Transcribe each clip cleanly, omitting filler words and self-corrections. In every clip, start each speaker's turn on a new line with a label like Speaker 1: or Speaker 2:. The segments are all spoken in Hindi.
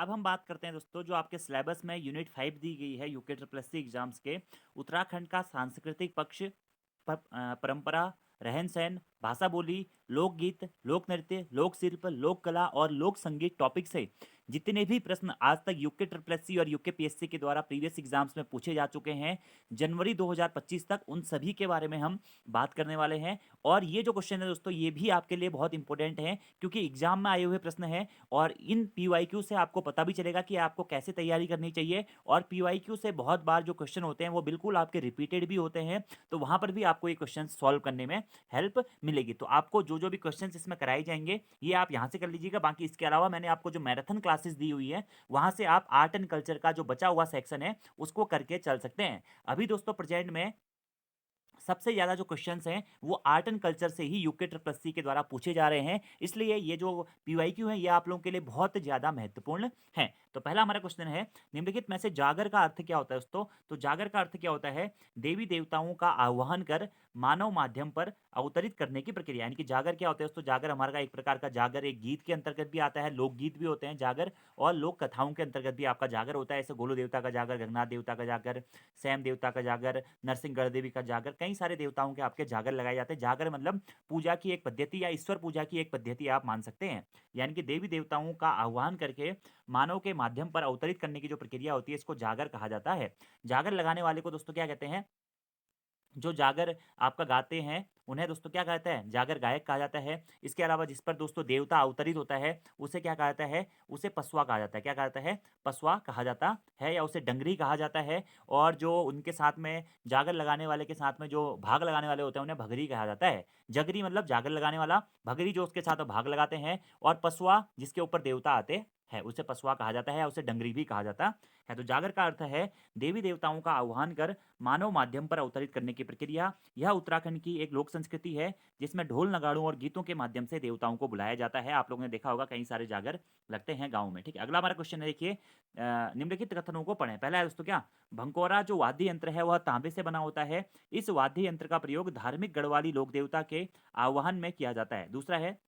Speaker 1: अब हम बात करते हैं दोस्तों जो आपके सिलेबस में यूनिट 5 दी गई है यूके ट्रिपल एससी एग्जाम्स के उत्तराखंड का सांस्कृतिक पक्ष परंपरा रहन-सहन भाषा बोली लोकगीत लोक नृत्य लोक शिल्प लोक कला और लोक संगीत टॉपिक से जितने भी प्रश्न आज तक यूके ट्रिपल एससी और यूके पीएससी के द्वारा प्रीवियस एग्जाम्स में पूछे जा चुके हैं जनवरी 2025 तक उन सभी के बारे में हम बात करने वाले हैं। और ये जो क्वेश्चन है दोस्तों ये भी आपके लिए बहुत इंपॉर्टेंट है क्योंकि एग्जाम में आए हुए प्रश्न हैं और इन पीवाईक्यू से आपको पता भी चलेगा कि आपको कैसे तैयारी करनी चाहिए। और पीवाईक्यू से बहुत बार जो क्वेश्चन होते हैं वो बिल्कुल आपके रिपीटेड भी होते हैं, तो वहां पर भी आपको ये क्वेश्चन सॉल्व करने में हेल्प मिलेगी। तो आपको जो जो भी क्वेश्चन इसमें कराए जाएंगे ये आप यहाँ से कर लीजिएगा। बाकी इसके अलावा मैंने आपको जो मैराथन क्लासेस दी हुई है वहां से आप आर्ट एंड कल्चर का जो बचा हुआ सेक्शन है उसको करके चल सकते हैं। अभी दोस्तों प्रेजेंट में सबसे ज़्यादा जो क्वेश्चंस हैं वो आर्ट एंड कल्चर से ही यूके ट्रिपल एससी के द्वारा पूछे जा रहे हैं, इसलिए ये जो पीवाईक्यू है ये आप लोगों के लिए बहुत ज़्यादा महत्वपूर्ण है। तो पहला हमारा क्वेश्चन है निम्नलिखित में से जागर का अर्थ क्या होता है दोस्तों? तो जागर का अर्थ क्या होता है? देवी देवताओं का आह्वान कर मानव माध्यम पर अवतरित करने की प्रक्रिया। यानी कि जागर क्या होता है दोस्तों? जागर हमारा एक प्रकार का जागर एक गीत के अंतर्गत भी आता है, लोकगीत भी होते हैं जागर, और लोक कथाओं के अंतर्गत भी आपका जागर होता है। ऐसे गोलू देवता का जागर, गंगनाथ देवता का जागर, सैम देवता का जागर, नरसिंहगढ़ देवी का जागर, कई सारे देवताओं के आपके जागर लगाए जाते हैं। जागर मतलब पूजा की एक पद्धति या ईश्वर पूजा की एक पद्धति आप मान सकते हैं। यानी कि देवी देवताओं का आह्वान करके मानव के माध्यम पर अवतरित करने की जो प्रक्रिया होती है इसको जागर कहा जाता है। जागर लगाने वाले को दोस्तों क्या कहते हैं? जो जागर आपका गाते हैं उन्हें दोस्तों क्या कहता है? जागर गायक कहा जाता है। इसके अलावा जिस पर दोस्तों देवता अवतरित होता है उसे क्या कहा जाता है? उसे पसवा कहा जाता है। क्या कहा जाता है? पसवा कहा जाता है या उसे डंगरी कहा जाता है। और जो उनके साथ में जागर लगाने वाले के साथ में जो भाग लगाने वाले होते हैं उन्हें भगरी कहा जाता है। जगरी मतलब जागर लगाने वाला, भगरी जो उसके साथ भाग लगाते हैं, और पसवा जिसके ऊपर देवता आते हैं उसे पसवा कहा जाता है, उसे डंगरी भी कहा जाता है। तो जागर का अर्थ है देवी देवताओं का आह्वान कर मानव माध्यम पर अवतरित करने की प्रक्रिया। यह उत्तराखंड की एक लोक संस्कृति है जिसमें ढोल नगाड़ों और गीतों के माध्यम से देवताओं को बुलाया जाता है। आप लोगों ने देखा होगा कई सारे जागर लगते हैं गाँव में। ठीक है, अगला हमारा क्वेश्चन है, देखिए निम्नलिखित कथनों को पढ़ें। पहला है दोस्तों क्या? भंकोरा जो वाद्य यंत्र है वह तांबे से बना होता है। इस वाद्य यंत्र का प्रयोग धार्मिक गढ़वाली लोक देवता के आह्वान में किया जाता है। दूसरा है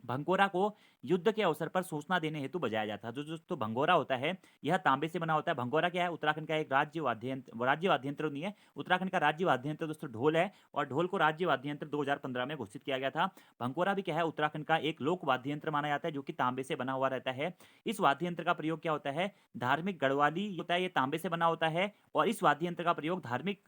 Speaker 1: भंगोरा को युद्ध के अवसर पर सूचना देने हेतु बजाया जाता है। जो दोस्तों भंगोरा होता है यह तांबे से बना होता है। भंगोरा क्या है? उत्तराखंड का एक राज्य वाद्य यंत्र नहीं है, उत्तराखंड का राज्य वाद्य यंत्र दोस्तों ढोल है, और ढोल को राज्य वाद्य यंत्र 2015 में घोषित किया गया था। भंगोरा भी क्या है? उत्तराखंड का एक लोक वाद्य यंत्र माना जाता है जो कि तांबे से बना हुआ रहता है। इस वाद्य यंत्र का प्रयोग क्या होता है? धार्मिक गढ़वाली होता है, ये तांबे से बना होता है, और इस वाद्य यंत्र का प्रयोग धार्मिक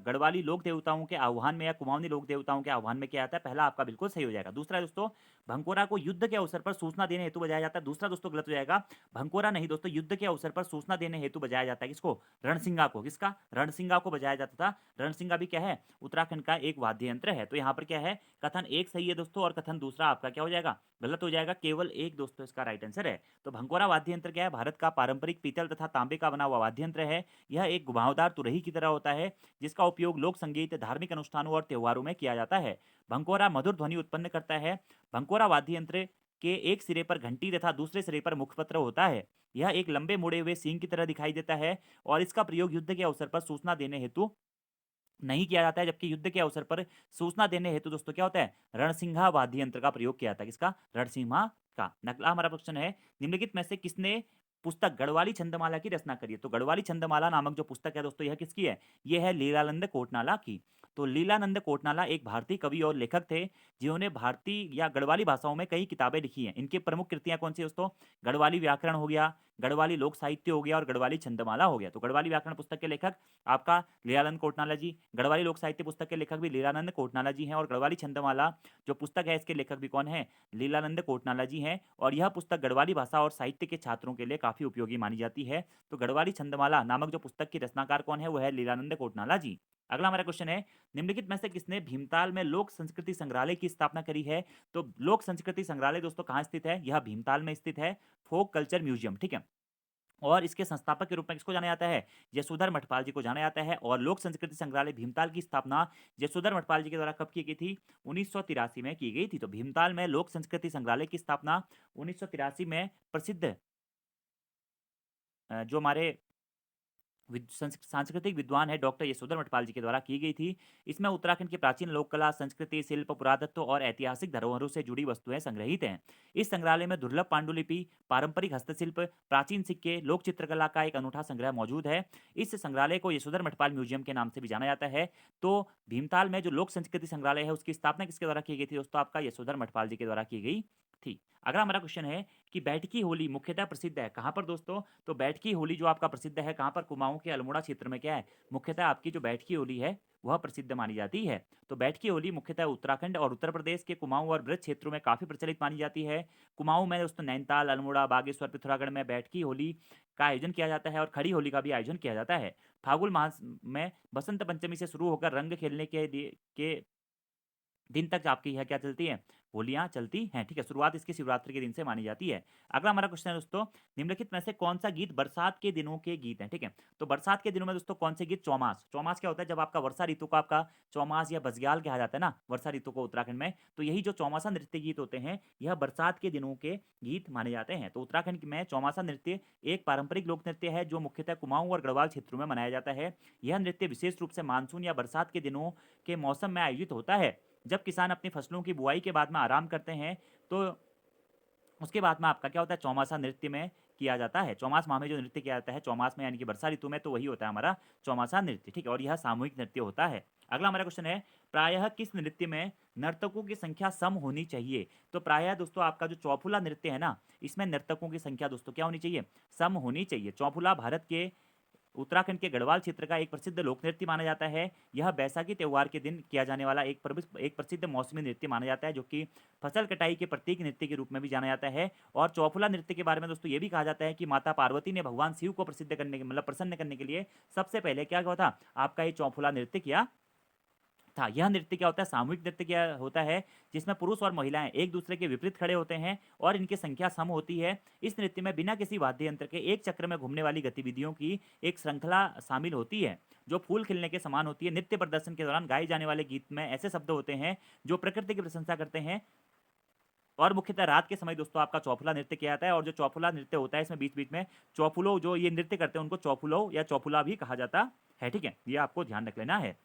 Speaker 1: गढ़वाली लोक देवताओं के आह्वान में या कुमाऊनी लोक देवताओं के आह्वान में किया जाता है। पहला आपका बिल्कुल सही हो जाएगा। दूसरा दोस्तों भंकोरा को युद्ध के अवसर पर सूचना देने हेतु बजाया जाता है। दूसरा दोस्तों गलत हो जाएगा। भंकोरा नहीं दोस्तों, युद्ध के अवसर पर सूचना देने हेतु बजाया जाता है। किसको? रणसिंगा को। किसका? रणसिंगा को बजाया जाता था। रणसिंगा भी क्या है? उत्तराखंड का एक वाद्य यंत्र है। तो यहाँ पर क्या है? कथन एक सही है दोस्तों और कथन दूसरा आपका क्या हो जाएगा? गलत हो जाएगा। केवल एक दोस्तों इसका राइट आंसर है। तो भंकोरा वाद्य यंत्र क्या है? भारत का पारंपरिक पीतल तथा तांबे का बना हुआ वाद्य यंत्र है। यह एक घुमावदार तुरही की तरह होता है जिसका उपयोग लोक संगीत धार्मिक अनुष्ठानों और त्योहारों में किया जाता है। भंकोरा मधुर ध्वनि उत्पन्न करता है। भंकोरा वाद्य यंत्र के एक सिरे पर घंटी तथा दूसरे सिरे पर मुखपत्र होता है। यह एक लंबे मुड़े हुए सींग की तरह दिखाई देता है और इसका प्रयोग युद्ध के अवसर पर सूचना देने हेतु नहीं किया जाता है, जबकि युद्ध के अवसर पर सूचना देने हेतु दोस्तों क्या होता है? रणसिंघा वाद्य यंत्र का प्रयोग किया जाता है। किसका? रणसिम्हा का। अगला हमारा प्रश्न है निम्नलिखित में से किसने पुस्तक गढ़वाली छंदमाला की रचना करी है? तो गढ़वाली छंदमाला नामक जो पुस्तक है दोस्तों यह किसकी है? यह है लीलानंद कोटनाला की। तो लीलानंद कोटनाला एक भारतीय कवि और लेखक थे जिन्होंने भारतीय या गढ़वाली भाषाओं में कई किताबें लिखी हैं। इनकी प्रमुख कृतियां कौन सी दोस्तों? गढ़वाली व्याकरण हो गया, गढ़वाली लोक साहित्य हो गया और गढ़वाली छंदमाला हो गया। तो गढ़वाली व्याकरण पुस्तक के लेखक आपका लीलानंद कोटनाला जी, गढ़वाली लोक साहित्य पुस्तक के लेखक भी लीलानंद कोटनाला जी हैं, और गढ़वाली छंदमाला जो पुस्तक है इसके लेखक भी कौन है? लीलानंद कोटनाला जी हैं। और यह पुस्तक गढ़वाली भाषा और साहित्य के छात्रों के लिए काफी उपयोगी मानी जाती है। तो गढ़वाली छंदमाला नामक जो पुस्तक की रचनाकार कौन है? वो है लीलानंद कोटनाला जी। अगला हमारा क्वेश्चन है निम्नलिखित में से किसने भीमताल में लोक संस्कृति संग्रहालय की स्थापना करी है? तो लोक संस्कृति संग्रहालय दोस्तों कहाँ स्थित है? यह भीमताल में स्थित है, फोक कल्चर म्यूजियम। ठीक है, और इसके संस्थापक के रूप में किसको जाना जाता है? यशोधर मठपाल जी को जाना जाता है। और लोक संस्कृति संग्रहालय भीमताल की स्थापना यशोधर मठपाल जी के द्वारा कब की गई थी? 1983 में की गई थी। तो भीमताल में लोक संस्कृति संग्रहालय की स्थापना 1983 में प्रसिद्ध जो हमारे सांस्कृतिक विद्वान है डॉक्टर यशोधर मठपाल जी के द्वारा की गई थी। इसमें उत्तराखंड की प्राचीन लोक कला, संस्कृति, शिल्प, पुरातत्व और ऐतिहासिक धरोहरों से जुड़ी वस्तुएं संग्रहित हैं। इस संग्रहालय में दुर्लभ पांडुलिपि, पारंपरिक हस्तशिल्प, प्राचीन सिक्के, लोक चित्रकला का एक अनूठा संग्रह मौजूद है। इस संग्रहालय को यशोधर मठपाल म्यूजियम के नाम से भी जाना जाता है। तो भीमताल में जो लोक संस्कृति संग्रहालय है उसकी स्थापना किसके द्वारा की गई थी दोस्तों? आपका यशोधर मठपाल जी के द्वारा की गई थी। अगला हमारा क्वेश्चन है कि बैठकी होली मुख्यतः प्रसिद्ध है कहाँ पर दोस्तों? तो बैठकी होली जो आपका प्रसिद्ध है कहाँ पर? कुमाऊं के अल्मोड़ा क्षेत्र में क्या है? मुख्यतः आपकी जो बैठकी होली है वह प्रसिद्ध मानी जाती है। तो बैठकी होली मुख्यतः उत्तराखंड और उत्तर प्रदेश के कुमाऊं और ब्रज क्षेत्रों में काफी प्रचलित मानी जाती है। कुमाऊं में दोस्तों नैनीताल, अल्मोड़ा, बागेश्वर, पिथौरागढ़ में बैठकी होली का आयोजन किया जाता है और खड़ी होली का भी आयोजन किया जाता है। फागुन मास में बसंत पंचमी से शुरू होकर रंग खेलने के दिन तक आपकी यह क्या चलती है? होलियां चलती हैं। ठीक है, शुरुआत इसकी शिवरात्रि के दिन से मानी जाती है। अगला हमारा क्वेश्चन है दोस्तों, निम्नलिखित में से कौन सा गीत बरसात के दिनों के गीत हैं? ठीक है, तो बरसात के दिनों में दोस्तों कौन से गीत? चौमास। चौमास क्या होता है? जब आपका वर्षा ऋतु का आपका चौमास या बजग्याल कहा जाता है ना वर्षा ऋतु को उत्तराखंड में, तो यही जो चौमासा नृत्य गीत होते हैं यह बरसात के दिनों के गीत माने जाते हैं। तो उत्तराखंड में चौमासा नृत्य एक पारंपरिक लोक नृत्य है जो मुख्यतः कुमाऊं और गढ़वाल क्षेत्रों में मनाया जाता है। यह नृत्य विशेष रूप से मानसून या बरसात के दिनों के मौसम में आयोजित होता है, जब किसान अपनी फसलों की बुआई के बाद में आराम करते हैं। तो उसके बाद में आपका क्या होता है? चौमासा नृत्य में किया जाता है। चौमास माह में जो नृत्य किया जाता है चौमास में यानी कि वर्षा ऋतु में, तो वही होता है हमारा चौमासा नृत्य। ठीक है, और यह सामूहिक नृत्य होता है। अगला हमारा क्वेश्चन है, प्रायः किस नृत्य में नर्तकों की संख्या सम होनी चाहिए? तो प्रायः दोस्तों आपका जो चौफुला नृत्य है ना, इसमें नर्तकों की संख्या दोस्तों क्या होनी चाहिए? सम होनी चाहिए। चौफुला भारत के उत्तराखंड के गढ़वाल क्षेत्र का एक प्रसिद्ध लोक नृत्य माना जाता है। यह बैसाखी त्यौहार के दिन किया जाने वाला एक प्रसिद्ध मौसमी नृत्य माना जाता है, जो कि फसल कटाई के प्रतीक नृत्य के रूप में भी जाना जाता है। और चौफुला नृत्य के बारे में दोस्तों ये भी कहा जाता है कि माता पार्वती ने भगवान शिव को प्रसिद्ध करने के मतलब प्रसन्न करने के लिए सबसे पहले क्या हुआ था? आपका ये चौफुला नृत्य किया था। यह नृत्य क्या होता है? सामूहिक नृत्य क्या होता है, जिसमें पुरुष और महिलाएं एक दूसरे के विपरीत खड़े होते हैं और इनकी संख्या सम होती है। इस नृत्य में बिना किसी वाद्य यंत्र के एक चक्र में घूमने वाली गतिविधियों की एक श्रृंखला शामिल होती है, जो फूल खिलने के समान होती है। नृत्य प्रदर्शन के दौरान गाए जाने वाले गीत में ऐसे शब्द होते हैं जो प्रकृति की प्रशंसा करते हैं। और मुख्यतः रात के समय दोस्तों आपका चौफुला नृत्य किया जाता है। और जो चौफुला नृत्य होता है इसमें बीच बीच में चौफुलो जो ये नृत्य करते हैं उनको चौफुलो या चौफुला भी कहा जाता है। ठीक है, ये आपको ध्यान रख लेना है।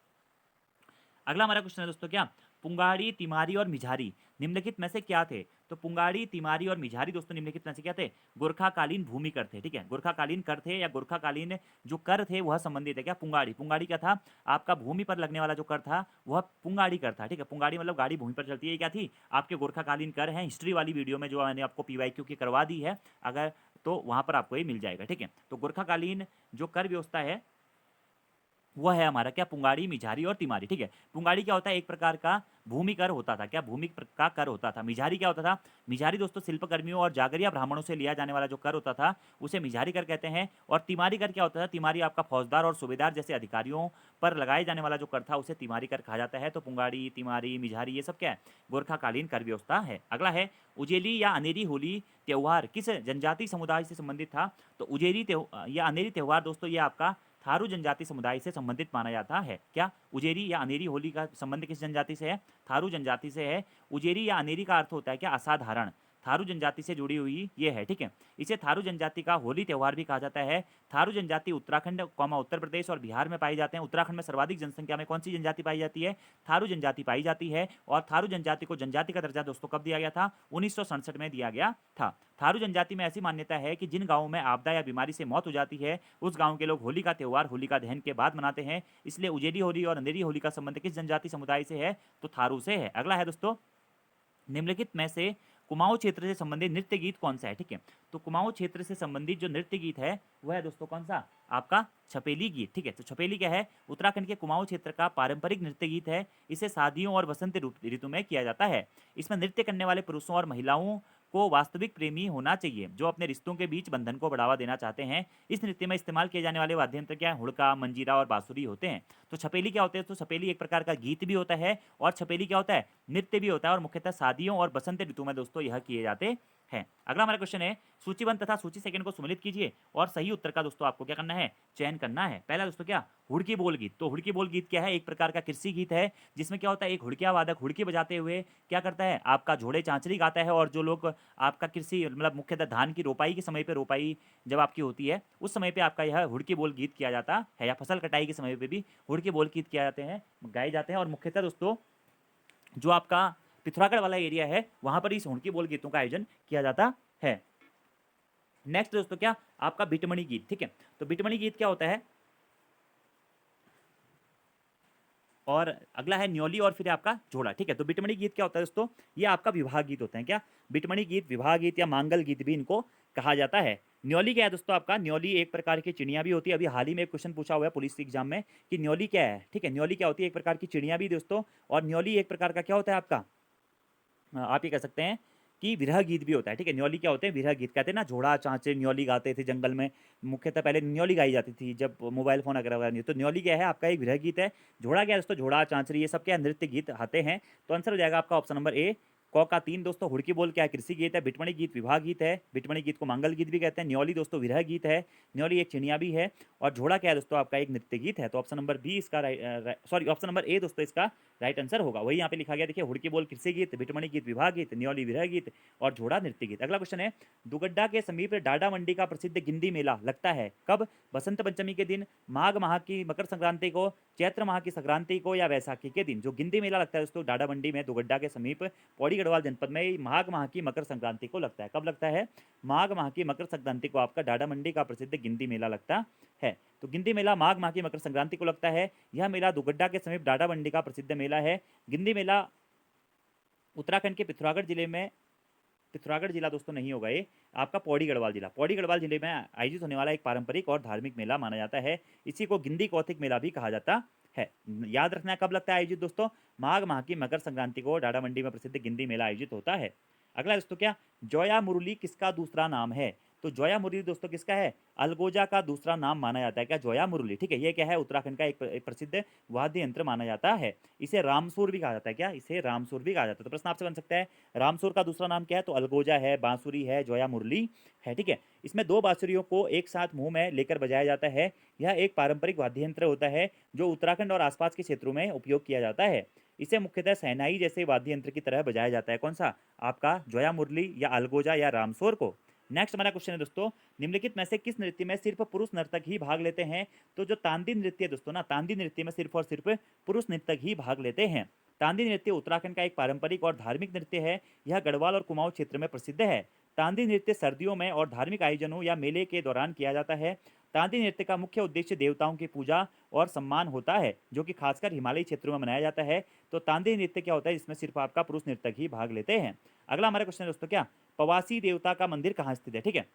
Speaker 1: अगला हमारा क्वेश्चन है दोस्तों क्या? पुंगाड़ी, तिमारी और मिझारी निम्नलिखित में से क्या थे? तो पुंगाड़ी, तिमारी और मिझारी दोस्तों निम्नलिखित में से क्या थे? गोरखाकालीन भूमि कर थे। ठीक है, गोरखाकालीन कर थे या गोरखाकालीन जो कर थे वह संबंधित है क्या? पुंगाड़ी, पुंगाड़ी क्या था? आपका भूमि पर लगने वाला जो कर था वह पुंगाड़ी कर था। ठीक है, पुंगाड़ी मतलब गाड़ी भूमि पर चलती है। ये क्या थी? आपके गोरखाकालीन कर हैं। हिस्ट्री वाली वीडियो में जो मैंने आपको पीवाईक्यू की करवा दी है, अगर तो वहां पर आपको ये मिल जाएगा। ठीक है, तो गोरखाकालीन जो कर व्यवस्था है वह है हमारा क्या? पुंगाड़ी, मिझारी और तिमारी। ठीक है, पुंगाड़ी क्या होता है? एक प्रकार का भूमि कर होता था। क्या? भूमि का कर होता था। मिझारी क्या होता था? मिझारी दोस्तों शिल्पकर्मियों और जागरिया ब्राह्मणों से लिया जाने वाला जो कर होता था उसे मिझारी कर कहते हैं। और तिमारी कर क्या होता था? तिमारी आपका फौजदार और सूबेदार जैसे अधिकारियों पर लगाए जाने वाला जो कर था उसे तिमारी कर कहा जाता है। तो पुंगाड़ी, तिमारी, मिझारी ये सब क्या है? गोरखाकालीन कर व्यवस्था है। अगला है, उजेली या अनेरी होली त्योहार किस जनजाति समुदाय से संबंधित था? तो उजेरी या अनेरी त्योहार दोस्तों ये आपका थारू जनजाति समुदाय से संबंधित माना जाता है। क्या? उजेरी या अनेरी होली का संबंध किस जनजाति से है? थारू जनजाति से है। उजेरी या अनेरी का अर्थ होता है क्या? असाधारण। थारू जनजाति से जुड़ी हुई ये है। ठीक है, इसे थारू जनजाति का होली त्यौहार भी कहा जाता है। थारू जनजाति उत्तराखंड उत्तर प्रदेश और बिहार में पाए जाते हैं। उत्तराखंड में सर्वाधिक जनसंख्या में कौन सी जनजाति पाई जाती है? थारू जनजाति पाई जाती है। और थारू जनजाति को जनजाति का दर्जा दोस्तों कब दिया गया था? 1967 में दिया गया था। थारू जनजाति में ऐसी मान्यता है कि जिन गांवों में आपदा या बीमारी से मौत हो जाती है उस गांव के लोग होली का त्यौहार होलिका दहन के बाद मनाते हैं। इसलिए उजेली होली और अंधेरी होली का संबंध किस जनजाति समुदाय से है? तो थारू से है। अगला है दोस्तों, निम्नलिखित में से कुमाऊं क्षेत्र से संबंधित नृत्य गीत कौन सा है? ठीक है, तो कुमाऊं क्षेत्र से संबंधित जो नृत्य गीत है वह है दोस्तों कौन सा? आपका छपेली गीत। ठीक है, तो छपेली क्या है? उत्तराखंड के कुमाऊं क्षेत्र का पारंपरिक नृत्य गीत है। इसे शादियों और बसंत ऋतु में किया जाता है। इसमें नृत्य करने वाले पुरुषों और महिलाओं को वास्तविक प्रेमी होना चाहिए जो अपने रिश्तों के बीच बंधन को बढ़ावा देना चाहते हैं। इस नृत्य में इस्तेमाल किए जाने वाले वाद्य यंत्र क्या है? हुड़का, मंजीरा और बांसुरी होते हैं। तो छपेली क्या होते हैं? तो छपेली एक प्रकार का गीत भी होता है और छपेली क्या होता है? नृत्य भी होता है। और मुख्यतः शादियों और बसंत ऋतु में दोस्तों यह किए जाते है। अगला हमारा क्वेश्चन है, सूची 1 तथा सूची 2 को सम्मिलित कीजिए और सही उत्तर का दोस्तों आपको क्या करना है, चयन करना है। पहला दोस्तों क्या, हुड़की बोल गीत। तो हुड़की बोल गीत क्या है, एक प्रकार का कृषि गीत है जिसमें क्या होता है, एक हुड़किया वादक हुड़की बजाते हुए क्या करता है, आपका झोड़े चांचरी गाता है। और जो लोग आपका कृषि मतलब मुख्यतः धान की रोपाई के समय पे, रोपाई जब आपकी होती है उस समय पे आपका यह हुड़की बोल गीत किया जाता है, या फसल कटाई के समय पे भी हुड़की बोल गीत किया जाते हैं, गाए जाते हैं। और मुख्यतः दोस्तों जो आपका पिथौरागढ़ वाला एरिया है वहां पर इस हुड़की बोल गीतों का आयोजन किया जाता है। नेक्स्ट दोस्तों क्या, आपका बिटमणी गीत। ठीक है, तो बिटमणी गीत क्या होता है, और अगला है न्योली और फिर आपका जोड़ा। ठीक है, तो बिटमणी गीत क्या होता है दोस्तों, ये आपका विवाह गीत होते हैं। क्या, बिटमणी गीत, विवाह गीत या मांगल गीत भी इनको कहा जाता है। न्योली क्या है दोस्तों, आपका न्योली एक प्रकार की चिड़िया भी होती है। अभी हाल ही में एक क्वेश्चन पूछा हुआ है पुलिस एग्जाम में कि न्योली क्या है। ठीक है, न्योली क्या होती है, एक प्रकार की चिड़िया भी दोस्तों। और न्योली एक प्रकार का क्या होता है आपका, आप ये कह सकते हैं कि विरह गीत भी होता है। ठीक है, न्योली क्या होते हैं, विरह गीत। कहते हैं ना, झोड़ा चांचे न्योली गाते थे जंगल में, मुख्यतः पहले न्योली गाई जाती थी जब मोबाइल फोन वगैरह नहीं। तो न्योली क्या है, आपका एक विरह गीत है। झोड़ा क्या है दोस्तों, झोड़ा चांचरी ये सब क्या नृत्य गीत आते हैं। तो आंसर हो जाएगा आपका ऑप्शन नंबर ए, क का 3 दोस्तों। हुड़की बोल क्या है, कृषि गीत है। बिटमणी गीत विवाह गीत है, बिटमणी गीत को मांगल गीत भी कहते हैं। न्योली दोस्तों विरह गीत है, न्योली एक चिड़िया भी है। और झोड़ा क्या है दोस्तों, आपका एक नृत्य गीत है। तो ऑप्शन नंबर बी इसका सॉरी ऑप्शन नंबर ए दोस्तों इसका राइट आंसर होगा। वही यहाँ पे लिखा गया, देखिए, हुड़की बोल कृषि गीत, बिटमणी गीत विवाह गीत, न्योली विरह गीत और झोड़ा नृत्य गीत। अगला क्वेश्चन है, दुगड्डा के समीप डाडा मंडी का प्रसिद्ध गिंदी मेला लगता है कब, बसंत पंचमी के दिन, माघ माह की मकर संक्रांति को, चैत्र माह की संक्रांति को या वैसाखी के दिन। जो गिंदी मेला लगता है दोस्तों डाडा मंडी में दुगड्डा के समीप पौड़ी गढ़वाल जनपद में, माघ माह की मकर संक्रांति को लगता है। कब लगता है, माघ माह की मकर संक्रांति को आपका डाडा मंडी का प्रसिद्ध गिंदी मेला लगता है। तो गिंदी मेला माघ माह की मकर संक्रांति को लगता है। यह मेला दुगड्डा के समीप डाडा मंडी का प्रसिद्ध मेला है। गिंदी मेला उत्तराखंड के पिथौरागढ़ जिले में, पिथौरागढ़ जिला दोस्तों नहीं होगा ये, आपका पौड़ी गढ़वाल जिला, पौड़ी गढ़वाल जिले में आयोजित होने वाला एक पारंपरिक और धार्मिक मेला माना जाता है। इसी को गिंदी कौतिक मेला भी कहा जाता है। याद रखना कब लगता है आयोजित दोस्तों, माघ माह की मकर संक्रांति को डाडा मंडी में प्रसिद्ध गिंदी मेला आयोजित होता है। अगला दोस्तों क्या, जोया मुरली किसका दूसरा नाम है। तो जोया मुरली दोस्तों किसका है, अलगोजा का दूसरा नाम माना जाता है। क्या, जोया मुरली। ठीक है, ये क्या है, उत्तराखंड का एक प्रसिद्ध वाद्य यंत्र माना जाता है। इसे रामसूर भी कहा जाता है। क्या, इसे रामसूर भी कहा जाता है। तो प्रश्न आपसे बन सकता है, रामसूर का दूसरा नाम क्या है, तो अलगोजा है, बांसुरी है, जोया मुरली है। ठीक है, इसमें दो बांसुरियों को एक साथ मुंह में लेकर बजाया जाता है। यह एक पारंपरिक वाद्य यंत्र होता है जो उत्तराखंड और आसपास के क्षेत्रों में उपयोग किया जाता है। इसे मुख्यतः शहनाई जैसे वाद्य यंत्र की तरह बजाया जाता है। कौन सा, आपका जोया मुरली या अलगोजा या रामसूर को। नेक्स्ट हमारा क्वेश्चन है दोस्तों, निम्नलिखित में से किस नृत्य में सिर्फ पुरुष नर्तक ही भाग लेते हैं। तो जो तांदी नृत्य है दोस्तों ना, तांदी नृत्य में सिर्फ और सिर्फ पुरुष नर्तक ही भाग लेते हैं। तांदी नृत्य उत्तराखंड का एक पारंपरिक और धार्मिक नृत्य है। यह गढ़वाल और कुमाऊं क्षेत्र में प्रसिद्ध है। तांदी नृत्य सर्दियों में और धार्मिक आयोजनों या मेले के दौरान किया जाता है। तांदी नृत्य का मुख्य उद्देश्य देवताओं की पूजा और सम्मान होता है, जो कि खासकर हिमालयी क्षेत्रों में मनाया जाता है। तो तांदी नृत्य क्या होता है, इसमें सिर्फ आपका पुरुष नर्तक ही भाग लेते हैं। अगला हमारा क्वेश्चन है दोस्तों क्या, पवासी देवता का मंदिर कहाँ स्थित है। ठीक है,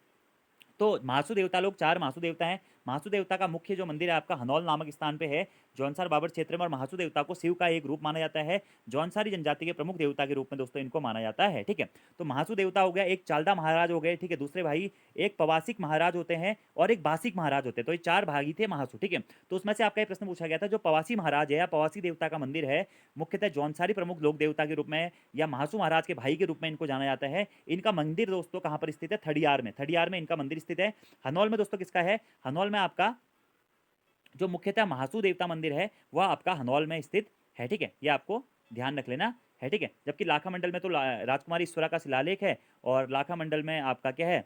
Speaker 1: तो महासु देवता लोग 4 महासु देवता हैं। महासु देवता का मुख्य जो मंदिर है आपका हनौल नामक स्थान पे है, जौनसार बाबर क्षेत्र में। और महासु देवता को शिव का एक रूप माना जाता है। जौनसारी जनजाति के प्रमुख देवता के रूप में दोस्तों इनको माना जाता है। ठीक है, तो महासु देवता हो गया, एक चालदा महाराज हो गए। ठीक है, दूसरे भाई एक पवासिक महाराज होते हैं और एक बासिक महाराज होते हैं। तो ये 4 भागी थे महासु। ठीक है, तो उसमें से आपका एक प्रश्न पूछा गया था, जो पवासी महाराज है या पवासी देवता का मंदिर है, मुख्यतः जौनसारी प्रमुख लोक देवता के रूप में या महासु महाराज के भाई के रूप में इनको जाना जाता है। इनका मंदिर दोस्तों कहाँ पर स्थित है, थडियार में। थडियार में इनका मंदिर स्थित है। हनौल में दोस्तों किसका है, हनौल में आपका जो मुख्यतः महासु देवता मंदिर है वह आपका हनौल में स्थित है। ठीक है, ये आपको ध्यान रख लेना है। ठीक है, जबकि लाखा मंडल में तो राजकुमारी ईश्वरा का शिलालेख है, और लाखा मंडल में आपका क्या है,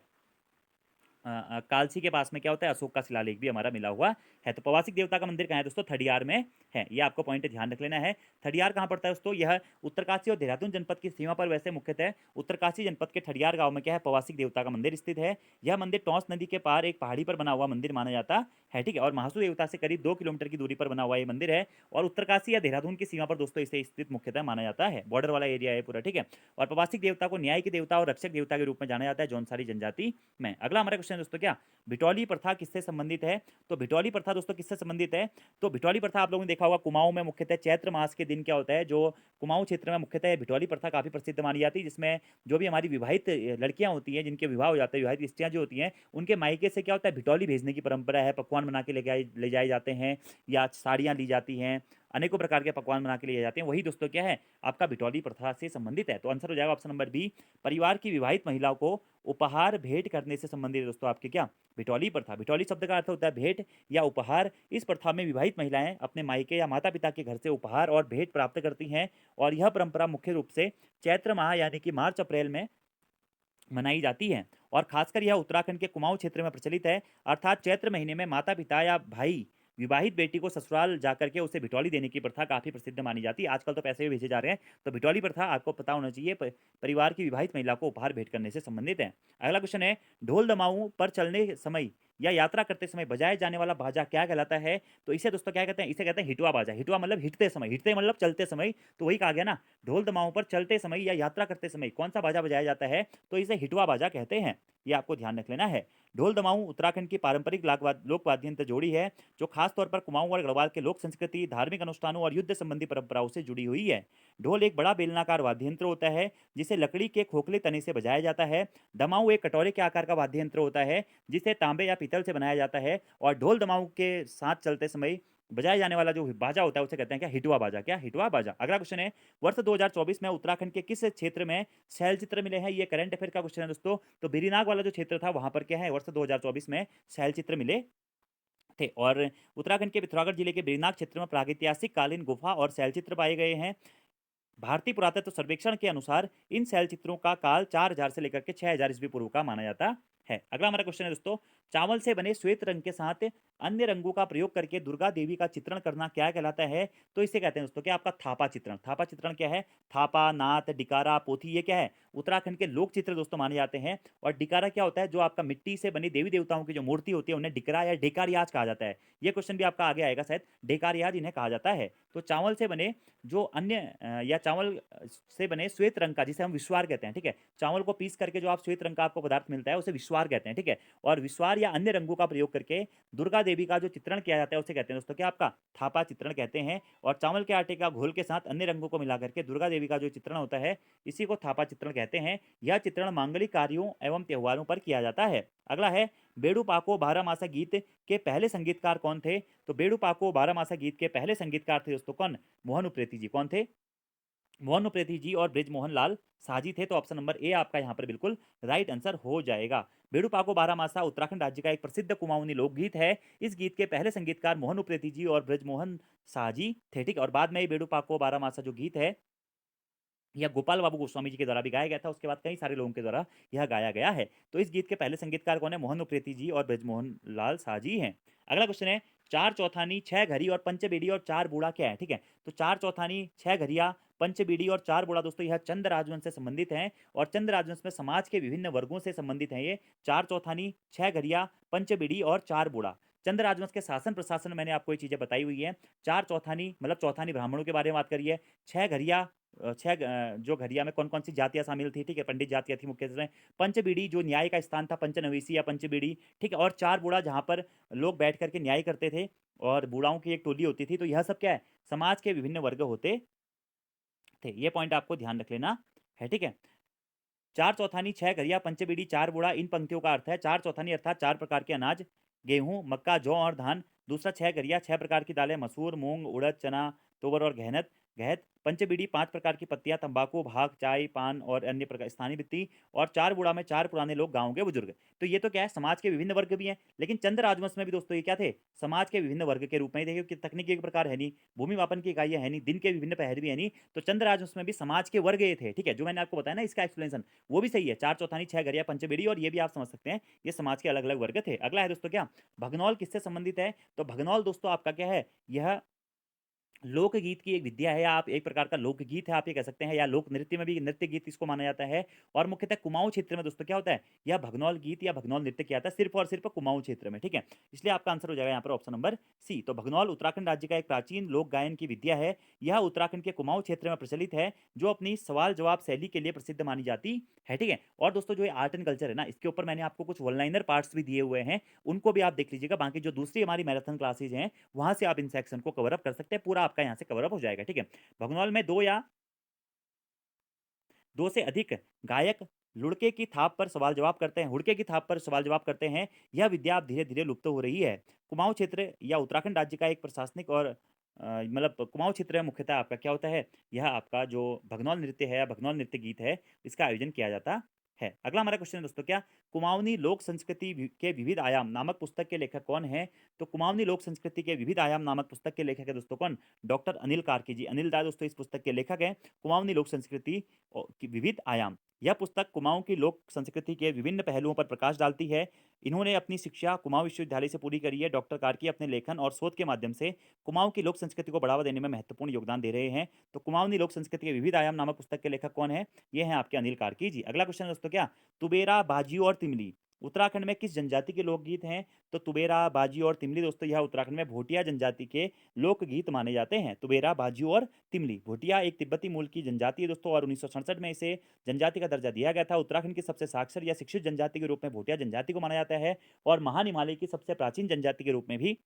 Speaker 1: कालसी के पास में क्या होता है, अशोक का शिलालेख भी हमारा मिला हुआ है। तो पवासिक देवता का मंदिर कहाँ है दोस्तों, थडियार में है। ये आपको पॉइंट ध्यान रख लेना है। थडियार कहाँ पड़ता है दोस्तों, यह उत्तरकाशी और देहरादून जनपद की सीमा पर, वैसे मुख्यतः उत्तरकाशी जनपद के ठडियार गांव में क्या है, पवासिक देवता का मंदिर स्थित है। यह मंदिर टॉस नदी के पार एक पहाड़ी पर बना हुआ मंदिर माना जाता है। ठीक है, और महासु देवता से करीब 2 किलोमीटर की दूरी पर बना हुआ ये मंदिर है, और उत्तरकाशी या देहरादून की सीमा पर दोस्तों इसे स्थित मुख्यतः माना जाता है। बॉर्डर वाला एरिया है पूरा। ठीक है, और पवासिक देवता को न्याय के देवता और रक्षक देवता के रूप में जाना जाता है जौनसारी जनजाति में। अगला हमारा क्वेश्चन दोस्तों क्या, भिटौली प्रथा किससे संबंधित है। तो भिटौली प्रथा दोस्तों किससे संबंधित है, तो भिटौली प्रथा आप लोगों ने देखा होगा कुमाऊं में मुख्यतः चैत्र मास के दिन क्या होता है, जो कुमाऊं क्षेत्र में मुख्यतः भिटौली प्रथा काफी प्रसिद्ध मानी जाती है, जिसमें जो भी हमारी विवाहित लड़कियां होती हैं, जिनके विवाह हो जाते हैं, विवाहित स्त्रियां जो होती हैं, उनके मायके से क्या होता है, भिटौली भेजने की परंपरा है। पकवान बना के ले जाए जाते हैं, या साड़ियाँ ली जाती हैं, अनेकों प्रकार के पकवान बना के लिए जाते हैं, वही दोस्तों क्या है, आपका बिटौली प्रथा से संबंधित है। तो आंसर हो जाएगा ऑप्शन नंबर बी, परिवार की विवाहित महिलाओं को उपहार भेंट करने से संबंधित है दोस्तों आपके क्या, बिटौली प्रथा। बिटौली शब्द का अर्थ होता है भेंट या उपहार। इस प्रथा में विवाहित महिलाएं अपने मायके या माता पिता के घर से उपहार और भेंट प्राप्त करती हैं, और यह परंपरा मुख्य रूप से चैत्र माह यानी कि मार्च अप्रैल में मनाई जाती है, और खासकर यह उत्तराखंड के कुमाऊं क्षेत्र में प्रचलित है। अर्थात चैत्र महीने में माता पिता या भाई विवाहित बेटी को ससुराल जाकर के उसे बिटौली देने की प्रथा काफी प्रसिद्ध मानी जाती है। आजकल तो पैसे भी भेजे जा रहे हैं, तो बिटौली प्रथा आपको पता होना चाहिए, परिवार की विवाहित महिला को उपहार भेंट करने से संबंधित है। अगला क्वेश्चन है, ढोल दमाऊं पर चलने समय या यात्रा करते समय बजाए जाने वाला बाजा क्या कहलाता है? तो इसे दोस्तों क्या कहते हैं, इसे कहते हैं हिटवा बाजा। हिटवा मतलब हिटते समय, हिटते मतलब चलते समय, तो वही कहा गया ना, ढोल दमाऊं पर चलते समय या यात्रा करते समय कौन सा बाजा बजाया जाता है? तो इसे हिटवा बाजा कहते हैं, ये आपको ध्यान रख लेना है। ढोल दमाऊं उत्तराखंड की पारंपरिक लोक वाद्य यंत्र जोड़ी है, जो खास तौर पर कुमाऊं और गढ़वाल के लोक संस्कृति, धार्मिक अनुष्ठानों और युद्ध संबंधी परंपराओं से जुड़ी हुई है। ढोल एक बड़ा बेलनाकार वाद्य यंत्र होता है, जिसे लकड़ी के खोखले तने से बजाया जाता है। दमाऊं एक कटोरे के आकार का वाद्य यंत्र होता है, जिसे तांबे या पीतल से बनाया जाता है, और ढोल दमाऊं के साथ चलते समय बजाया जाने वाला जो बाजा होता है उसे कहते हैं क्या, हिटवा बाजा। क्या, हिटवा बाजा। अगला क्वेश्चन है, वर्ष 2024 में उत्तराखंड के किस क्षेत्र में शैल चित्र मिले हैं? ये करंट अफेयर का क्वेश्चन है दोस्तों। तो बिरीनाग वाला जो क्षेत्र था वहां पर क्या है, वर्ष 2024 में शैल चित्र मिले थे। और उत्तराखंड के पिथौरागढ़ जिले के बिरीनाग क्षेत्र में प्रागैतिहासिक कालीन गुफा और शैलचित्र पाए गए हैं। भारतीय पुरातत्व सर्वेक्षण के अनुसार इन शैलचित्रों का काल 4000 से लेकर के 6000 ईस्वी पूर्व का माना जाता है। अगला हमारा क्वेश्चन है दोस्तों, चावल से बने श्वेत रंग के साथ अन्य रंगों का प्रयोग करके दुर्गा देवी का चित्रण करना क्या कहलाता है? तो इसे कहते हैं दोस्तों क्या, आपका थापा चित्रण। थापा चित्रण क्या है, थापा, नाथ, डिकारा, पोथी, ये क्या है, उत्तराखंड के लोक चित्र दोस्तों माने जाते हैं। और डिकारा क्या होता है, जो आपका मिट्टी से बनी देवी देवताओं की जो मूर्ति होती है उन्हें डिकरा या डेकारियाज कहा जाता है। ये क्वेश्चन भी आपका आगे आएगा शायद, डेकारियाज इन्हें कहा जाता है। तो चावल से बने जो अन्य या चावल से बने श्वेत रंग का, जिसे हम विश्वार कहते हैं, ठीक है, चावल को पीस करके जो आप श्वेत रंग का आपको पदार्थ मिलता है उसे विश्वार कहते हैं, ठीक है। और विश्वार या अन्य रंगों का प्रयोग करके दुर्गा देवी का जो चित्रण किया जाता है उसे कहते हैं दोस्तों क्या, आपका थापा चित्रण कहते हैं। और चावल के आटे का घोल के साथ अन्य रंगों को मिला करके दुर्गा देवी का जो चित्रण होता है इसी को थापा चित्रण कहते हैं। यह चित्रण मांगलिक कार्यों एवं त्योहारों पर किया जाता है। अगला है, बेड़ू पाको बारहमासा गीत के पहले संगीतकार कौन थे? तो बेड़ू पाको बारहमासा गीत के पहले संगीतकार थे दोस्तों कौन, मोहन उप्रेती जी। कौन थे? मोहन उप्रेती जी और ब्रिजमोहन लाल साजी थे। तो ऑप्शन नंबर ए आपका यहाँ पर बिल्कुल राइट आंसर हो जाएगा। बेड़ू पाको बारहमासा उत्तराखंड राज्य का एक प्रसिद्ध कुमाऊनी लोकगीत है। इस गीत के पहले संगीतकार मोहन उप्रेती जी और ब्रजमोहन साजी थे, ठीक। और बाद में ये बेड़ू पाको बारहमासा जो गीत है यह गोपाल बाबू गोस्वामी जी के द्वारा भी गाया गया था, उसके बाद कई सारे लोगों के द्वारा यह गाया गया है। तो इस गीत के पहले संगीतकार कौन है, मोहन उप्रेती जी और ब्रजमोहन लाल साजी हैं। अगला क्वेश्चन है, चार चौथानी, छह घड़ी और पंचबीड़ी और चार बूढ़ा क्या है? ठीक है, तो चार चौथानी, छह घड़िया, पंचबीड़ी और चार बूढ़ा दोस्तों यह चंद राजवंश से संबंधित हैं, और चंद राजवंश में समाज के विभिन्न वर्गों से संबंधित हैं। ये चार चौथानी, छह घड़िया, पंचबीड़ी और चार बूढ़ा चंद राजवंश के शासन प्रशासन में मैंने आपको ये चीजें बताई हुई है। चार चौथानी मतलब चौथानी ब्राह्मणों के बारे में बात करिए। छह घड़िया, जो घड़िया में कौन कौन सी जातियां शामिल थी, ठीक है, पंडित जातियां थी मुख्य से। पंचबीड़ी जो न्याय का स्थान था, पंचनवीसी या पंचबीड़ी, ठीक है। और चार बूढ़ा जहाँ पर लोग बैठ करके न्याय करते थे और बूढ़ाओं की एक टोली होती थी। तो यह सब क्या है, समाज के विभिन्न वर्ग होते थे। ये पॉइंट आपको ध्यान रख लेना है, ठीक है। चार चौथानी, छह घरिया, पंचबीड़ी, चार बूढ़ा, इन पंक्तियों का अर्थ है, चार चौथानी अर्थात चार प्रकार के अनाज, गेहूं, मक्का, जौ और धान। दूसरा, छह घरिया, छह प्रकार की दालें, मसूर, मूंग, उड़द, चना, तोवर और गहनत गहत। पंचबीड़ी, पांच प्रकार की पत्तियां, तंबाकू, भाग, चाय, पान और अन्य प्रकार स्थानीय वित्ती। और चार बूढ़ा में चार पुराने लोग, गांव के बुजुर्ग। तो ये तो क्या है, समाज के विभिन्न वर्ग भी हैं। लेकिन चंद राजवंश में भी दोस्तों ये क्या थे, समाज के विभिन्न वर्ग के रूप में। देखिए कि तकनीकी एक प्रकार है नहीं, भूमि मापन की इकाइयां है नहीं, दिन के विभिन्न पहर भी है नहीं, तो चंद राजवंश में भी समाज के वर्ग ये थे, ठीक है। जो मैंने आपको बताया ना इसका एक्सप्लेनेशन, वो भी सही है। चार चौथानी, छह घरिया, पंचबीड़ी, और ये भी आप समझ सकते हैं ये समाज के अलग अलग वर्ग थे। अगला है दोस्तों क्या, भगनौल किससे संबंधित है? तो भगनौल दोस्तों आपका क्या है, यह लोकगीत की एक विद्या है, या आप एक प्रकार का लोकगीत है आप ये कह सकते हैं, या लोक नृत्य में भी नृत्य गीत इसको माना जाता है। और मुख्यतः कुमाऊं क्षेत्र में दोस्तों क्या होता है, यह भगनौल गीत या भगनौल नृत्य किया जाता है सिर्फ और सिर्फ कुमाऊं क्षेत्र में, ठीक है। इसलिए आपका आंसर हो जाएगा यहाँ पर ऑप्शन नंबर सी। तो भगनौल उत्तराखंड राज्य का एक प्राचीन लोक गायन की विद्या है। यह उत्तराखंड के कुमाऊं क्षेत्र में प्रचलित है, जो अपनी सवाल जवाब शैली के लिए प्रसिद्ध मानी जाती है, ठीक है। और दोस्तों जो ये आर्ट एंड कल्चर है ना, इसके ऊपर मैंने आपको कुछ वन लाइनर पार्ट्स भी दिए हुए हैं, उनको भी आप देख लीजिएगा। बाकी जो दूसरी हमारी मैराथन क्लासेज हैं वहां से आप इन सेक्शन को कवर अप कर सकते हैं, पूरा आपका यहाँ से कवर अप हो जाएगा, ठीक है। भगनौल में दो या दो से अधिक गायक लुड़के की थाप पर सवाल जवाब करते हैं, हुड़के की थाप पर सवाल जवाब करते हैं। यह विद्या अब धीरे धीरे लुप्त हो रही है। कुमाऊं क्षेत्र या उत्तराखंड राज्य का एक प्रशासनिक और मतलब कुमाऊँ क्षेत्र में मुख्यतः आपका क्या होता है, यह आपका जो भगनौल नृत्य है या भगनौल नृत्य गीत है, इसका आयोजन किया जाता है। अगला हमारा क्वेश्चन है दोस्तों, क्या कुमाऊनी लोक संस्कृति के विविध आयाम नामक पुस्तक के लेखक कौन है? तो कुमाऊनी लोक संस्कृति के विविध आयाम नामक पुस्तक के लेखक है दोस्तों कौन? डॉक्टर अनिल कार्की जी। अनिल दा दोस्तों इस पुस्तक के लेखक हैं। कुमाऊनी लोक संस्कृति की विविध आयाम, यह पुस्तक कुमाऊं की लोक संस्कृति के विभिन्न पहलुओं पर प्रकाश डालती है। इन्होंने अपनी शिक्षा कुमाऊं विश्वविद्यालय से पूरी करी है। डॉक्टर कार्की अपने लेखन और शोध के माध्यम से कुमाऊं की लोक संस्कृति को बढ़ावा देने में महत्वपूर्ण योगदान दे रहे हैं। तो कुमाऊनी लोक संस्कृति के विविध आयाम नामक पुस्तक के लेखक कौन है? ये हैं आपके अनिल कार्की जी। अगला क्वेश्चन है दोस्तों, क्या तुबेरा, बाजियो और तिमली उत्तराखंड में किस जनजाति के लोकगीत हैं? तो तुबेरा, बाजियो और तिमली दोस्तों यह उत्तराखंड में भोटिया जनजाति के लोकगीत माने जाते हैं। तुबेरा, बाजियो और तिमली। भोटिया एक तिब्बती मूल की जनजाति है दोस्तों, और 1967 में इसे जनजाति का दर्जा दिया गया था। उत्तराखंड की सबसे साक्षर या शिक्षित जनजाति के रूप में भोटिया जनजाति को माना जाता है, और महान हिमालय की सबसे प्राचीन जनजाति के रूप में भी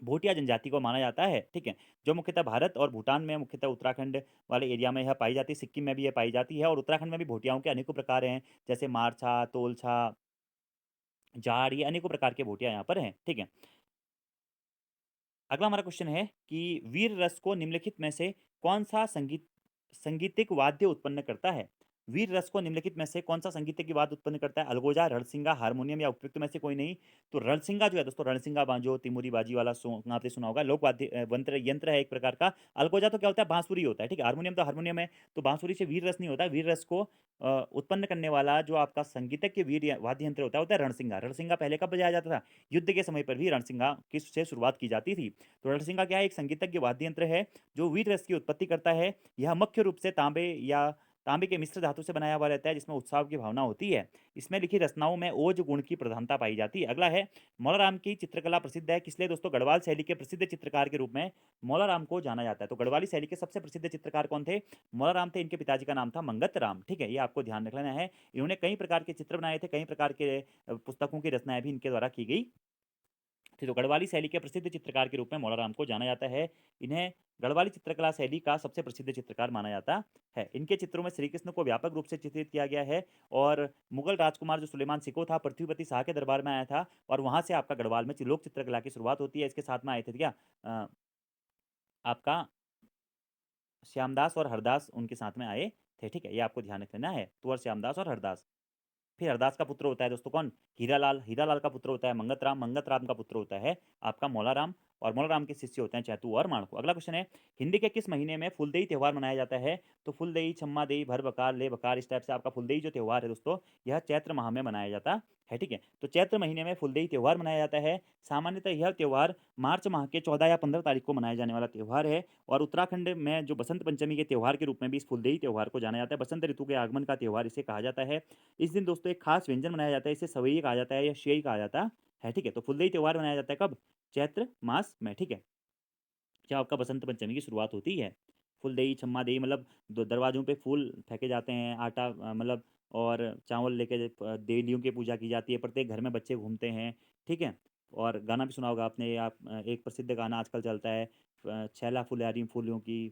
Speaker 1: भोटिया जनजाति को माना जाता है। ठीक है, जो मुख्यतः भारत और भूटान में, मुख्यतः उत्तराखंड वाले एरिया में यह पाई जाती है, सिक्किम में भी यह पाई जाती है, और उत्तराखंड में भी भोटियाओं के अनेकों प्रकार हैं, जैसे मारछा, तोलछा, जाड़, ये अनेकों प्रकार के भोटिया यहाँ पर हैं। ठीक है, अगला हमारा क्वेश्चन है कि वीर रस को निम्नलिखित में से कौन सा संगीतिक वाद्य उत्पन्न करता है? वीर रस को निम्नलिखित में से कौन सा संगीतिक वाद्य उत्पन्न करता है? अलगोजा, रणसिंगा, हारमोनियम या उपयुक्त में से कोई नहीं। तो रणसिंगा जो है दोस्तों, रणसिंगा बांजो, तिमुरी बाजी वाला आपने सुना होगा, लोक वाद्य यंत्र यंत्र है एक प्रकार का। अलगोजा तो क्या होता है, बांसुरी होता है। ठीक है, हारमोनियम तो हारमोनियम है, तो बांसुरी से वीर रस नहीं होता। वीर रस को उत्पन्न करने वाला जो आपका संगीतक के वीर वाद्य यंत्र होता है रणसिंगा। रणसिंगा पहले कब बजाया जाता था? युद्ध के समय पर भी रणसिंगा किससे शुरुआत की जाती थी। तो रणसिंगा क्या है, एक संगीतज्ञ वाद्य यंत्र है जो वीर रस की उत्पत्ति करता है। यह मुख्य रूप से तांबे या तांबे के मिश्र धातु से बनाया हुआ रहता है, जिसमें उत्साह की भावना होती है। इसमें लिखी रचनाओं में ओज गुण की प्रधानता पाई जाती है। अगला है, मौलाराम की चित्रकला प्रसिद्ध है किसलिए दोस्तों? गढ़वाल शैली के प्रसिद्ध चित्रकार के रूप में मौलाराम को जाना जाता है। तो गढ़वाली शैली के सबसे प्रसिद्ध चित्रकार कौन थे? मौलाराम थे। इनके पिताजी का नाम था मंगत राम। ठीक है, ये आपको ध्यान रख लेना है। इन्होंने कई प्रकार के चित्र बनाए थे, कई प्रकार के पुस्तकों की रचनाएं भी इनके द्वारा की गई थी। तो गढ़वाली शैली के प्रसिद्ध चित्रकार के रूप में मौलाराम को जाना जाता है। इन्हें गढ़वाली चित्रकला शैली का सबसे प्रसिद्ध चित्रकार माना जाता है। इनके चित्रों में श्री कृष्ण को व्यापक रूप से चित्रित किया गया है, और मुगल राजकुमार जो सुलेमान सिको था, पृथ्वीपति शाह के दरबार में आया था, और वहां से आपका गढ़वाल में लोक चित्रकला की शुरुआत होती है। इसके साथ में आए थे क्या, आपका श्यामदास और हरदास उनके साथ में आए थे। ठीक है, ये आपको ध्यान रख लेना है, तुअर श्यामदास और हरदास। फिर हरदास का पुत्र होता है दोस्तों कौन? हीरालाल। हीरालाल का पुत्र होता है मंगत राम। मंगत राम का पुत्र होता है आपका मौलाराम, और मौलाराम के शिष्य होते हैं चैतू और माणको। अगला क्वेश्चन है, हिंदी के किस महीने में फुलदेई त्यौहार मनाया जाता है? तो फुलदेई, छम्मा देई, भर बकार, ले बकार, इस टाइप से आपका फुलदेई जो त्यौहार है दोस्तों, यह चैत्र माह में मनाया जाता है। ठीक है, तो चैत्र महीने में फुलदेई त्यौहार मनाया जाता है। सामान्यतः यह त्यौहार मार्च माह के 14 या 15 तारीख को मनाया जाने वाला त्यौहार है, और उत्तराखंड में जो बसंत पंचमी के त्यौहार के रूप में भी इस फुलदेई त्यौहार को जाना जाता है। बसंत ऋतु के आगमन का त्यौहार इसे कहा जाता है। इस दिन दोस्तों एक खास व्यंजन बनाया जाता है, इसे सवैया कहा जाता है या शेई कहा जाता है। ठीक है, तो फुलदेई त्यौहार मनाया जाता है कब? चैत्र मास में। ठीक है, जब आपका बसंत पंचमी की शुरुआत होती है। फुलदेई, छम्मा देई मतलब दरवाजों पे फूल फेंके जाते हैं, आटा मतलब, और चावल लेके देवियों की पूजा की जाती है। प्रत्येक घर में बच्चे घूमते हैं। ठीक है, और गाना भी सुना होगा आपने, आप एक प्रसिद्ध गाना आजकल चलता है, छैला फुलहारी फूलों की,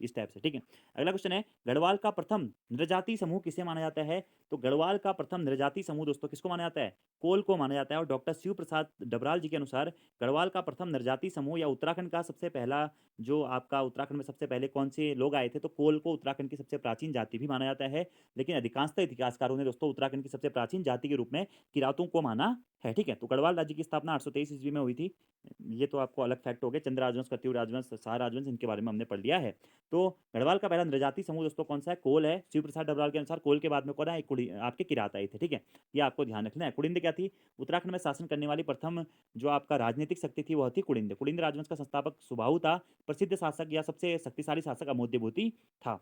Speaker 1: इस टाइप से। ठीक है, अगला क्वेश्चन है, गढ़वाल का प्रथम नृजाति समूह किसे माना जाता है? तो गढ़वाल का प्रथम नृजाति समूह दोस्तों किसको माना जाता है? कोल को माना जाता है। और डॉक्टर शिव प्रसाद डबराल जी के अनुसार गढ़वाल का प्रथम नृजाति समूह या उत्तराखंड का सबसे पहला, जो आपका उत्तराखंड में सबसे पहले कौन से लोग आए थे, तो कोल को उत्तराखंड की सबसे प्राचीन जाति भी माना जाता है। लेकिन अधिकांशतः इतिहासकारों ने दोस्तों उत्तराखंड की सबसे प्राचीन जाति के रूप में किरातों को माना है। ठीक है, तो गढ़वाल राज्य की स्थापना 823 ईस्वी में हुई थी। ये तो आपको अलग फैक्ट हो गया। चंद्र राजवंश, कत्यूर राजवंश, शाह राजवंश, इनके बारे में हमने पढ़ लिया है। तो गढ़वाल का पहला नृजाति समूह दोस्तों कौन सा है? कोल है। शिव प्रसाद डबराल के अनुसार कोल के बाद में कौन है? आपके किरात आई थे। ठीक है, ये आपको ध्यान रखना है। कुड़िंद क्या थी? उत्तराखंड में शासन करने वाली प्रथम जो आपका राजनीतिक शक्ति थी वह थी कुड़िंद। कुड़िंद राजवंश का संस्थापक सुबाहु था। प्रसिद्ध शासक या सबसे शक्तिशाली शासक अमोद्यभूति था।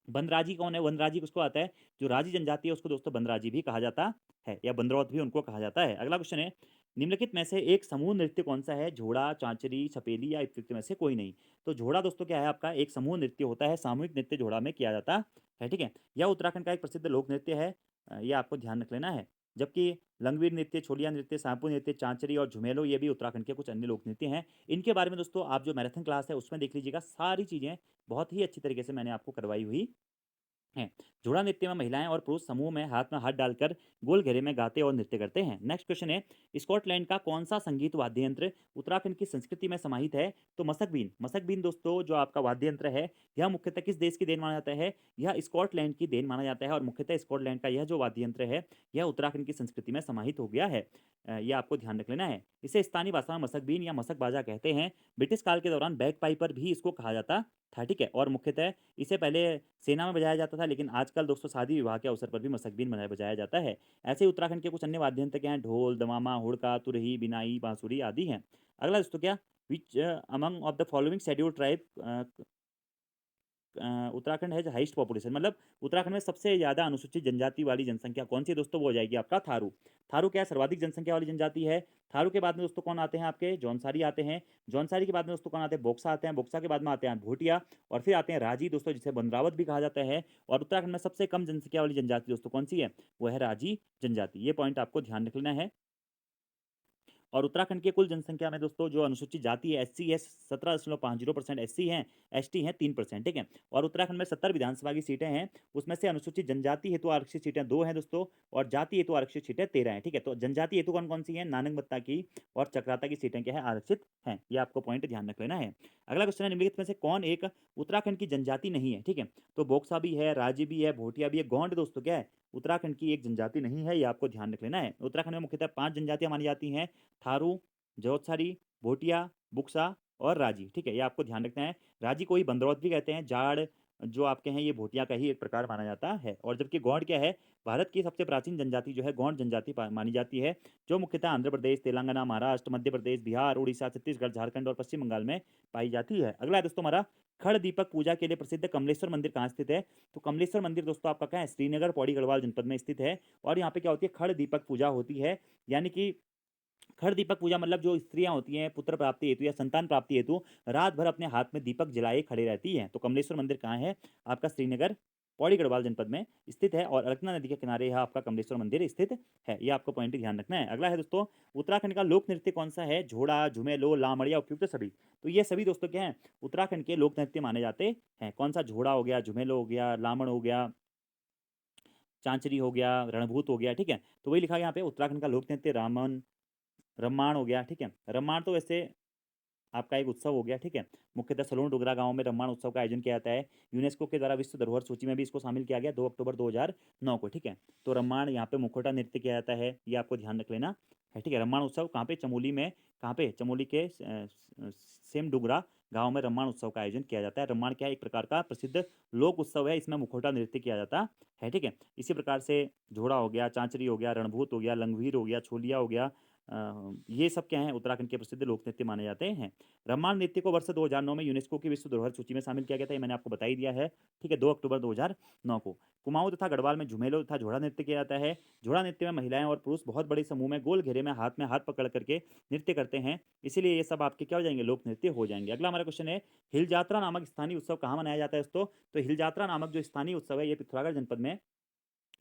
Speaker 1: बंदराजी कौन है? वनराजी किसको आता है? जो राजी जनजाति है उसको दोस्तों बंदराजी भी कहा जाता है, या बंदरौत भी उनको कहा जाता है। अगला क्वेश्चन है, निम्नलिखित में से एक समूह नृत्य कौन सा है? झोड़ा, चांचरी, छपेली या उपयुक्त में से कोई नहीं। तो झोड़ा दोस्तों क्या है? आपका एक समूह नृत्य होता है, सामूहिक नृत्य झोड़ा में किया जाता है। ठीक है, यह उत्तराखंड का एक प्रसिद्ध लोक नृत्य है। यह आपको ध्यान रख लेना है। जबकि लंगवीर नृत्य, छोलिया नृत्य, सांपू नृत्य, चांचरी और झुमेलो, ये भी उत्तराखंड के कुछ अन्य लोक नृत्य हैं। इनके बारे में दोस्तों आप जो मैराथन क्लास है उसमें देख लीजिएगा, सारी चीज़ें बहुत ही अच्छी तरीके से मैंने आपको करवाई हुई हैं। जोड़ा नृत्य में महिलाएं और पुरुष समूह में हाथ डालकर गोल घेरे में गाते और नृत्य करते हैं। नेक्स्ट क्वेश्चन है, स्कॉटलैंड का कौन सा संगीत वाद्य यंत्र उत्तराखंड की संस्कृति में समाहित है? तो मसकबीन। मसकबीन दोस्तों जो आपका वाद्य यंत्र है, यह मुख्यतः किस देश की देन माना जाता है? यह स्कॉटलैंड की देन माना जाता है और मुख्यतः स्कॉटलैंड का यह जो वाद्य यंत्र है, यह उत्तराखंड की संस्कृति में समाहित हो गया है। यह आपको ध्यान रख लेना है। इसे स्थानीय भाषा में मसकबीन या मसक बाजा कहते हैं। ब्रिटिश काल के दौरान बैक पाइपर भी इसको कहा जाता था, ठीक है। और मुख्यतः इसे पहले सेना में बजाया जाता था, लेकिन आजकल दोस्तों शादी विवाह के अवसर पर भी मसकबीन बजाया जाता है। ऐसे ही उत्तराखंड के कुछ अन्य वाद्य यंत्र क्या हैं? ढोल, दमामा, हुड़का, तुरही, बिनाई, बांसुरी आदि हैं। अगला दोस्तों क्या, which among of the following schedule tribe Uttarakhand है हाइस्ट पॉपुलेशन, मतलब उत्तराखंड में सबसे ज़्यादा अनुसूचित जनजाति वाली जनसंख्या कौन सी है दोस्तों? वो हो जाएगी आपका थारू। थारू क्या है? सर्वाधिक जनसंख्या वाली जनजाति है। थारू के बाद में दोस्तों कौन आते हैं? आपके जौनसारी आते हैं। जौनसारी के बाद में दोस्तों कौन आते हैं? बोक्सा आते हैं। बोक्सा के बाद में आते हैं भोटिया, और फिर आते हैं राजी दोस्तों, जिसे बंद्रावत भी कहा जाता है। और उत्तराखंड में सबसे कम जनसंख्या वाली जनजाति दोस्तों कौन सी है? वो है राजी जनजाति। ये पॉइंट आपको ध्यान रख लेना है। और उत्तराखंड की कुल जनसंख्या में दोस्तों जो अनुसूचित जाति है SC है 17.50%, SC हैं, ST हैं 3%, ठीक है। और उत्तराखंड में 70 विधानसभा की सीटें हैं, उसमें से अनुसूचित जनजाति हेतु आरक्षित सीटें 2 हैं दोस्तों, और जाति हेतु आरक्षित सीटें 13 हैं, ठीक है। तो जनजाति हेतु कौन कौन सी हैं? नानकमत्ता की और चक्राता की सीटें क्या है? आरक्षित हैं। ये आपको पॉइंट ध्यान रख लेना है। अगला क्वेश्चन है, निम्नलिखित में से कौन एक उत्तराखंड की जनजाति नहीं है? ठीक है, तो बोक्सा भी है, राजी भी है, भोटिया भी है, गोंड दोस्तों क्या है? उत्तराखंड की एक जनजाति नहीं है। ये आपको ध्यान रख लेना है। उत्तराखंड में मुख्यतः 5 जनजातियां मानी जाती हैं: थारू, जौत्सारी, भोटिया, बुक्सा और राजी, ठीक है। ये आपको ध्यान रखना है। राजी को ही बंदरौत भी कहते हैं। जाड़ जो आपके हैं ये भोटिया का ही एक प्रकार माना जाता है। और जबकि गौंड क्या है? भारत की सबसे प्राचीन जनजाति जो है गौंड जनजाति मानी जाती है, जो मुख्यतः आंध्र प्रदेश, तेलंगाना, महाराष्ट्र, मध्य प्रदेश, बिहार, उड़ीसा, छत्तीसगढ़, झारखंड और पश्चिम बंगाल में पाई जाती है। अगला है दोस्तों हमारा, खड़ दीपक पूजा के लिए प्रसिद्ध कमलेश्वर मंदिर कहाँ स्थित है? तो कमलेश्वर मंदिर दोस्तों आपका क्या है? श्रीनगर पौड़ी गढ़वाल जनपद में स्थित है। और यहाँ पे क्या होती है? खड़ दीपक पूजा होती है, यानी कि खड़ दीपक पूजा मतलब जो स्त्रियां होती हैं पुत्र प्राप्ति हेतु या संतान प्राप्ति हेतु रात भर अपने हाथ में दीपक जलाए खड़े रहती हैं। तो कमलेश्वर मंदिर कहाँ है? आपका श्रीनगर पौड़ी गढ़वाल जनपद में स्थित है, और अलकनंदा नदी के किनारे यह आपका कमलेश्वर मंदिर स्थित है। ये आपको पॉइंट ध्यान रखना है। अगला है दोस्तों, उत्तराखंड का लोक नृत्य कौन सा है? झोड़ा, झुमेलो, लामड़िया, उपयुक्त सभी। तो ये सभी दोस्तों क्या है? उत्तराखंड के लोक नृत्य माने जाते हैं। कौन सा? झोड़ा हो गया, झुमेलो हो गया, लामड़ हो गया, चांचरी हो गया, रणभूत हो गया, ठीक है। तो वही लिखा है यहाँ पे, उत्तराखंड का लोक नृत्य रामन रम्माण हो गया, ठीक है। रम्माण तो वैसे आपका एक उत्सव हो गया, ठीक है। मुख्यतः सलोन डोगरा गांव में रम्माण उत्सव का आयोजन किया जाता है। यूनेस्को के द्वारा विश्व धरोहर सूची में भी इसको शामिल किया गया 2 अक्टूबर 2009 को, ठीक है। तो रम्माण यहाँ पे मुखौटा नृत्य किया जाता है, ये आपको ध्यान रख लेना है, ठीक है। रम्माण उत्सव कहाँ पे? चमोली में। कहाँ पे? चमोली के सेम डुगरा गाँव में रम्माण उत्सव का आयोजन किया जाता है। रम्माण क्या है? एक प्रकार का प्रसिद्ध लोक उत्सव है, इसमें मुखौटा नृत्य किया जाता है, ठीक है। इसी प्रकार से झोड़ा हो गया, चांचरी हो गया, रणभूत हो गया, लंगवीर हो गया, छोलिया हो गया, ये सब क्या है? उत्तराखंड के प्रसिद्ध लोक नृत्य माने जाते हैं। रम्माण नृत्य को वर्ष 2009 में यूनेस्को की विश्व धरोहर सूची में शामिल किया गया था, ये मैंने आपको बता ही दिया है, ठीक है, 2 अक्टूबर 2009 को। कुमाऊं तथा गढ़वाल में झुमेलो तथा झोड़ा नृत्य किया जाता है। झोड़ा नृत्य में महिलाएं और पुरुष बहुत बड़े समूह में गोल घेरे में हाथ पकड़ करके नृत्य करते हैं, इसीलिए ये सब आपके क्या हो जाएंगे? लोक नृत्य हो जाएंगे। अगला हमारा क्वेश्चन है, हिल जात्रा नामक स्थानीय उत्सव कहाँ मनाया जाता है दोस्तों? तो हिल जात्रा नामक जो स्थानीय उत्सव है, ये पिथौरागढ़ जनपद में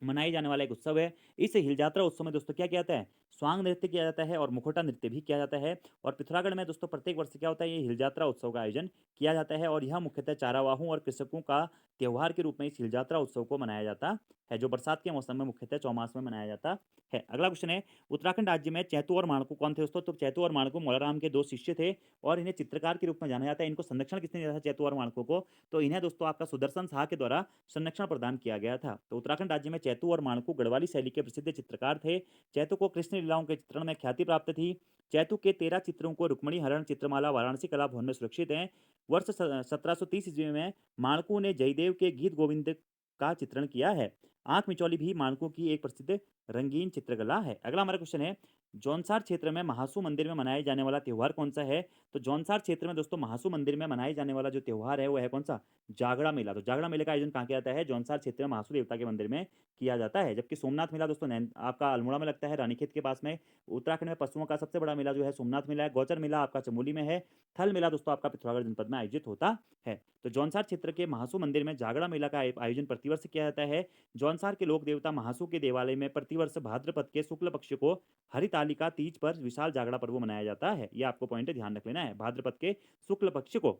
Speaker 1: मनाई जाने वाला एक उत्सव है। इस हिल यात्रा उत्सव में दोस्तों क्या किया जाता है? स्वांग नृत्य किया जाता है और मुखौटा नृत्य भी किया जाता है। और पिथौरागढ़ में दोस्तों प्रत्येक वर्ष क्या होता है? ये हिल यात्रा उत्सव का आयोजन किया जाता है, और यह मुख्यतः चारावाहों और कृषकों का त्यौहार के रूप में इस हिल यात्रा उत्सव को मनाया जाता है, जो बरसात के मौसम में मुख्यतः चौमास में मनाया जाता है। अगला क्वेश्चन है, उत्तराखंड राज्य में चैतू और माणकू कौन थे दोस्तों? तो चैतू और माणकू मौलाराम के 2 शिष्य थे, और इन्हें चित्रकार के रूप में जाना जाता है। इनको संरक्षण किसने दिया था चैतू और माणकू को? तो इन्हें दोस्तों आपका सुदर्शन शाह के द्वारा संरक्षण प्रदान किया गया था। तो उत्तराखंड राज्य में चैतू और माणकू गढ़वाली शैली के प्रसिद्ध चित्रकार थे। चैतू को कृष्ण लीलाओं के चित्रण में ख्याति प्राप्त थी। चैतू के 13 चित्रों को रुक्मणी हरण चित्रमाला वाराणसी कला भवन में सुरक्षित हैं। वर्ष 1730 ईस्वी में माणकू ने जयदेव के गीत गोविंद का चित्रण किया है। आंख मिचौली भी माणकू की एक प्रसिद्ध रंगीन चित्रकला है। अगला हमारा क्वेश्चन है, जौनसार क्षेत्र में महासू मंदिर में मनाया जाने वाला त्यौहार कौन सा है? तो जौनसार क्षेत्र में दोस्तों महासू मंदिर में मनाए जाने वाला जो त्यौहार है वो है कौन सा? जागड़ा मेला। तो जागड़ा मेले का आयोजन कहाँ किया जाता है? जौनसार क्षेत्र में महासू देवता के मंदिर में किया जाता है। जबकि सोमनाथ मेला दोस्तों आपका अल्मोड़ा में लगता है, रानीखेत के पास में। उत्तराखंड में पशुओं का सबसे बड़ा मेला जो है सोमनाथ मेला है। गौचर मेला आपका चमोली में है। थल मेला दोस्तों आपका पिथौरागढ़ जनपद में आयोजित होता है। तो जौनसार क्षेत्र के महासू मंदिर में जागड़ा मेला का आयोजन प्रतिवर्ष किया जाता है। जौनसार के लोक देवता महासू के देवालय में प्रतिवर्ष भाद्रपद के शुक्ल पक्ष को हरितालिका तीज पर विशाल जागड़ा पर्व मनाया जाता है। यह आपको पॉइंट ध्यान रख लेना है, भाद्रपद के शुक्ल पक्ष को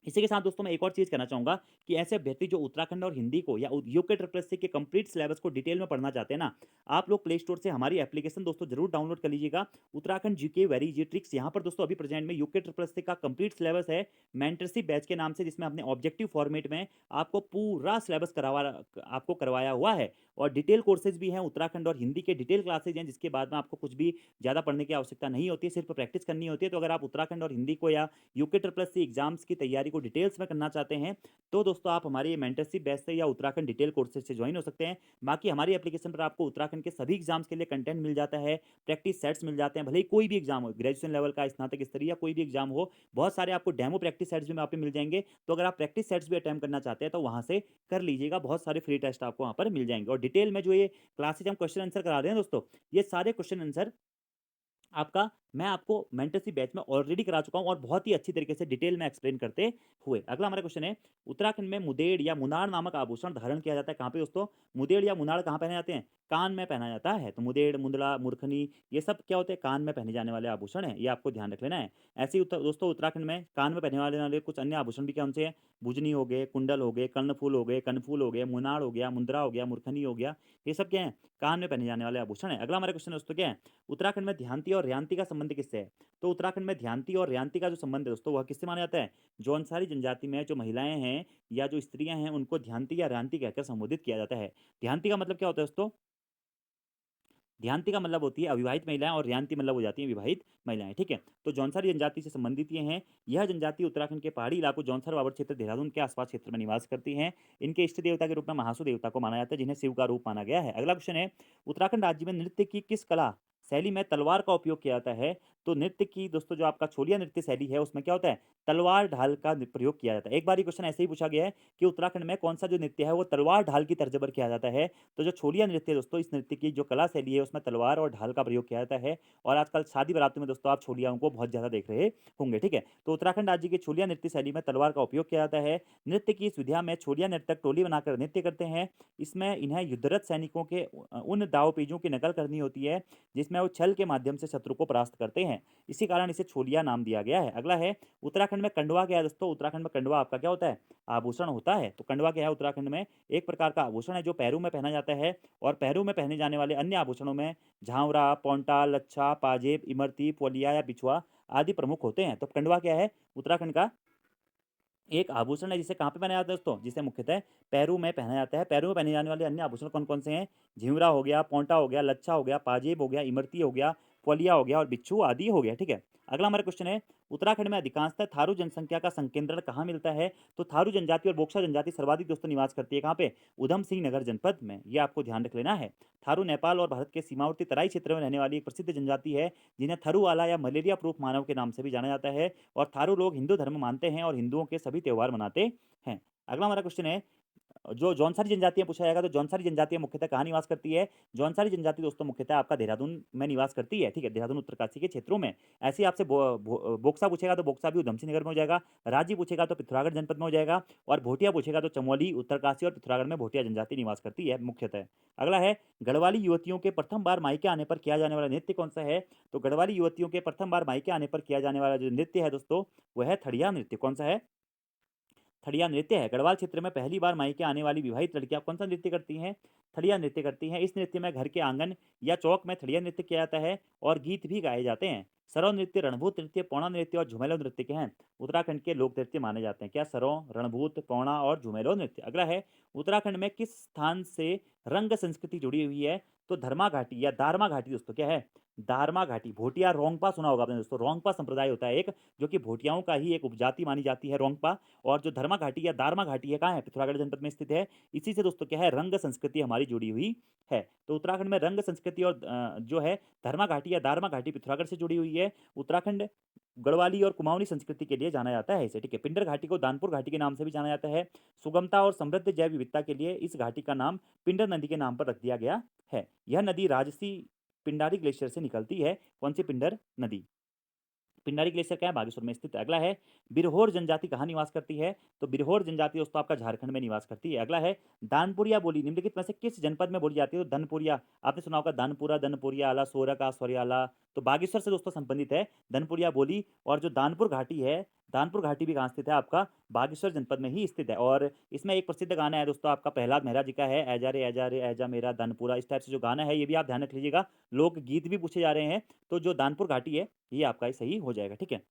Speaker 1: इसी के साथ दोस्तों मैं एक और चीज़ कहना चाहूँगा कि ऐसे अभ्यर्थी जो उत्तराखंड और हिंदी को या यूके ट्रिपल एससी के कंप्लीट सिलेबस को डिटेल में पढ़ना चाहते हैं ना, आप लोग प्ले स्टोर से हमारी एप्लीकेशन दोस्तों जरूर डाउनलोड कर लीजिएगा। उत्तराखंड जीके वेरी जी ट्रिक्स, यहाँ पर दोस्तों अभी प्रेजेंट में यूके ट्रिपल एससी का कंप्लीट सिलेबस है मेंटरशिप बैच के नाम से, जिसमें हमने ऑब्जेक्टिव फॉर्मेट में आपको पूरा सिलेबस आपको करवाया हुआ है। और डिटेल कोर्सेज भी हैं, उत्तराखंड और हिंदी के डिटेल क्लासेज हैं, जिसके बाद में आपको कुछ भी ज़्यादा पढ़ने की आवश्यकता नहीं होती है, सिर्फ प्रैक्टिस करनी होती है। तो अगर आप उत्तराखंड और हिंदी को या यूके ट्रिपल एससी एग्जाम्स की तैयारी को डिटेल्स में करना चाहते हैं, तो दोस्तों आप हमारे मेंटरशिप बैच से या उत्तराखंड डिटेल कोर्सेज से ज्वाइन हो सकते हैं। बाकी हमारी एप्लीकेशन पर आपको उत्तराखंड के सभी एग्जाम्स के लिए कंटेंट मिल जाता है, प्रैक्टिस सेट्स मिल जाते हैं, भले ही कोई भी एग्जाम हो, ग्रेजुएशन लेवल का, स्नातक स्तरीय या कोई भी एग्जाम हो, बहुत सारे आपको डेमो प्रैक्टिस सेट्स भी वहाँ पे मिल जाएंगे। तो अगर आप प्रैक्टिस सेट्स भी अटेम्प्ट करना चाहते हैं तो वहाँ से कर लीजिएगा, बहुत सारे फ्री टेस्ट आपको वहाँ पर मिल जाएंगे। और डिटेल में जो ये क्लासेज हम क्वेश्चन आंसर करा रहे हैं दोस्तों, ये सारे क्वेश्चन आंसर आपका मैं आपको मेंटरशिप बैच में ऑलरेडी करा चुका हूं और बहुत ही अच्छी तरीके से डिटेल में एक्सप्लेन करते हुए। अगला हमारा क्वेश्चन है, उत्तराखंड में मुदेड़ या मुनार नामक आभूषण धारण किया जाता है कहाँ पे दोस्तों? मुदेड़ या मुनार कहाँ पहने जाते हैं? कान में पहना जाता है। तो मुदेड़, मुंदला, मूर्खनी, ये सब क्या होते हैं? कान में पहने जाने वाले आभूषण है, ये आपको ध्यान रख लेना है। ऐसे ही दोस्तों उत्तराखंड में कान में पहने वाले कुछ अन्य आभूषण भी कौन से हैं? बुजनी हो गए, कुंडल हो गए, कर्णफूल हो गए, कनफूल हो गए, मुनार हो गया, मुंद्रा हो गया, मूर्खनी हो गया, ये सब क्या है? कान में पहने जाने वाले आभूषण है। अगला हमारा क्वेश्चन दोस्तों क्या है, उत्तराखंड में ध्यानती और रेयांती का संबंध किससे है? तो उत्तराखंड में ध्यानती और रेयांती का जो संबंध है दोस्तों, वह किससे माना जाता है? जौनसारी जनजाति में जो महिलाएं हैं या जो स्त्रियां हैं, उनको ध्यानती या रेयांती कहकर संबोधित किया जाता है। ध्यानती का मतलब क्या होता है दोस्तों? ध्यानती का मतलब होती है अविवाहित महिलाएं और रेयांती मतलब हो जाती है विवाहित महिलाएं। ठीक है, तो जौनसारी जनजाति से संबंधित ये हैं। यह जनजाति उत्तराखंड के पहाड़ी इलाकों जौनसर बाबर क्षेत्र देहरादून के आसपास क्षेत्र में निवास करती हैं। इनके इष्ट देवता के रूप में महासु देवता को माना जाता है, जिन्हें शिव का रूप माना गया है। अगला क्वेश्चन है, उत्तराखंड राज्य में नृत्य की किस कला शैली में तलवार का उपयोग किया जाता है? तो नृत्य की दोस्तों जो आपका छोलिया नृत्य शैली है, उसमें क्या होता है? तलवार ढाल का प्रयोग किया जाता है। एक बार ये क्वेश्चन ऐसे ही पूछा गया है कि उत्तराखंड में कौन सा जो नृत्य है वो तलवार ढाल की तर्ज पर किया जाता है? तो जो छोलिया नृत्य है दोस्तों, इस नृत्य की जो कला शैली है उसमें तलवार और ढाल का प्रयोग किया जाता है। और आजकल शादी बारातों में दोस्तों आप छोलियाओं को बहुत ज्यादा देख रहे होंगे। ठीक है, तो उत्तराखंड राज्य की छोलिया नृत्य शैली में तलवार का उपयोग किया जाता है। नृत्य की इस विधा में छोलिया नर्तक टोली बनाकर नृत्य करते हैं। इसमें इन्हें युद्धरत सैनिकों के उन दाव पेजों की नकल करनी होती है जिसमें वो छल के माध्यम से शत्रु को परास्त करते हैं। इसी कारण इसे छोलिया नाम दिया गया है। अगला है, उत्तराखंड में कंडवा क्या है दोस्तों? उत्तराखंड में कंडवा आपका क्या होता है? आभूषण होता है। तो कंडवा क्या है उत्तराखंड में? एक प्रकार का आभूषण है जो पैरों में पहना जाता है। और पैरों में पहने जाने वाले अन्य आभूषणों में झांवरा, पौंटा, लच्छा, पाजेब, इमरती, पोलिया या बिछुआ आदि प्रमुख होते हैं। तो कंडवा क्या है? उत्तराखंड का एक आभूषण है जिसे कहाँ पे पहना जाता है दोस्तों? जिसे मुख्यतः पैरों में पहना जाता है। पैरों में पहने जाने वाले अन्य आभूषण कौन कौन से हैं? झिंवरा हो गया, पौंटा हो गया, लच्छा हो गया, पाजेब हो गया, इमरती हो गया, पोलिया हो गया और बिच्छू आदि हो गया। ठीक है, अगला हमारा क्वेश्चन है, उत्तराखंड में अधिकांशतः थारू जनसंख्या का संकेंद्रण कहाँ मिलता है? तो थारू जनजाति और बोक्सा जनजाति सर्वाधिक दोस्तों निवास करती है कहाँ पे? उधम सिंह नगर जनपद में, ये आपको ध्यान रख लेना है। थारू नेपाल और भारत के सीमावर्ती तराई क्षेत्र में रहने वाली एक प्रसिद्ध जनजाति है, जिन्हें थरुवाला या मलेरिया प्रूफ मानव के नाम से भी जाना जाता है। और थारू लोग हिंदू धर्म मानते हैं और हिंदुओं के सभी त्यौहार मनाते हैं। अगला हमारा क्वेश्चन है, जो जौनसारी जनजातियां पूछा जाएगा, तो जौनसारी जनजातियां मुख्यतः कहाँ निवास करती है? जौनसारी जनजाति दोस्तों मुख्यतः आपका देहरादून में निवास करती है। ठीक है, देहरादून उत्तरकाशी के क्षेत्रों में। ऐसे ही आपसे बोक्सा पूछेगा तो बोक्सा भी उधमसिंह नगर में हो जाएगा। राजी पूछेगा तो पिथौरागढ़ जनपद में हो जाएगा। और भोटिया पूछेगा तो चमोली, उत्तरकाशी और पिथौरागढ़ में भोटिया जनजाति निवास करती है मुख्यतः। अगला है, गढ़वाली युवतियों के प्रथम बार मायके आने पर किया जाने वाला नृत्य कौन सा है? तो गढ़वाली युवतियों के प्रथम बार मायके आने पर किया जाने वाला जो नृत्य है दोस्तों, वह है थड़िया नृत्य। कौन सा है? थड़िया नृत्य है। गढ़वाल क्षेत्र में पहली बार मायके आने वाली विवाहित लड़कियां कौन सा नृत्य करती हैं? थड़िया नृत्य करती हैं। इस नृत्य में घर के आंगन या चौक में थड़िया नृत्य किया जाता है और गीत भी गाए जाते हैं। सरौ नृत्य, रणभूत नृत्य, पौना नृत्य और झुमेलो नृत्य के हैं उत्तराखंड के लोक नृत्य माने जाते हैं। क्या? सरौ, रणभूत, पौना और झुमेलो नृत्य। अगला है, उत्तराखंड में किस स्थान से रंग संस्कृति जुड़ी हुई है? तो धर्मा घाटी या दारमा घाटी दोस्तों क्या है? दारमा घाटी। भोटिया रोंगपा सुना होगा आपने दोस्तों। रोंगपा संप्रदाय होता है एक, जो कि भोटियाओं का ही एक उपजाति मानी जाती है रोंगपा। और जो धर्मा घाटी या दारमा घाटी है, कहाँ है? पिथौरागढ़ जनपद में स्थित है। इसी से दोस्तों क्या है? रंग संस्कृति हमारी जुड़ी हुई है। तो उत्तराखंड में रंग संस्कृति और जो है धर्मा घाटी या दारमा घाटी पिथौरागढ़ से जुड़ी हुई है। उत्तराखंड गढ़वाली और कुमाऊनी संस्कृति के लिए जाना जाता है इसे। ठीक है, पिंडर घाटी को दानपुर घाटी के नाम से भी जाना जाता है। सुगमता और समृद्ध जैव विविधता के लिए इस घाटी का नाम पिंडर नदी के नाम पर रख दिया गया है। यह नदी राजसी पिंडारी ग्लेशियर से निकलती है। कौन सी? पिंडर नदी। पिंडारी ग्लेशियर क्या है? बागेश्वर में स्थित है। अगला है, बिरहोर जनजाति कहाँ निवास करती है? तो बिरहोर जनजाति दोस्तों आपका झारखंड में निवास करती है। अगला है, दानपुरिया बोली निम्नलिखित में से किस जनपद में बोली जाती है? तो धनपुरिया, आपने सुना होगा दानपुरा, दनपुरिया आला, सोरका, सोरियाला। तो बागेश्वर से दोस्तों संबंधित है धनपुरिया बोली। और जो दानपुर घाटी है, दानपुर घाटी भी कहाँ स्थित है? आपका बागेश्वर जनपद में ही स्थित है। और इसमें एक प्रसिद्ध गाना है दोस्तों आपका प्रहलाद मेहरा जी का है, ऐजा रे ऐजा रे ऐजा मेरा दानपुरा, इस टाइप से जो गाना है ये भी आप ध्यान रख लीजिएगा। लोकगीत भी पूछे जा रहे हैं, तो जो दानपुर घाटी है ये आपका सही हो जाएगा, ठीक है।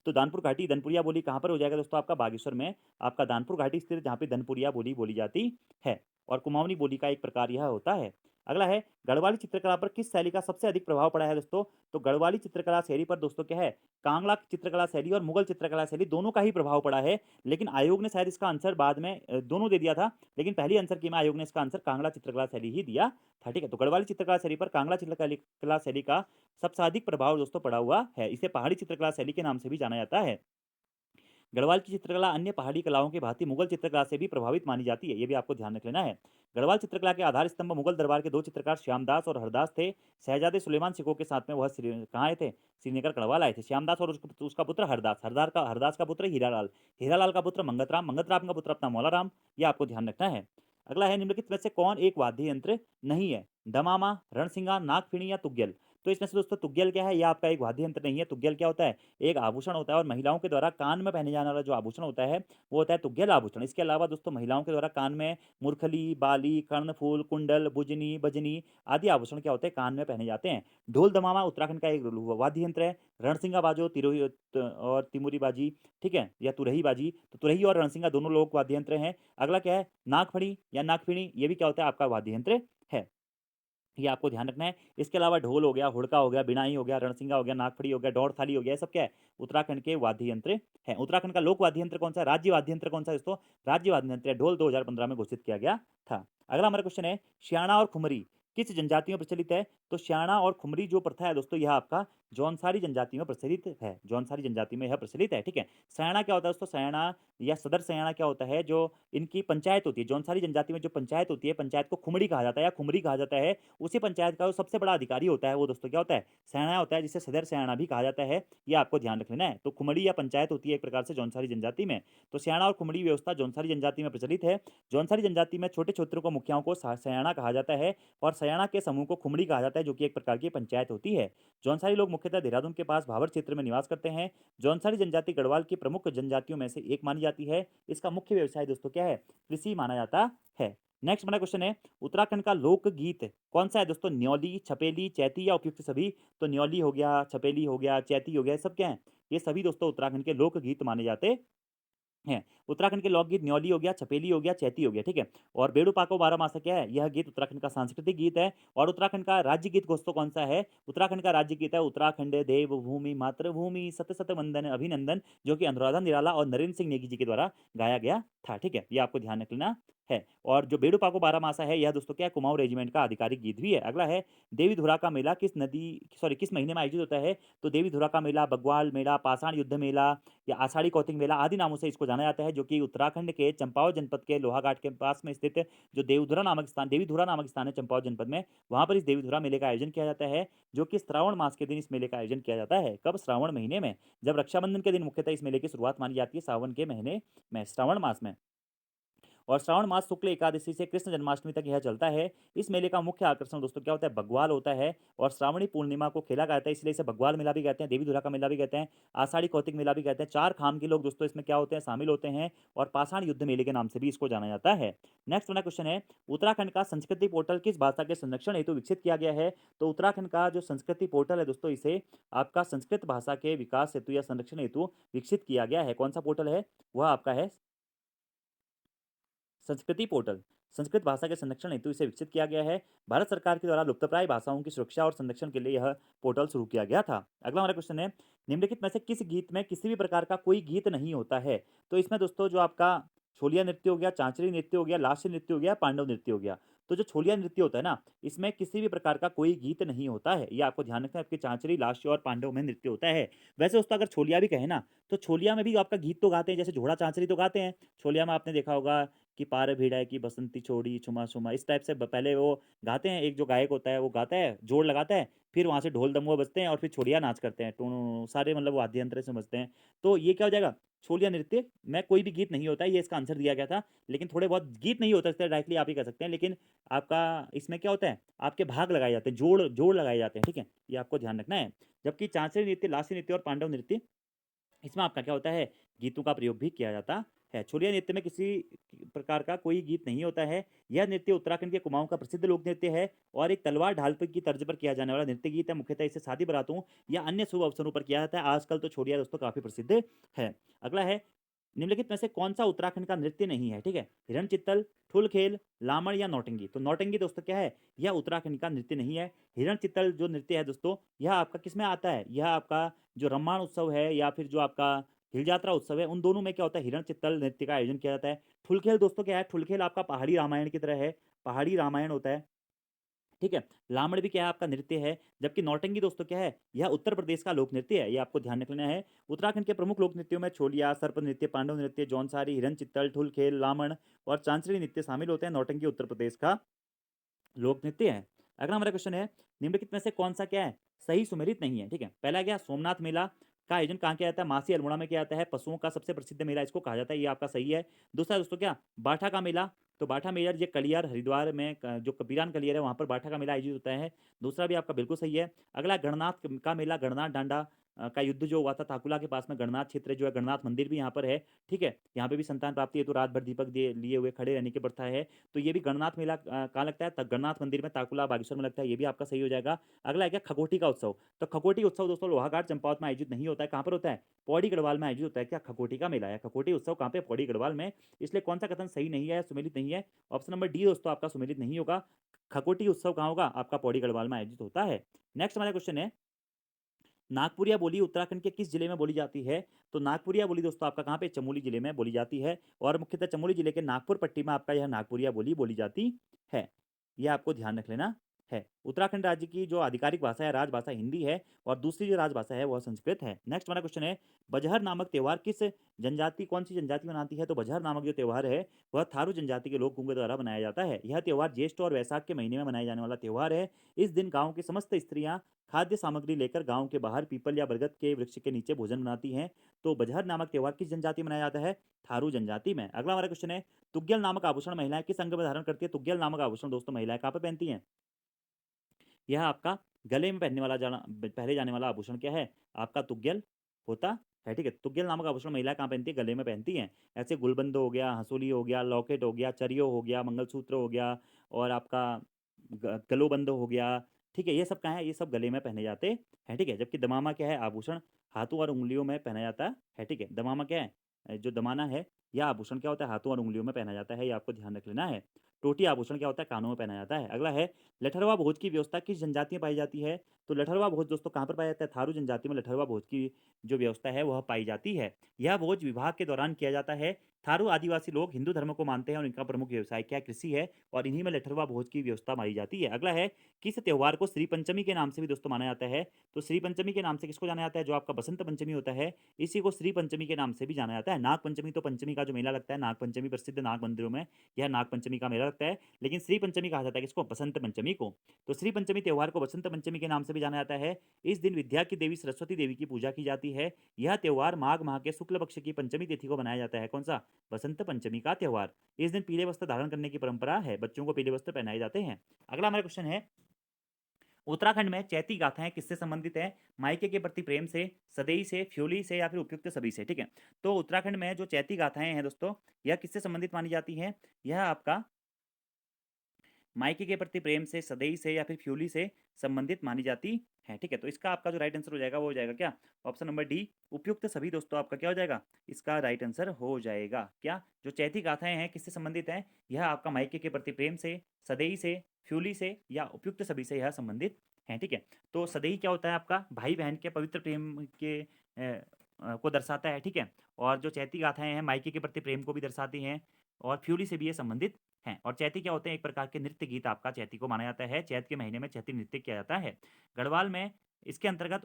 Speaker 1: तो दानपुर घाटी दनपुरिया बोली कहाँ पर हो जाएगा दोस्तों? आपका बागेश्वर में आपका दानपुर घाटी स्थित है, जहाँ पे दनपुरिया बोली बोली जाती है। और कुमाऊनी बोली का एक प्रकार यह होता है। अगला है, गढ़वाली चित्रकला पर किस शैली का सबसे अधिक प्रभाव पड़ा है दोस्तों? तो गढ़वाली चित्रकला शैली पर दोस्तों क्या है, कांगड़ा चित्रकला शैली और मुगल चित्रकला शैली दोनों का ही प्रभाव पड़ा है। लेकिन आयोग ने शायद इसका आंसर बाद में दोनों दे दिया था, लेकिन पहली आंसर की में आयोग ने इसका आंसर कांगड़ा चित्रकला शैली ही दिया था, ठीक है। तो गढ़वाली चित्रकला शैली पर कांगड़ा चित्रकला शैली का सबसे अधिक प्रभाव दोस्तों पड़ा हुआ है। इसे पहाड़ी चित्रकला शैली के नाम से भी जाना जाता है। गढ़वाल की चित्रकला अन्य पहाड़ी कलाओं की भांति मुगल चित्रकला से भी प्रभावित मानी जाती है, ये भी आपको ध्यान रख लेना है। गढ़वाल चित्रकला के आधार स्तंभ मुगल दरबार के दो चित्रकार श्यामदास और हरदास थे। शहजादे सुलेमान सिकों के साथ में वह कहाँ आए थे? श्रीनगर गढ़वाल आए थे। श्यामदास और उसका पुत्र हरदास, हरदास का पुत्र हीरालाल, हीरालाल का पुत्र मंगतराम, मंगतराम का पुत्र अपना मौलाराम, ये आपको ध्यान रखना है। अगला है, निम्नलिखित में से कौन एक वाद्य यंत्र नहीं है? दमामा, रणसिंगा, नागफिणी या तुग्यल? तो इसमें से दोस्तों तुग्यल क्या है? यह आपका एक वाद्य यंत्र नहीं है। तुग्यल क्या होता है? एक आभूषण होता है, और महिलाओं के द्वारा कान में पहने जाने वाला जो आभूषण होता है वो होता है तुग्यल आभूषण। इसके अलावा दोस्तों महिलाओं के द्वारा कान में मुरखली, बाली, कर्णफूल, कुंडल, बुजनी, बजनी आदि आभूषण क्या होते हैं? कान में पहने जाते हैं। ढोल दमामा उत्तराखंड का एक वाद्य यंत्र है। रणसिंगा बाजो, तिरोही और तिमुरी बाजी, ठीक है, या तुरही बाजी। तो तुरही और रणसिंगा दोनों लोक वाद्य यंत्र हैं। अगला क्या है? नागफड़ी या नागफिणी, ये भी क्या होता है? आपका वाद्य यंत्र है, ये आपको ध्यान रखना है। इसके अलावा ढोल हो गया, हुड़का हो गया, बिनाई हो गया, रणसिंगा हो गया, नागफड़ी हो गया, दौड़ थाली हो गया, ये सब क्या है? उत्तराखंड के वाद्य यंत्र है। उत्तराखंड का लोक वाद्य यंत्र कौन सा है? राज्य वाद्य यंत्र कौन सा है दोस्तों? राज्य वाद्य यंत्र है ढोल, 2015 में घोषित किया गया था। अगला हमारा क्वेश्चन है, श्याणा और खुमरी किस जनजाति में प्रचलित है? तो श्याणा और खुमरी जो प्रथा है दोस्तों, यह आपका जौनसारी जनजाति में प्रचलित है। जौनसारी जनजाति में यह प्रचलित है, ठीक है। सयाणा क्या होता है दोस्तों? सयाणा या सदर सयाणा क्या होता है? जो इनकी पंचायत होती है, जौनसारी जनजाति में जो पंचायत होती है, पंचायत को खुमड़ी कहा जाता है या खुमरी कहा जाता है। उसी पंचायत का जो सबसे बड़ा अधिकारी होता है वो दोस्तों क्या होता है? सयाणा होता है, जिसे सदर सयाणा भी कहा जाता है। ये आपको ध्यान रख लेना है। तो खुमड़ी या पंचायत होती है एक प्रकार से जौनसारी जनजाति में। तो सयाणा और खुमड़ी व्यवस्था जौनसारी जनजाति में प्रचलित है। जौनसारी जनजाति में छोटे क्षेत्रों को मुखियाओं को सयाणा कहा जाता है, और सयाणा के समूह को खुमड़ी कहा जाता है, जो कि एक प्रकार की पंचायत होती है। जौनसारी लोग मुख्यतः देहरादून के पास भावर क्षेत्र में निवास करते हैं। जौनसारी जनजाति गढ़वाल की प्रमुख जनजातियों में से एक मानी जाती है। इसका मुख्य व्यवसाय दोस्तों क्या है? कृषि माना जाता है। नेक्स्ट हमारा क्वेश्चन है, उत्तराखंड का लोकगीत कौन सा है दोस्तों? न्यौली, छपेली, चैती या उपयुक्त सभी? तो न्यौली हो गया, छपेली हो गया, चैती हो गया, सब क्या है? ये सभी दोस्तों उत्तराखंड के लोकगीत माने जाते हैं। उत्तराखंड के लोकगीत न्यौली हो गया, छपेली हो गया, चैती हो गया, ठीक है। और बेड़ू पाको बारहमासा क्या है? यह गीत उत्तराखंड का सांस्कृतिक गीत है। और उत्तराखंड का राज्य गीत दोस्तों कौन सा है? उत्तराखंड का राज्य गीत है उत्तराखंड देवभूमि मातृभूमि सत सत वंदन अभिनंदन, जो कि अनुराधा निराला और नरेंद्र सिंह नेगी जी के द्वारा गाया गया था, ठीक है। ये आपको ध्यान रखना है। और जो बेड़ू पाको बारहमासा है, यह दोस्तों क्या है? कुमाऊं रेजिमेंट का आधिकारिक गीत भी है। अगला है, देवी धुरा का मेला किस महीने में आयोजित होता है? तो देवी धुरा का मेला, बग्वाल मेला, पाषाण युद्ध मेला या आषाढ़ी कौतिक मेला आदि नामों से इसको जाना जाता है, जो कि उत्तराखंड के चंपावत जनपद के लोहाघाट के पास में स्थित जो देवीधुरा नामक स्थान है चंपावत जनपद में, वहां पर इस देवीधुरा मेले का आयोजन किया जाता है, जो कि श्रावण मास के दिन इस मेले का आयोजन किया जाता है। कब? श्रावण महीने में, जब रक्षाबंधन के दिन मुख्यतः इस मेले की शुरुआत मानी जाती है, सावन के महीने में, श्रावण मास में। और श्रावण मास शुक्ल एकादशी से कृष्ण जन्माष्टमी तक यह चलता है। इस मेले का मुख्य आकर्षण दोस्तों क्या होता है? बग्वाल होता है। और श्रावणी पूर्णिमा को खेला जाता है, इसलिए इसे बग्वाल मेला भी कहते हैं, देवी धुरा का मेला भी कहते हैं, आषाढ़ी कौतिक मेला भी कहते हैं। चार खाम के लोग दोस्तों इसमें क्या होते हैं? शामिल होते हैं। और पाषाण युद्ध मेले के नाम से भी इसको जाना जाता है। नेक्स्ट वाला क्वेश्चन है, उत्तराखंड का संस्कृति पोर्टल किस भाषा के संरक्षण हेतु विकसित किया गया है? तो उत्तराखंड का जो संस्कृति पोर्टल है दोस्तों, इसे आपका संस्कृत भाषा के विकास हेतु या संरक्षण हेतु विकसित किया गया है। कौन सा पोर्टल है? वह आपका है संस्कृति पोर्टल। संस्कृत भाषा के संरक्षण हेतु इसे विकसित किया गया है। भारत सरकार के द्वारा लुप्तप्राय भाषाओं की सुरक्षा और संरक्षण के लिए यह पोर्टल शुरू किया गया था। अगला हमारा क्वेश्चन है, निम्नलिखित में से किस गीत में किसी भी प्रकार का कोई गीत नहीं होता है? तो इसमें दोस्तों जो आपका छोलिया नृत्य हो गया, चांचरी नृत्य हो गया, लास्य नृत्य हो गया, पांडव नृत्य हो गया। तो जो छोलिया नृत्य होता है ना, इसमें किसी भी प्रकार का कोई गीत नहीं होता है, ये आपको ध्यान रखना है। आपकी चांचरी, लास्य और पांडव में नृत्य होता है। वैसे दोस्तों अगर छोलिया भी कहे ना, तो छोलिया में भी आपका गीत तो गाते हैं, जैसे घोड़ा चांचरी तो गाते हैं। छोलिया में आपने देखा होगा कि पार भिड़ाए की बसंती छोड़ी छुमा छुमा, इस टाइप से पहले वो गाते हैं। एक जो गायक होता है वो गाता है, जोड़ लगाता है, फिर वहाँ से ढोल दमुआ बजते हैं और फिर छोलिया नाच करते हैं, टूणू सारे मतलब वाद्य यंत्र से बजते हैं। तो ये क्या हो जाएगा? छोलिया नृत्य में कोई भी गीत नहीं होता है, ये इसका आंसर दिया गया था। लेकिन थोड़े बहुत गीत नहीं होता, इसलिए डायरेक्टली आप ही कह सकते हैं। लेकिन आपका इसमें क्या होता है? आपके भाग लगाए जाते हैं, जोड़ जोड़ लगाए जाते हैं, ठीक है। ये आपको ध्यान रखना है। जबकि चांचरी नृत्य, लासी नृत्य और पांडव नृत्य इसमें आपका क्या होता है, गीतों का प्रयोग भी किया जाता है। छोलिया नृत्य में किसी प्रकार का कोई गीत नहीं होता है। यह नृत्य उत्तराखंड के कुमाऊं का प्रसिद्ध लोक नृत्य है और एक तलवार ढाल पर की तर्ज पर किया जाने वाला नृत्य गीत है। मुख्यतः इसे शादी बारातों या अन्य शुभ अवसरों पर किया जाता है। आजकल तो छोलिया दोस्तों काफी प्रसिद्ध है। अगला है, निम्नलिखित में से कौन सा उत्तराखंड का नृत्य नहीं है? ठीक है, हिरण चित्तल, ठुल-खेल, लामड़ या नौटंकी। तो नौटंकी दोस्तों क्या है, यह उत्तराखंड का नृत्य नहीं है। हिरण चित्तल जो नृत्य है दोस्तों, यह आपका किसमें आता है, यह आपका जो रम्माण उत्सव है या फिर जो आपका हिल यात्रा उत्सव है, उन दोनों में क्या होता है, हिरण चित्तल नृत्य का आयोजन किया जाता है। ठुल-खेल दोस्तों क्या है, ठुल-खेल आपका पहाड़ी रामायण की तरह है, पहाड़ी रामायण होता है। ठीक है, लामड़ भी क्या है, आपका नृत्य है। जबकि नौटंकी दोस्तों क्या है, यह उत्तर प्रदेश का लोक नृत्य है, ये आपको ध्यान रखना है। उत्तराखंड के प्रमुख लोक नृत्यों में छोलिया, सर्प नृत्य, पांडव नृत्य, जौनसारी, हिरण चित्तल, ठुल खेल, लामण और चांचरी नृत्य शामिल होते हैं। नौटंकी उत्तर प्रदेश का लोक नृत्य है। अगला हमारा क्वेश्चन है, निम्नलिखित में से कौन सा क्या है, सही सुमेलित नहीं है? ठीक है, पहला क्या, सोमनाथ मेला का आयोजन कहाँ किया जाता है? मासी अल्मोड़ा में किया जाता है। पशुओं का सबसे प्रसिद्ध मेला इसको कहा जाता है, ये आपका सही है। दूसरा दोस्तों क्या, बाठा का मेला, तो बाठा मेला ये कलियार हरिद्वार में जो कबीरान कलियर है वहाँ पर बाठा का मेला आयोजित होता है। दूसरा भी आपका बिल्कुल सही है। अगला गणनाथ का मेला, गणनाथ डांडा का युद्ध जो हुआ था ताकुला के पास में, गणनाथ क्षेत्र जो है, गणनाथ मंदिर भी यहाँ पर है। ठीक है, यहाँ पे भी संतान प्राप्ति है तो रात भर दीपक लिए हुए खड़े रहने की प्रथा है। तो ये भी गणनाथ मेला कहाँ लगता है, गणनाथ मंदिर में, ताकुला बागेश्वर में लगता है, ये भी आपका सही हो जाएगा। अगला है क्या, खगोटी का उत्सव। तो खगोटी उत्सव दोस्तों लोहाघाट चंपावत में आयोजित नहीं होता है, कहाँ पर होता है, पौड़ी गढ़वाल में आयोजित होता है। क्या खगोटी का मेला है, खगोटी उत्सव कहाँ पे, पौड़ी गढ़वाल में। इसलिए कौन सा कथन सही नहीं है, सुमेलित नहीं है? ऑप्शन नंबर डी दोस्तों आपका सुमेलित नहीं होगा। खगोटी उत्सव कहाँ होगा, आपका पौड़ी गढ़वाल में आयोजित होता है। नेक्स्ट हमारा क्वेश्चन है, नागपुरिया बोली उत्तराखंड के किस जिले में बोली जाती है? तो नागपुरिया बोली दोस्तों आपका कहाँ पे, चमोली जिले में बोली जाती है और मुख्यतः चमोली जिले के नागपुर पट्टी में आपका यह नागपुरिया बोली बोली जाती है। यह आपको ध्यान रख लेना है। उत्तराखंड राज्य की जो आधिकारिक भाषा है, राजभाषा हिंदी है और दूसरी जो राजभाषा है वह संस्कृत है। नेक्स्ट हमारा क्वेश्चन है, बजहर नामक त्यौहार किस जनजाति, कौन सी जनजाति मनाती है? तो बजहर नामक जो त्यौहार है वह थारू जनजाति के लोगों के द्वारा मनाया जाता है। यह त्यौहार ज्येष्ठ और वैशाख के महीने में मनाया जाने वाला त्यौहार है। इस दिन गाँव की समस्त स्त्रियां खाद्य सामग्री लेकर गांव के बाहर पीपल या बरगद के वृक्ष के नीचे भोजन बनाती हैं। तो बजहर नामक त्यौहार किस जनजाति में मनाया जाता है? थारू जनजाति में। अगला हमारा क्वेश्चन है, तुग्यल नामक आभूषण महिलाएं किस अंग में धारण करती है? तुग्यल नामक आभूषण दोस्तों महिलाएं कहाँ पर पहनती हैं? यह आपका गले में पहनने वाला पहने जाने वाला आभूषण क्या है? आपका तुग्यल होता है। ठीक है, तुग्यल नामक आभूषण महिला कहाँ पहनती है? गले में पहनती हैं। ऐसे गुलबंद हो गया, हंसुली हो गया, लॉकेट हो गया, चरियो हो गया, मंगलसूत्र हो गया और आपका गलोबंद हो गया। ठीक है, ये सब कहाँ है, ये सब गले में पहने जाते हैं। ठीक है, जबकि दमामा क्या है, आभूषण हाथों और उंगलियों में पहना जाता है। ठीक है, दमामा क्या है, जो दमाना है यह आभूषण क्या होता है, हाथों और उंगलियों में पहना जाता है, ये आपको ध्यान रख लेना है। टोटी आभूषण क्या होता है, कानों में पहना जाता है। अगला है, लठरवा भोज की व्यवस्था किस जनजाति में पाई जाती है? तो लठरवा भोज दोस्तों कहाँ पर पाया जाता है? थारू जनजाति में लठरवा भोज की जो व्यवस्था है वह पाई जाती है। यह भोज विवाह के दौरान किया जाता है। थारू आदिवासी लोग हिंदू धर्म को मानते हैं और इनका प्रमुख व्यवसाय क्या है, कृषि है और इन्हीं में लठरवा भोज की व्यवस्था पाई जाती है। अगला है, किस त्यौहार को श्री पंचमी के नाम से भी दोस्तों माना जाता है? तो श्री पंचमी के नाम से किसको जाना जाता है? जो आपका बसंत पंचमी होता है इसी को श्री पंचमी के नाम से भी जाना जाता है। नाग पंचमी तो पंचमी का जो मेला लगता है, नाग पंचमी प्रसिद्ध नाग मंदिरों में यह नाग पंचमी का मेला लगता है, लेकिन श्री पंचमी कहा जाता है किसको? बसंत पंचमी को। तो श्री पंचमी त्यौहार को बसंत पंचमी के नाम से भी जाना जाता है। इस दिन विद्या की देवी सरस्वती देवी की पूजा की जाती है। यह त्यौहार माघ माह के शुक्ल पक्ष की पंचमी तिथि को मनाया जाता है। कौन सा? बसंत पंचमी का त्यौहार। इस दिन पीले वस्त्र धारण करने की परंपरा है, बच्चों को पीले वस्त्र पहनाए जाते हैं। अगला हमारा क्वेश्चन है, उत्तराखंड में चैती गाथाएं किससे संबंधित है? मायके के प्रति प्रेम से, सदैई से, फ्योली से या फिर उपयुक्त सभी से? ठीक है, तो उत्तराखंड में जो चैती गाथाएं हैं दोस्तों यह किससे संबंधित मानी जाती है? यह आपका मायके के प्रति प्रेम से, सदैई से या फिर फ्यूली से संबंधित मानी जाती है। ठीक है, तो इसका आपका जो राइट आंसर हो जाएगा वो हो जाएगा क्या? ऑप्शन नंबर डी, उपयुक्त सभी दोस्तों आपका क्या हो जाएगा? इसका राइट आंसर हो जाएगा क्या? जो चैती गाथाएं हैं किससे संबंधित हैं? यह आपका मायके के प्रति प्रेम से, सदैई से, फ्यूली से या उपयुक्त सभी से यह संबंधित हैं। ठीक है, तो सदैई क्या होता है? आपका भाई बहन के पवित्र प्रेम के को दर्शाता है। ठीक है, और जो चैती गाथाएं हैं मायके के प्रति प्रेम को भी दर्शाती हैं और फ्यूली से भी ये संबंधित हैं। और चैती क्या होते हैं? एक प्रकार के नृत्य गीत आपका चैती को माना जाता है। चैत के महीने में चैती नृत्य किया जाता है। गढ़वाल में इसके अंतर्गत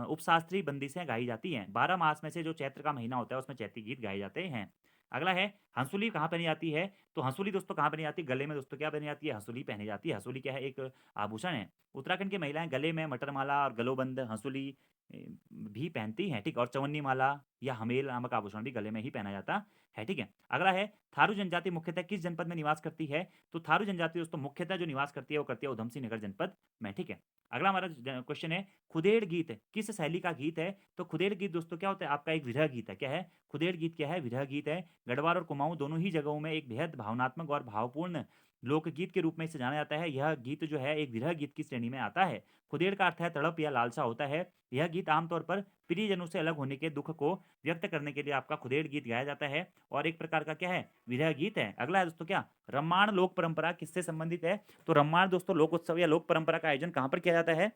Speaker 1: उपशास्त्रीय बंदिशें गाई जाती हैं। 12 मास में से जो चैत्र का महीना होता है उसमें चैती गीत गाए जाते हैं। अगला है, हंसुली कहाँ पहनी जाती है? तो हंसुली दोस्तों कहाँ पहनी जाती है? गले में दोस्तों क्या पहनी जाती है? हंसुली पहनी जाती है। हंसुली क्या है? एक आभूषण है। उत्तराखंड की महिलाएं गले में मटरमाला और गलोबंद, हंसुली भी पहनती हैं, ठीक। और चवन्नी माला या हमेल नामक आभूषण भी गले में ही पहना जाता है, ठीक है। अगला है थारू जनजाति मुख्यतः किस जनपद में निवास करती है? तो थारू जनजाति दोस्तों मुख्यतः जो निवास करती है वो करती है उधम सिंह नगर जनपद में, ठीक है। अगला हमारा क्वेश्चन है खुदेड़ गीत किस शैली का गीत है? तो खुदेड़ गीत दोस्तों क्या होता है? आपका एक विरह गीत है। क्या है? खुदेड़ गीत क्या है? विरह गीत है। गढ़वाल और कुमाऊं दोनों ही जगहों में एक बेहद भावनात्मक और भावपूर्ण लोकगीत के रूप में इसे जाना जाता है। यह गीत जो है एक विरह गीत की श्रेणी में आता है। खुदेड़ का अर्थ है तड़प या लालसा होता है। यह गीत आमतौर पर प्रियजनों से अलग होने के दुख को व्यक्त करने के लिए आपका खुदेड़ गीत गाया जाता है और एक प्रकार का क्या है? विरह गीत है। अगला है दोस्तों क्या? रम्माण लोक परंपरा किससे संबंधित है? तो रम्माण दोस्तों लोक उत्सव या लोक परंपरा का आयोजन कहाँ पर किया जाता है?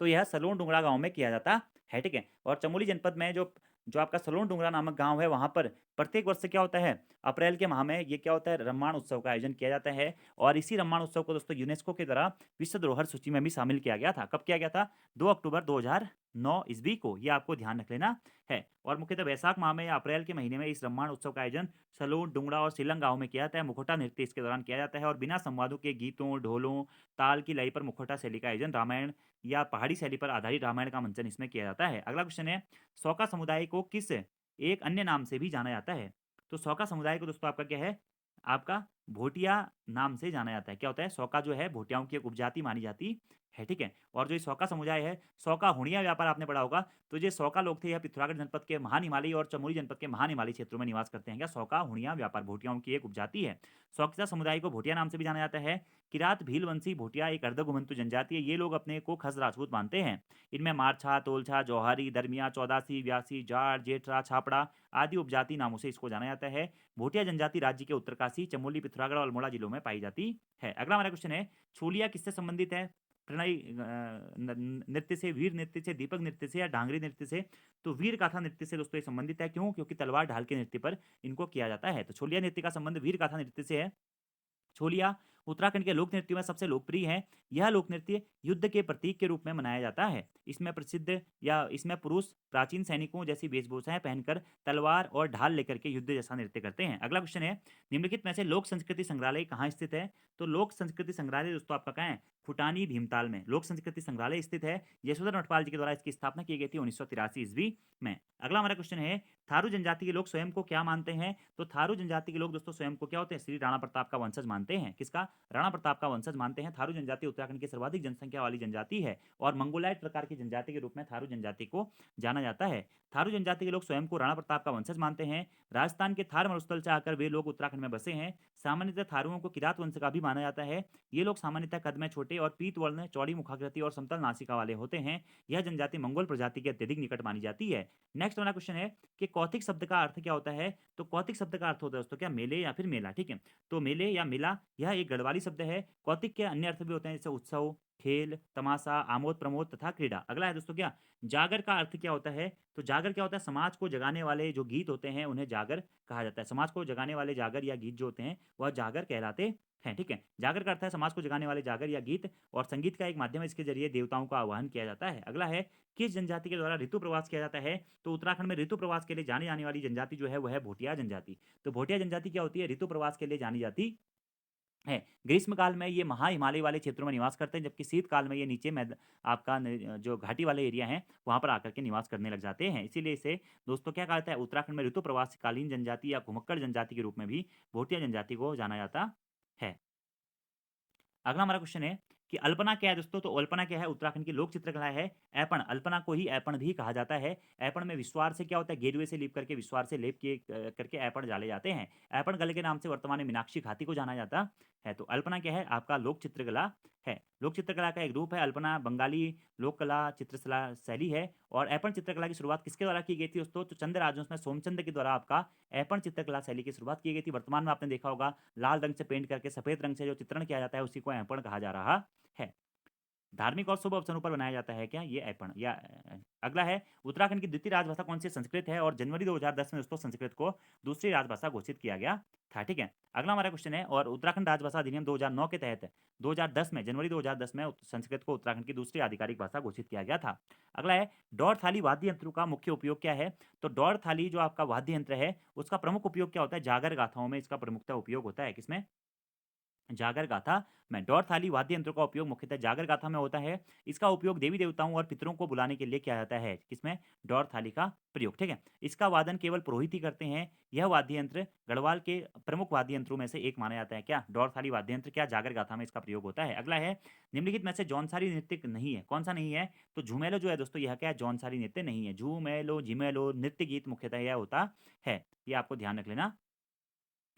Speaker 1: तो यह सलोन डुंगरा गांव में किया जाता है, ठीक है। और चमोली जनपद में जो जो आपका सलोन डुंगरा नामक गांव है वहां पर प्रत्येक वर्ष क्या होता है? अप्रैल के माह में ये क्या होता है? रम्माण उत्सव का आयोजन किया जाता है। और इसी रम्माण उत्सव को दोस्तों यूनेस्को के द्वारा विश्व धरोहर सूची में भी शामिल किया गया था। कब किया गया था? 2 अक्टूबर 2009 ईस्वी को। ये आपको ध्यान रख लेना है। और मुख्यतः वैशाख माह में या अप्रैल के महीने में इस रम्माण उत्सव का आयोजन सलोन डुंगरा और सिलंग गांव में किया जाता है। मुखोटा नृत्य इसके दौरान किया जाता है और बिना संवादों के गीतों ढोलों ताल की लय पर मुखोटा शैली का आयोजन रामायण या पहाड़ी शैली पर आधारित रामायण का मंचन इसमें किया जाता है। अगला क्वेश्चन है सौका समुदाय को किस एक अन्य नाम से भी जाना जाता है? तो सौका समुदाय को दोस्तों आपका क्या है? आपका भोटिया नाम से जाना जाता है। क्या होता है? सौका जो है भोटियाओं की एक उपजाति मानी जाती है, ठीक है। और जो ये सौका समुदाय है, सौका हुणिया व्यापार आपने पढ़ा होगा। तो ये सौका लोग थे, यह पिथौरागढ़ जनपद के महान हिमालयी और चमोली जनपद के महान हिमालयी क्षेत्रों में निवास करते हैं। क्या? सौका हुणिया व्यापार भोटियाओं की एक उपजाति है। सौकिया समुदाय को भोटिया नाम से भी जाना जाता है। किरात भीलवंशी भोटिया एक अर्धघुमंतु जनजाति है। ये लोग अपने को खस राजपूत मानते हैं। इनमें मारछा तोलछा जौहरी दरमिया चौदासी व्यासी जाट जेठरा छापड़ा आदि उपजाति नामों से इसको जाना जाता है। भोटिया जनजाति राज्य के उत्तरकाशी चमोली पिथौरागढ़ और अल्मोड़ा जिलों में पाई जाती है। अगला हमारा क्वेश्चन है छोलिया किससे संबंधित है? प्रणय नृत्य से, वीर नृत्य से, दीपक नृत्य से या डांगरी नृत्य से? तो वीर गाथा नृत्य से दोस्तों ये संबंधित है। क्यों? क्योंकि तलवार ढाल के नृत्य पर इनको किया जाता है। तो छोलिया नृत्य का संबंध वीर गाथा नृत्य से है। छोलिया उत्तराखंड के लोक नृत्यों में सबसे लोकप्रिय है। यह लोक नृत्य युद्ध के प्रतीक के रूप में मनाया जाता है। इसमें पुरुष प्राचीन सैनिकों जैसी वेशभूषाएं पहनकर तलवार और ढाल लेकर के युद्ध जैसा नृत्य करते हैं। अगला क्वेश्चन है निम्नलिखित में से लोक संस्कृति संग्रहालय कहाँ स्थित है? तो लोक संस्कृति संग्रहालय दोस्तों आपका कहाँ है? फुटानी भीमताल में लोक संस्कृति संग्रहालय स्थित है। यशोधर नटपाल जी के द्वारा इसकी स्थापना की गई थी 1983 ईस्वी में। अगला हमारा क्वेश्चन है थारू जनजाति के लोग स्वयं को क्या मानते हैं? तो थारू जनजाति के लोग दोस्तों स्वयं को क्या होते हैं? श्री राणा प्रताप का वंशज मानते हैं। किसका? राणा प्रताप का वंशज मानते हैं। थारू जनजाति उत्तराखंड की सर्वाधिक जनसंख्या वाली जनजाति है और मंगोलाइट प्रकार की जनजाति के रूप में थारू जनजाति को जाना जाता है। थारू जनजाति के लोग स्वयं को राणा प्रताप का वंशज मानते हैं। राजस्थान के थार मरुस्थल से आकर वे लोग उत्तराखंड में बसे हैं। सामान्यतः थारुओं को किरात वंश का भी माना जाता है। ये लोग सामान्यतः कद में छोटे और पीत वर्ण चौड़ी मुखाकृति और समतल नासिका वाले होते हैं। यह जनजाति मंगोल प्रजाति के अत्यधिक निकट मानी जाती है। नेक्स्ट वाला क्वेश्चन है कि कौतिक शब्द का अर्थ क्या होता है? तो कौतिक शब्द का अर्थ होता है दोस्तों क्या? मेले या फिर मेला, ठीक है। तो मेले या मेला यह एक गढ़वाली शब्द है। कौतिक के अन्य अर्थ भी होते हैं जैसे उत्सव खेल तमाशा आमोद प्रमोद तथा क्रीड़ा। अगला है दोस्तों क्या? जागर का अर्थ क्या होता है? तो जागर क्या होता है? समाज को जगाने वाले जो गीत होते हैं उन्हें जागर कहा जाता है। समाज को जगाने वाले जागर या गीत जो होते हैं वह जागर कहलाते हैं, ठीक है। जागर का अर्थ है समाज को जगाने वाले जागर या गीत और संगीत का एक माध्यम है। इसके जरिए देवताओं का आह्वान किया जाता है। अगला है किस जनजाति के द्वारा ऋतु प्रवास किया जाता है? तो उत्तराखंड में ऋतु प्रवास के लिए जानी जाने वाली जनजाति जो है वह है भोटिया जनजाति। तो भोटिया जनजाति क्या होती है? ऋतु प्रवास के लिए जानी जाती है। ग्रीष्म काल में ये महा हिमालय वाले क्षेत्रों में निवास करते हैं जबकि शीतकाल में ये नीचे में आपका जो घाटी वाले एरिया हैं वहाँ पर आकर के निवास करने लग जाते हैं। इसीलिए इसे दोस्तों क्या कहा जाता है? उत्तराखंड में ऋतु प्रवासकालीन जनजाति या घुमक्कड़ जनजाति के रूप में भी भोटिया जनजाति को जाना जाता है। अगला हमारा क्वेश्चन है कि अल्पना क्या है दोस्तों? तो अल्पना क्या है? उत्तराखंड की लोक चित्रकला है। ऐपण अल्पना को ही ऐपण भी कहा जाता है। ऐपण में विस्वार से क्या होता है? गेरुए से लीप करके विस्वार से लेप किए करके ऐपण डाले जाते हैं। ऐपण गले के नाम से वर्तमान में मीनाक्षी घाटी को जाना जाता है। तो अल्पना क्या है? आपका लोक चित्रकला है। लोक चित्रकला का एक रूप है। अल्पना बंगाली लोक कला चित्रकला शैली है। और ऐपण चित्रकला की शुरुआत किसके द्वारा की गई थी दोस्तों? तो चंद्र राजवंश में सोमचंद के द्वारा आपका ऐपण चित्रकला शैली की शुरुआत की गई थी। वर्तमान में आपने देखा होगा लाल रंग से पेंट करके सफेद रंग से जो चित्रण किया जाता है उसी को ऐपण कहा जा रहा है। धार्मिक और शुभ अवसरों पर बनाया जाता है क्या? ये ऐपण या अगला है उत्तराखंड की द्वितीय राजभाषा कौन सी? संस्कृत है। और जनवरी 2010 में दोस्तों संस्कृत को दूसरी राजभाषा घोषित किया गया था, ठीक है। अगला हमारा क्वेश्चन है और उत्तराखंड राजभाषा अधिनियम 2009 के तहत 2010 में जनवरी 2010 में संस्कृत को उत्तराखंड की दूसरी आधिकारिक भाषा घोषित किया गया था। अगला है डौर थाली वाद्य यंत्र का मुख्य उपयोग क्या है? तो डौर थाली जो आपका वाद्य यंत्र है उसका प्रमुख उपयोग क्या होता है? जागर गाथाओं में इसका प्रमुखता उपयोग होता है। किसमें? जागर गाथा में डौर थाली वाद्य यंत्रों का उपयोग मुख्यतः जागर गाथा में होता है। इसका उपयोग देवी देवताओं और पितरों को बुलाने के लिए किया जाता है। किसमें? डौर थाली का प्रयोग, ठीक है। इसका वादन केवल पुरोहित ही करते हैं। यह वाद्य यंत्र गढ़वाल के प्रमुख वाद्य यंत्रों में से एक माना जाता है। क्या? डौर थाली वाद्य यंत्र क्या जागर गाथा में इसका प्रयोग होता है। अगला है, निम्नलिखित में से जौनसारी नृत्य नहीं है। कौन सा नहीं है? तो झूमेलो जो है दोस्तों, यह क्या है? जौनसारी नृत्य नहीं है। झूमेलो झिमेलो नृत्य गीत मुख्यतः यह होता है। ये आपको ध्यान रख लेना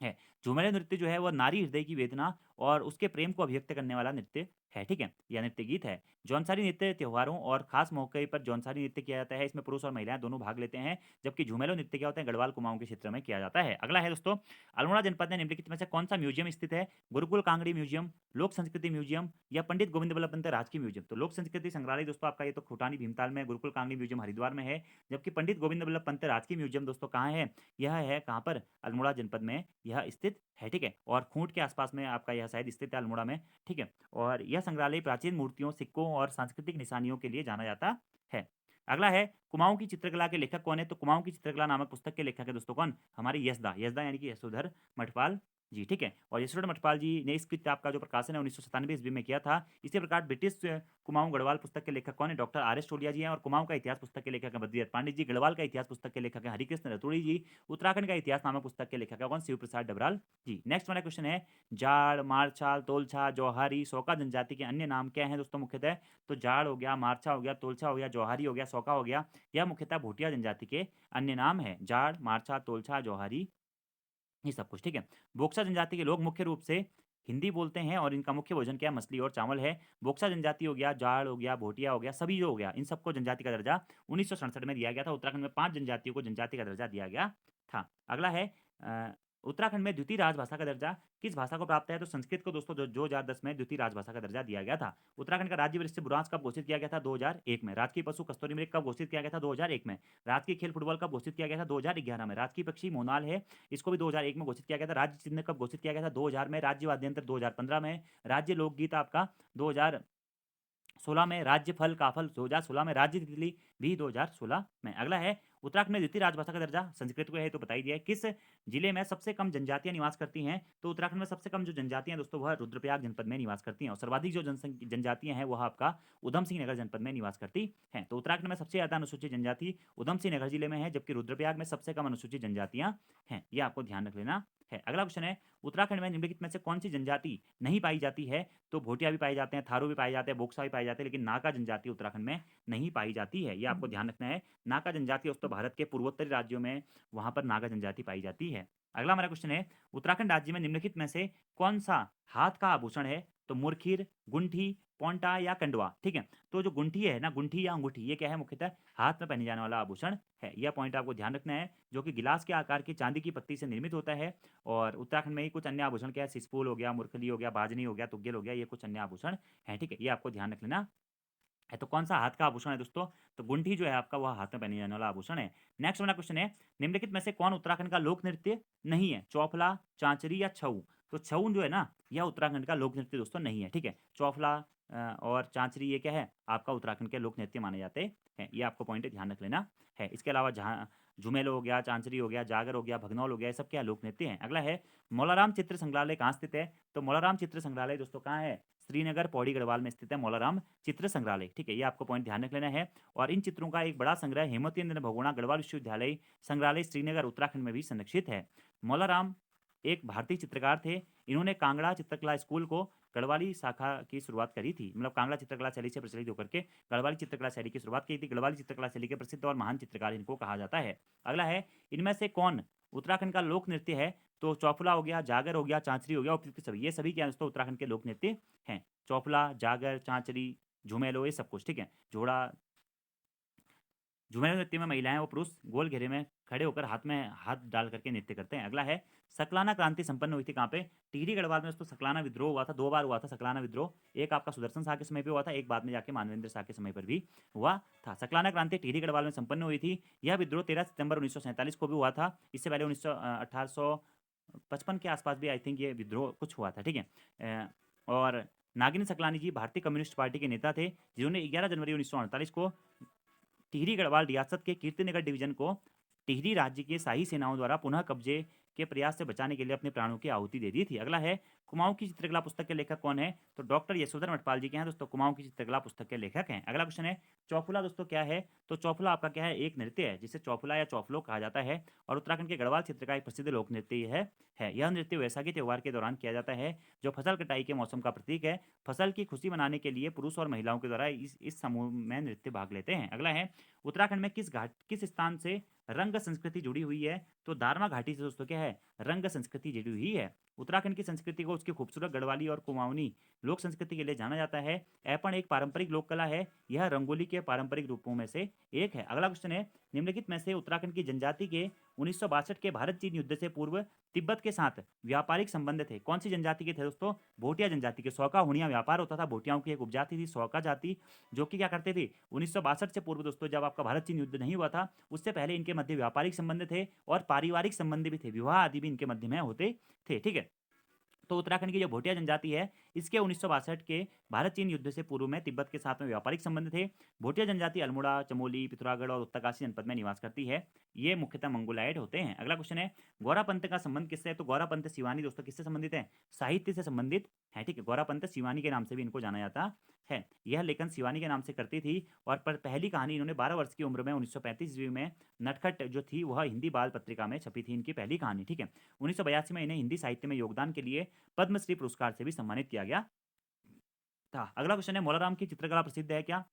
Speaker 1: है। झूमर नृत्य जो है वो नारी हृदय की वेदना और उसके प्रेम को अभिव्यक्त करने वाला नृत्य है, ठीक है। यह नृत्य गीत है। जौनसारी नृत्य त्योहारों और खास मौके पर जौनसारी नृत्य किया जाता है। इसमें पुरुष और महिलाएं दोनों भाग लेते हैं। जबकि झूमेलो नृत्य क्या होता है? गढ़वाल कुमाऊं के क्षेत्र में किया जाता है। अगला है दोस्तों, अल्मोड़ा जनपद में निम्नलिखित में से कौन सा म्यूजियम स्थित है? गुरुकुल कांगड़ी म्यूजियम, लोक संस्कृति म्यूजियम या पंडित गोविंद बल्लभ पंत राजकीय म्यूजियम। तो लोक संस्कृति संग्रहालय दोस्तों आपका ये तो खुटानी भीमताल में, गुरुकुल कांगड़ी म्यूजियम हरिद्वार में है। जबकि पंडित गोविंद बल्लभ पंत राजकीय म्यूजियम दोस्तों कहाँ है? यह है कहाँ पर? अल्मोड़ा जनपद में यह स्थित है, ठीक है। और खूंट के आसपास में आपका यह शायद स्थित है, अल्मोड़ा में, ठीक है। और यह संग्रहालय प्राचीन मूर्तियों, सिक्कों और सांस्कृतिक निशानियों के लिए जाना जाता है। अगला है, कुमाऊं की चित्रकला के लेखक कौन है? तो कुमाऊं की चित्रकला नामक पुस्तक के लेखक है दोस्तों कौन? हमारे यशदा, यशदा यानी कि यशोधर मठपाल जी, ठीक है। और यशोधर मठपाल जी ने इस किताब का जो प्रकाशन है 1997 ईस्वी में किया था। इसी प्रकार ब्रिटिश कुमाऊं गढ़वाल पुस्तक के लेखक कौन है? डॉक्टर आर एस टोलिया जी हैं। और कुमाऊं का इतिहास पुस्तक के लेखक है बद्रीदत्त पांडित जी। गढ़वाल का इतिहास पुस्तक के लेखक है हरिकृष्ण रतुड़ी जी। उत्तराखंड का इतिहास नामक पुस्तक के लेखक है कौन? शिव प्रसाद डबराल जी। नेक्स्ट वाला क्वेश्चन है, जाड़, मारछाल, तोलछा, जौहारी, सौका जनजाति के अन्य नाम क्या हैं दोस्तों मुख्यतः? तो जाड़ हो गया, मारछा हो गया, तोलछा हो गया, जौहारी हो गया, सौका हो गया। यह मुख्यतः भोटिया जनजाति के अन्य नाम है। जाड़, मारछा, तोलछा, जौहारी, ये सब कुछ, ठीक है। बोक्सा जनजाति के लोग मुख्य रूप से हिंदी बोलते हैं और इनका मुख्य भोजन क्या है? मछली और चावल है। बोक्सा जनजाति हो गया, जाड़ हो गया, भोटिया हो गया, सभी जो हो गया, इन सबको जनजाति का दर्जा 1967 में दिया गया था। उत्तराखंड में 5 जनजातियों को जनजाति का दर्जा दिया गया था। अगला है, अ, उत्तराखंड में द्वितीय राजभाषा का दर्जा किस भाषा को प्राप्त है? तो संस्कृत को दोस्तों 2010 में द्वितीय राजभाषा का दर्जा दिया गया था। उत्तराखंड का राज्य वृक्ष बुरांश कब घोषित किया गया था? 2001 में। राजकीय पशु कस्तूरी मृग कब घोषित किया गया था? 2001 में। राजकीय खेल फुटबॉल कब घोषित किया गया था? 2011 में। राजकीय पक्षी मोनाल है, इसको भी 2001 में घोषित किया गया था। राज्य चिन्ह कब घोषित किया गया था? 2000 में। राज्य वाद्य यंत्र 2015 में। राज्य लोकगीत आपका 2016 में। राज्य फल काफल 2016 में। राज्य तितली भी 2016 में। अगला है, उत्तराखंड में द्वितीय राजभाषा का दर्जा संस्कृत को है तो बता ही दिया है। किस जिले में सबसे कम जनजातियां निवास करती हैं? तो उत्तराखंड में सबसे कम जो जनजातियां दोस्तों वह रुद्रप्रयाग जनपद में निवास करती हैं। और सर्वाधिक जो जनजातियां हैं वह आपका उधम सिंह नगर जनपद में निवास करती हैं। तो उत्तराखंड में सबसे ज्यादा अनुसूचित जनजाति उधम सिंह नगर जिले में है, जबकि रुद्रप्रयाग में सबसे कम अनुसूचित जनजातियां हैं। यह आपको ध्यान रख लेना है। अगला क्वेश्चन है, उत्तराखंड में निम्नलिखित में से कौन सी जनजाति नहीं पाई जाती है? तो भोटिया भी पाए जाते हैं, थारू भी पाए जाते हैं, बोक्सा भी पाए जाते हैं, लेकिन नागा जनजाति उत्तराखंड में नहीं पाई जाती है। यह आपको ध्यान रखना है। नागा जनजाति दोस्तों भारत के पूर्वोत्तरी राज्यों में वहां पर नागा जनजाति पाई जाती है। अगला हमारा क्वेश्चन है, उत्तराखंड राज्य में निम्नलिखित में से कौन सा हाथ का आभूषण है? तो मुरखीर, गुंठी, पोंटा या कंडवा, ठीक है। तो जो गुंठी है ना, गुंठी या अंगूठी, ये क्या है? मुख्यतः हाथ में पहने जाने वाला आभूषण है। यह पॉइंट आपको ध्यान रखना है, जो कि गिलास के आकार की चांदी की पत्ती से निर्मित होता है। और उत्तराखंड में ही कुछ अन्य आभूषण क्या है? सिसफूल हो गया, मुरखली हो गया, बाजनी हो गया, तुग्गल हो गया, ये कुछ अन्य आभूषण है, ठीक है। ये आपको ध्यान रख लेना है। तो कौन सा हाथ का आभूषण है दोस्तों? तो गुंठी जो है आपका वह हाथ में पहने जाने वाला आभूषण है। नेक्स्ट वाला क्वेश्चन है, निम्नलिखित में से कौन उत्तराखंड का लोक नृत्य नहीं है? चौफला, चांचरी या छऊ? तो छऊ जो है ना, यह उत्तराखंड का लोक नृत्य दोस्तों नहीं है, ठीक है। चौफला और चांचरी ये क्या है? आपका उत्तराखंड के लोक नृत्य माने जाते हैं। ये आपको पॉइंट ध्यान रख लेना है। इसके अलावा जहाँ झुमेलो हो गया, चांचरी हो गया, जागर हो गया, भगनौल हो गया, ये सब क्या लोक नृत्य हैं। अगला है, मौलाराम चित्र संग्रहालय कहाँ स्थित है? तो मौलाराम चित्र संग्रहालय दोस्तों कहाँ है? श्रीनगर पौड़ी गढ़वाल में स्थित है मौलाराम चित्र संग्रहालय, ठीक है। ये आपको पॉइंट ध्यान रख लेना है। और इन चित्रों का एक बड़ा संग्रह हेमवतीन्द्र बहुगुणा गढ़वाल विश्वविद्यालय संग्रहालय श्रीनगर उत्तराखंड में भी संरक्षित है। मौलाराम एक भारतीय चित्रकार थे। इन्होंने कांगड़ा चित्रकला स्कूल को गढ़वाली शाखा की शुरुआत करी थी। मतलब कांगड़ा चित्रकला शैली से प्रचलित होकर के गढ़वाली चित्रकला शैली की शुरुआत की थी। गढ़वाली चित्रकला शैली के प्रसिद्ध और महान चित्रकार इनको कहा जाता है। अगला है, इनमें से कौन उत्तराखंड का लोक नृत्य है? तो चौफला हो गया, जागर हो गया, चांचरी हो गया, उपयुक्त सभी, ये सभी क्या है दोस्तों? उत्तराखंड के लोक नृत्य हैं। चौफला, जागर, चांचरी, झुमेलो, ये सब कुछ, ठीक है। जोड़ा झुमेर नृत्य में महिलाएं व पुरुष गोल घेरे में खड़े होकर हाथ में हाथ डाल करके नृत्य करते हैं। अगला है, सकलाना क्रांति संपन्न हुई थी कहाँ पे? टिहरी गढ़वाल में दोस्तों सकलाना विद्रोह हुआ था। 2 बार हुआ था सकलाना विद्रोह। एक आपका सुदर्शन शाह के समय पे हुआ था, एक बाद में जाके मानवेंद्र शाह के समय पर भी हुआ था। सकलाना क्रांति टिहरी गढ़वाल में संपन्न हुई थी। यह विद्रोह 13 सितंबर 1947 को भी हुआ था। इससे पहले 1855 के आसपास भी आई थिंक ये विद्रोह कुछ हुआ था, ठीक है। और नागिन सकलानी जी भारतीय कम्युनिस्ट पार्टी के नेता थे, जिन्होंने 11 जनवरी 1948 को टिहरी गढ़वाल रियासत के कीर्तिनगर डिवीजन को टिहरी राज्य के शाही सेनाओं द्वारा पुनः कब्जे के प्रयास से बचाने के लिए अपने प्राणों की आहुति दे दी थी। अगला है, कुमाऊं की चित्रकला पुस्तक के लेखक कौन है? तो डॉक्टर यशोधर मठपाल जी के हैं दोस्तों, कुमाऊं की चित्रकला पुस्तक के लेखक हैं। अगला क्वेश्चन है, चौफुला दोस्तों क्या है? तो चौफुला आपका क्या है? एक नृत्य है जिसे चौफुला या चौफलो कहा जाता है और उत्तराखंड के गढ़वाल क्षेत्र का एक प्रसिद्ध लोक नृत्य है। यह नृत्य वैसाखी त्योहार के दौरान किया जाता है, जो फसल कटाई के मौसम का प्रतीक है। फसल की खुशी मनाने के लिए पुरुष और महिलाओं के द्वारा इस समूह में नृत्य भाग लेते हैं। अगला है, उत्तराखंड में किस स्थान से रंग संस्कृति जुड़ी हुई है? तो दारमा घाटी से दोस्तों क्या है? रंग संस्कृति जुड़ी हुई है। उत्तराखंड की संस्कृति को उसकी खूबसूरत गढ़वाली और कुमाऊनी लोक संस्कृति के लिए जाना जाता है। ऐपण एक पारंपरिक लोक कला है, यह रंगोली के पारंपरिक रूपों में से एक है। अगला क्वेश्चन है, निम्नलिखित में से उत्तराखंड की जनजाति के 1962 के भारत चीन युद्ध से पूर्व तिब्बत के साथ व्यापारिक संबंध थे? कौन सी जनजाति के थे दोस्तों? भोटिया जनजाति के। सौका हुणिया व्यापार होता था, भोटियाओं की एक उपजाति थी सौका जाति, जो कि क्या करते थे 1962 से पूर्व दोस्तों, जब आपका भारत चीन युद्ध नहीं हुआ था उससे पहले इनके मध्य व्यापारिक संबंध थे और पारिवारिक संबंध भी थे, विवाह आदि भी इनके मध्य में होते थे। ठीक है, तो उत्तराखंड की जो भोटिया जनजाति है इसके 1962 के भारत चीन युद्ध से पूर्व में तिब्बत के साथ में व्यापारिक संबंध थे। भोटिया जनजाति अल्मोड़ा, चमोली, पिथौरागढ़ और उत्तरकाशी जनपद में निवास करती है। ये मुख्यतः मंगोलाइड होते हैं। अगला क्वेश्चन है, गौरा पंथ का संबंध किससे है? तो गौरा पंथ शिवानी दोस्तों किससे संबंधित है? साहित्य से संबंधित है। ठीक है, गौरा पंथ शिवानी के नाम से भी इनको जाना जाता है। यह लेखन शिवानी के नाम से करती थी और पहली कहानी इन्होंने 12 वर्ष की उम्र में 1935 ईस्वी में नटखट जो थी वह हिंदी बाल पत्रिका में छपी थी, इनकी पहली कहानी। ठीक है, 1982 में इन्हें हिंदी साहित्य में योगदान के लिए पद्मश्री पुरस्कार से भी सम्मानित किया गया था। अगला क्वेश्चन है, मौलाराम की चित्रकला प्रसिद्ध है क्या?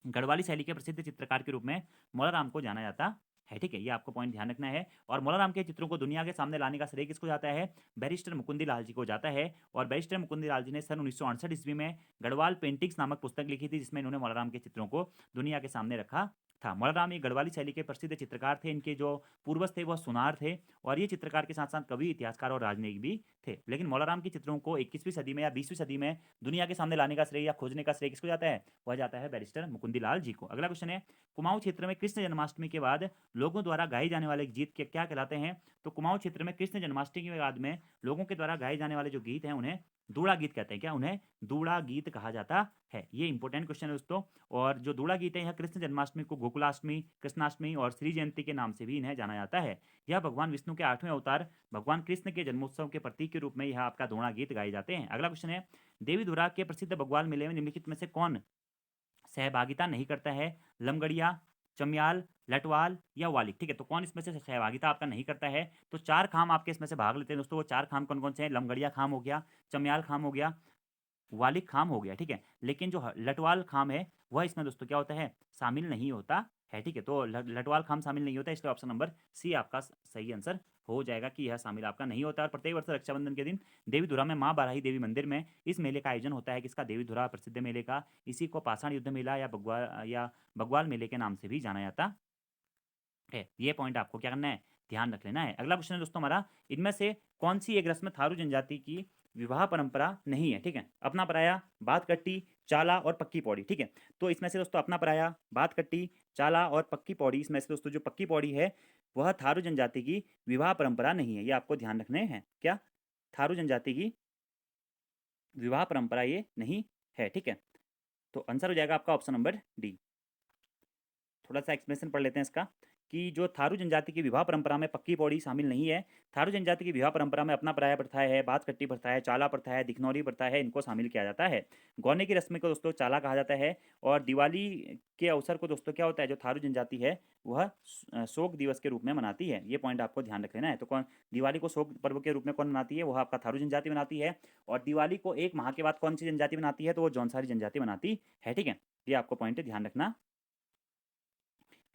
Speaker 1: गढ़वाली शैली के प्रसिद्ध चित्रकार के रूप में मौलाराम को जाना जाता है। ठीक है, ये आपको पॉइंट ध्यान रखना है। और मौलाराम के चित्रों को दुनिया के सामने लाने का श्रेय किसको जाता है? बैरिस्टर मुकुंदी लाल जी को जाता है। और बैरिस्टर मुकुंदी लाल जी ने सन 1968 ईस्वी में गढ़वाल पेंटिंग्स नामक पुस्तक लिखी थी, जिसमें इन्होंने मौलाराम के चित्रों को दुनिया के सामने रखा था। मौलाराम एक गढ़वाली शैली के प्रसिद्ध चित्रकार थे। इनके जो पूर्वज थे वह सुनार थे और ये चित्रकार के साथ साथ कवि, इतिहासकार और राजनयिक भी थे। लेकिन मौलाराम के चित्रों को 21वीं सदी में या 20वीं सदी में दुनिया के सामने लाने का श्रेय या खोजने का श्रेय किसको जाता है? वह जाता है बैरिस्टर मुकुंदी लाल जी को। अगला क्वेश्चन है, कुमाऊं क्षेत्र में कृष्ण जन्माष्टमी के बाद लोगों द्वारा गाए जाने वाले गीत क्या कहलाते हैं? तो कुमाऊं क्षेत्र में कृष्ण जन्माष्टमी के बाद में लोगों के द्वारा गाए जाने वाले जो गीत हैं उन्हें दूड़ा गीत कहते हैं। क्या उन्हें दूड़ा गीत कहा जाता है? ये इंपॉर्टेंट क्वेश्चन है दोस्तों। और जो दूड़ा गीत है, यह कृष्ण जन्माष्टमी को गोकुलाष्टमी, कृष्णाष्टमी और श्री जयंती के नाम से भी इन्हें जाना जाता है। यह भगवान विष्णु के 8वें अवतार भगवान कृष्ण के जन्मोत्सव के प्रतीक के रूप में यह आपका दूड़ा गीत गाए जाते हैं। अगला क्वेश्चन है, देवी धुरा के प्रसिद्ध बग्वाल मेले में निम्नलिखित में से कौन सहभागिता नहीं करता है? लमगड़िया, चमियाल, लटवाल या वालिक। ठीक है, तो कौन इसमें से सहभागिता आपका नहीं करता है? तो 4 खाम आपके इसमें से भाग लेते हैं दोस्तों। वो 4 खाम कौन कौन से हैं? लमगड़िया खाम हो गया, चमियाल खाम हो गया, वालिक खाम हो गया। ठीक है, लेकिन जो लटवाल खाम है वह इसमें दोस्तों क्या होता है? शामिल नहीं होता है। ठीक है, तो लटवाल खाम शामिल नहीं होता, इसलिए ऑप्शन नंबर सी आपका सही आंसर हो जाएगा कि यह शामिल आपका नहीं होता। और प्रत्येक वर्ष रक्षाबंधन के दिन देवीधुरा में माँ बाराही देवी मंदिर में इस मेले का आयोजन होता है। किसका? देवीधुरा प्रसिद्ध मेले का। इसी को पाषाण युद्ध मेला या बग्वाल मेले के नाम से भी जाना जाता है। ये पॉइंट आपको क्या करना है? ध्यान रख लेना है। अगला क्वेश्चन है दोस्तों हमारा, इनमें से कौन सी एक रस्म थारू जनजाति की विवाह परंपरा नहीं है? ठीक है, अपना पराया, बात कट्टी, चाला और पक्की पौड़ी। ठीक है, तो इसमें से दोस्तों अपना पराया, बात कट्टी, चाला और पक्की पौड़ी, इसमें से दोस्तों जो पक्की पौड़ी है वह थारू जनजाति की विवाह परंपरा नहीं है। ये आपको ध्यान रखने हैं। क्या? थारू जनजाति की विवाह परंपरा ये नहीं है। ठीक है, तो आंसर हो जाएगा आपका ऑप्शन नंबर डी। थोड़ा सा एक्सप्लेनेशन पढ़ लेते हैं इसका, कि जो थारू जनजाति की विवाह परंपरा में पक्की पौड़ी शामिल नहीं है। थारू जनजाति की विवाह परंपरा में अपना पराया प्रथा है, बात कट्टी प्रथा है, चाला प्रथा है, दिखनौरी प्रथा है, इनको शामिल किया जाता है। गौने की रस्म को दोस्तों चाला कहा जाता है। और दिवाली के अवसर को दोस्तों क्या होता है, जो थारू जनजाति है वह शोक दिवस के रूप में मनाती है। ये पॉइंट आपको ध्यान रख लेना है। तो कौन दिवाली को शोक पर्व के रूप में कौन मनाती है? वह आपका थारू जनजाति मनाती है। और दिवाली को 1 माह के बाद कौन सी जनजाति मनाती है? तो वो जौनसारी जनजाति मनाती है। ठीक है, ये आपको पॉइंट ध्यान रखना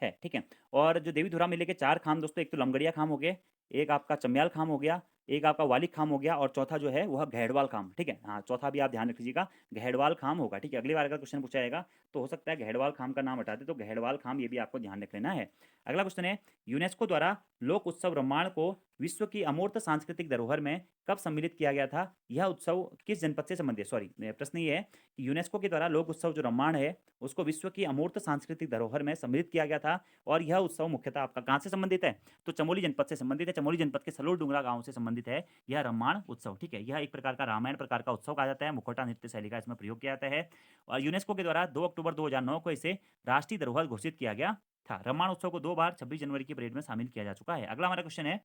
Speaker 1: है। ठीक है, और जो देवी धुरा मेले के 4 खाम दोस्तों, एक तो लमगड़िया खाम हो गए, एक आपका चम्याल खाम हो गया, एक आपका वालिक खाम हो गया और चौथा जो है वह घेड़वाल खाम। ठीक है, हाँ चौथा भी आप ध्यान रख लीजिएगा, घेड़वाल खाम होगा। ठीक है, अगली बार अगर क्वेश्चन पूछा जाएगा तो हो सकता है घेड़वाल खाम का नाम हटा दे, तो घेड़वाल खाम ये भी आपको ध्यान रख लेना है। अगला क्वेश्चन है, यूनेस्को द्वारा लोक उत्सव रामायण को विश्व की अमूर्त सांस्कृतिक धरोहर में कब सम्मिलित किया गया था? यह उत्सव किस जनपद से संबंधित है? सॉरी, प्रश्न ये है कि यूनेस्को के द्वारा लोक उत्सव जो रामायण है उसको विश्व की अमूर्त सांस्कृतिक धरोहर में सम्मिलित किया गया था। और यह उत्सव मुख्यतः आपका कहाँ से संबंधित है? तो चमोली जनपद से संबंधित है। चमोली जनपद के सलोर डुंगरा गांव से संबंधित है यह रामायण उत्सव। ठीक है, यह एक प्रकार का रामायण प्रकार का उत्सव कहा जाता है। मुखौटा नृत्य शैली का इसमें प्रयोग किया जाता है। और यूनेस्को के द्वारा 2 अक्टूबर 2009 को इसे राष्ट्रीय धरोहर घोषित किया गया था। रामायण उत्सव को 2 बार 26 जनवरी की परेड में शामिल किया जा चुका है। अगला हमारा क्वेश्चन है,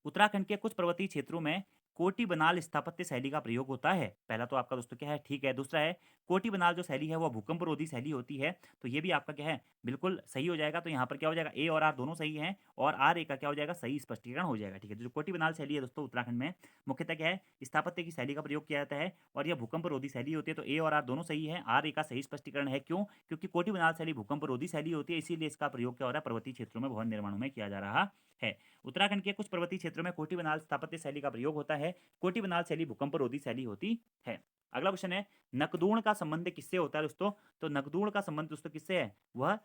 Speaker 1: उत्तराखंड के कुछ पर्वतीय क्षेत्रों में कोटी बनाल स्थापत्य शैली का प्रयोग होता है। पहला तो आपका दोस्तों क्या है, ठीक है। दूसरा है कोटी बनाल जो शैली है वो भूकंप रोधी शैली होती है, तो ये भी आपका क्या है, बिल्कुल सही हो जाएगा। तो यहाँ पर क्या हो जाएगा, ए और आर दोनों सही हैं और आर ए का क्या हो जाएगा, सही स्पष्टीकरण हो जाएगा। ठीक है, जो कोटी बनाल शैली है दोस्तों उत्तराखंड में मुख्यतः क्या है, स्थापत्य की शैली का प्रयोग किया जाता है और यह भूकंप रोधी शैली होती है। तो ए और आर दोनों सही है, आर ए का सही स्पष्टीकरण है। क्यों? क्योंकि कोटी बनाल शैली भूकंप रोधी शैली होती है, इसीलिए इसका प्रयोग क्या हो रहा है, पर्वतीय क्षेत्रों में भवन निर्माणों में किया जा रहा है। उत्तराखंड के कुछ पर्वतीय क्षेत्रों में कोटी बनाल स्थापत्य शैली का प्रयोग होता है। कोटी बनाल शैली भूकंप रोधी शैली होती है। अगला क्वेश्चन है, नकदूर्ण का संबंध किससे होता है दोस्तों? तो नकदूर्ण का संबंध दोस्तों किससे है? वह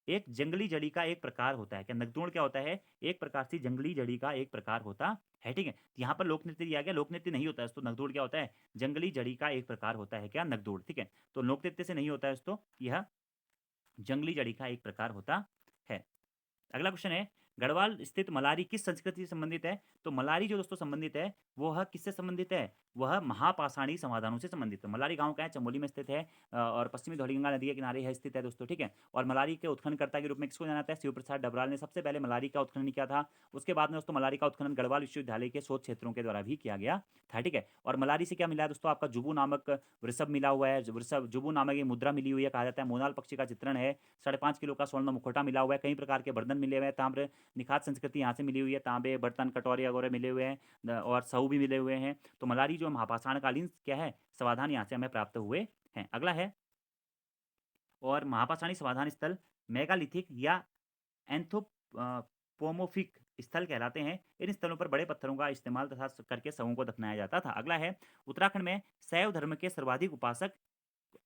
Speaker 1: एक जंगली जड़ी का एक प्रकार होता है। क्या नकदूर्ण क्या होता है? एक प्रकार से जंगली जड़ी का एक प्रकार होता है। ठीक है, यहाँ पर लोक नृत्य दिया गया, लोक नृत्य नहीं होता है दोस्तों। नकदूर्ण क्या होता है? जंगली जड़ी का एक प्रकार होता है। क्या? नकदूर्ण। ठीक है, तो लोक नृत्य से नहीं होता है दोस्तों, यह जंगली जड़ी का एक प्रकार होता है। अगला क्वेश्चन है, गढ़वाल स्थित मलारी किस संस्कृति से संबंधित है? तो मलारी जो दोस्तों संबंधित है वह किससे संबंधित है? वह महापाषाणी समाधानों से संबंधित है। मलारी गांव का है, चमोली में स्थित है और पश्चिमी धौलीगंगा नदी के किनारे है स्थित है दोस्तों। ठीक है, और मलारी के उत्खननकर्ता के रूप में किसको जाना जाता है? शिव प्रसाद डबराल ने सबसे पहले मलारी का उत्खनन किया था। उसके बाद में दोस्तों मलारी का उत्खनन गढ़वाल विश्वविद्यालय के शोध क्षेत्रों के द्वारा भी किया गया था। ठीक है, और मलारी से क्या मिला है दोस्तों? आपका जुबू नामक वृषभ मिला हुआ है। वृषभ जुबू नामक ये मुद्रा मिली हुई है, कहा जाता है मोनाल पक्षी का चित्रण है। 5.5 किलो का स्वर्ण मुखौटा मिला हुआ है। कई प्रकार के बर्तन मिले हुए हैं। ताम्र निखात संस्कृति यहाँ से मिली हुई है, तांबे बर्तन कटोरे वगैरह मिले हुए हैं और सऊ भी मिले हुए हैं। तो मलारी जो महापाषाणकालीन क्या है, समाधान यहाँ से हमें प्राप्त हुए हैं। अगला है, और महापाषाणी समाधान स्थल मेगालिथिक या एंथ्रोपोमोर्फिक स्थल कहलाते हैं। इन स्थलों पर बड़े पत्थरों का इस्तेमाल तथा करके शवों को दफनाया जाता था। अगला है, उत्तराखंड में शैव धर्म के सर्वाधिक उपासक,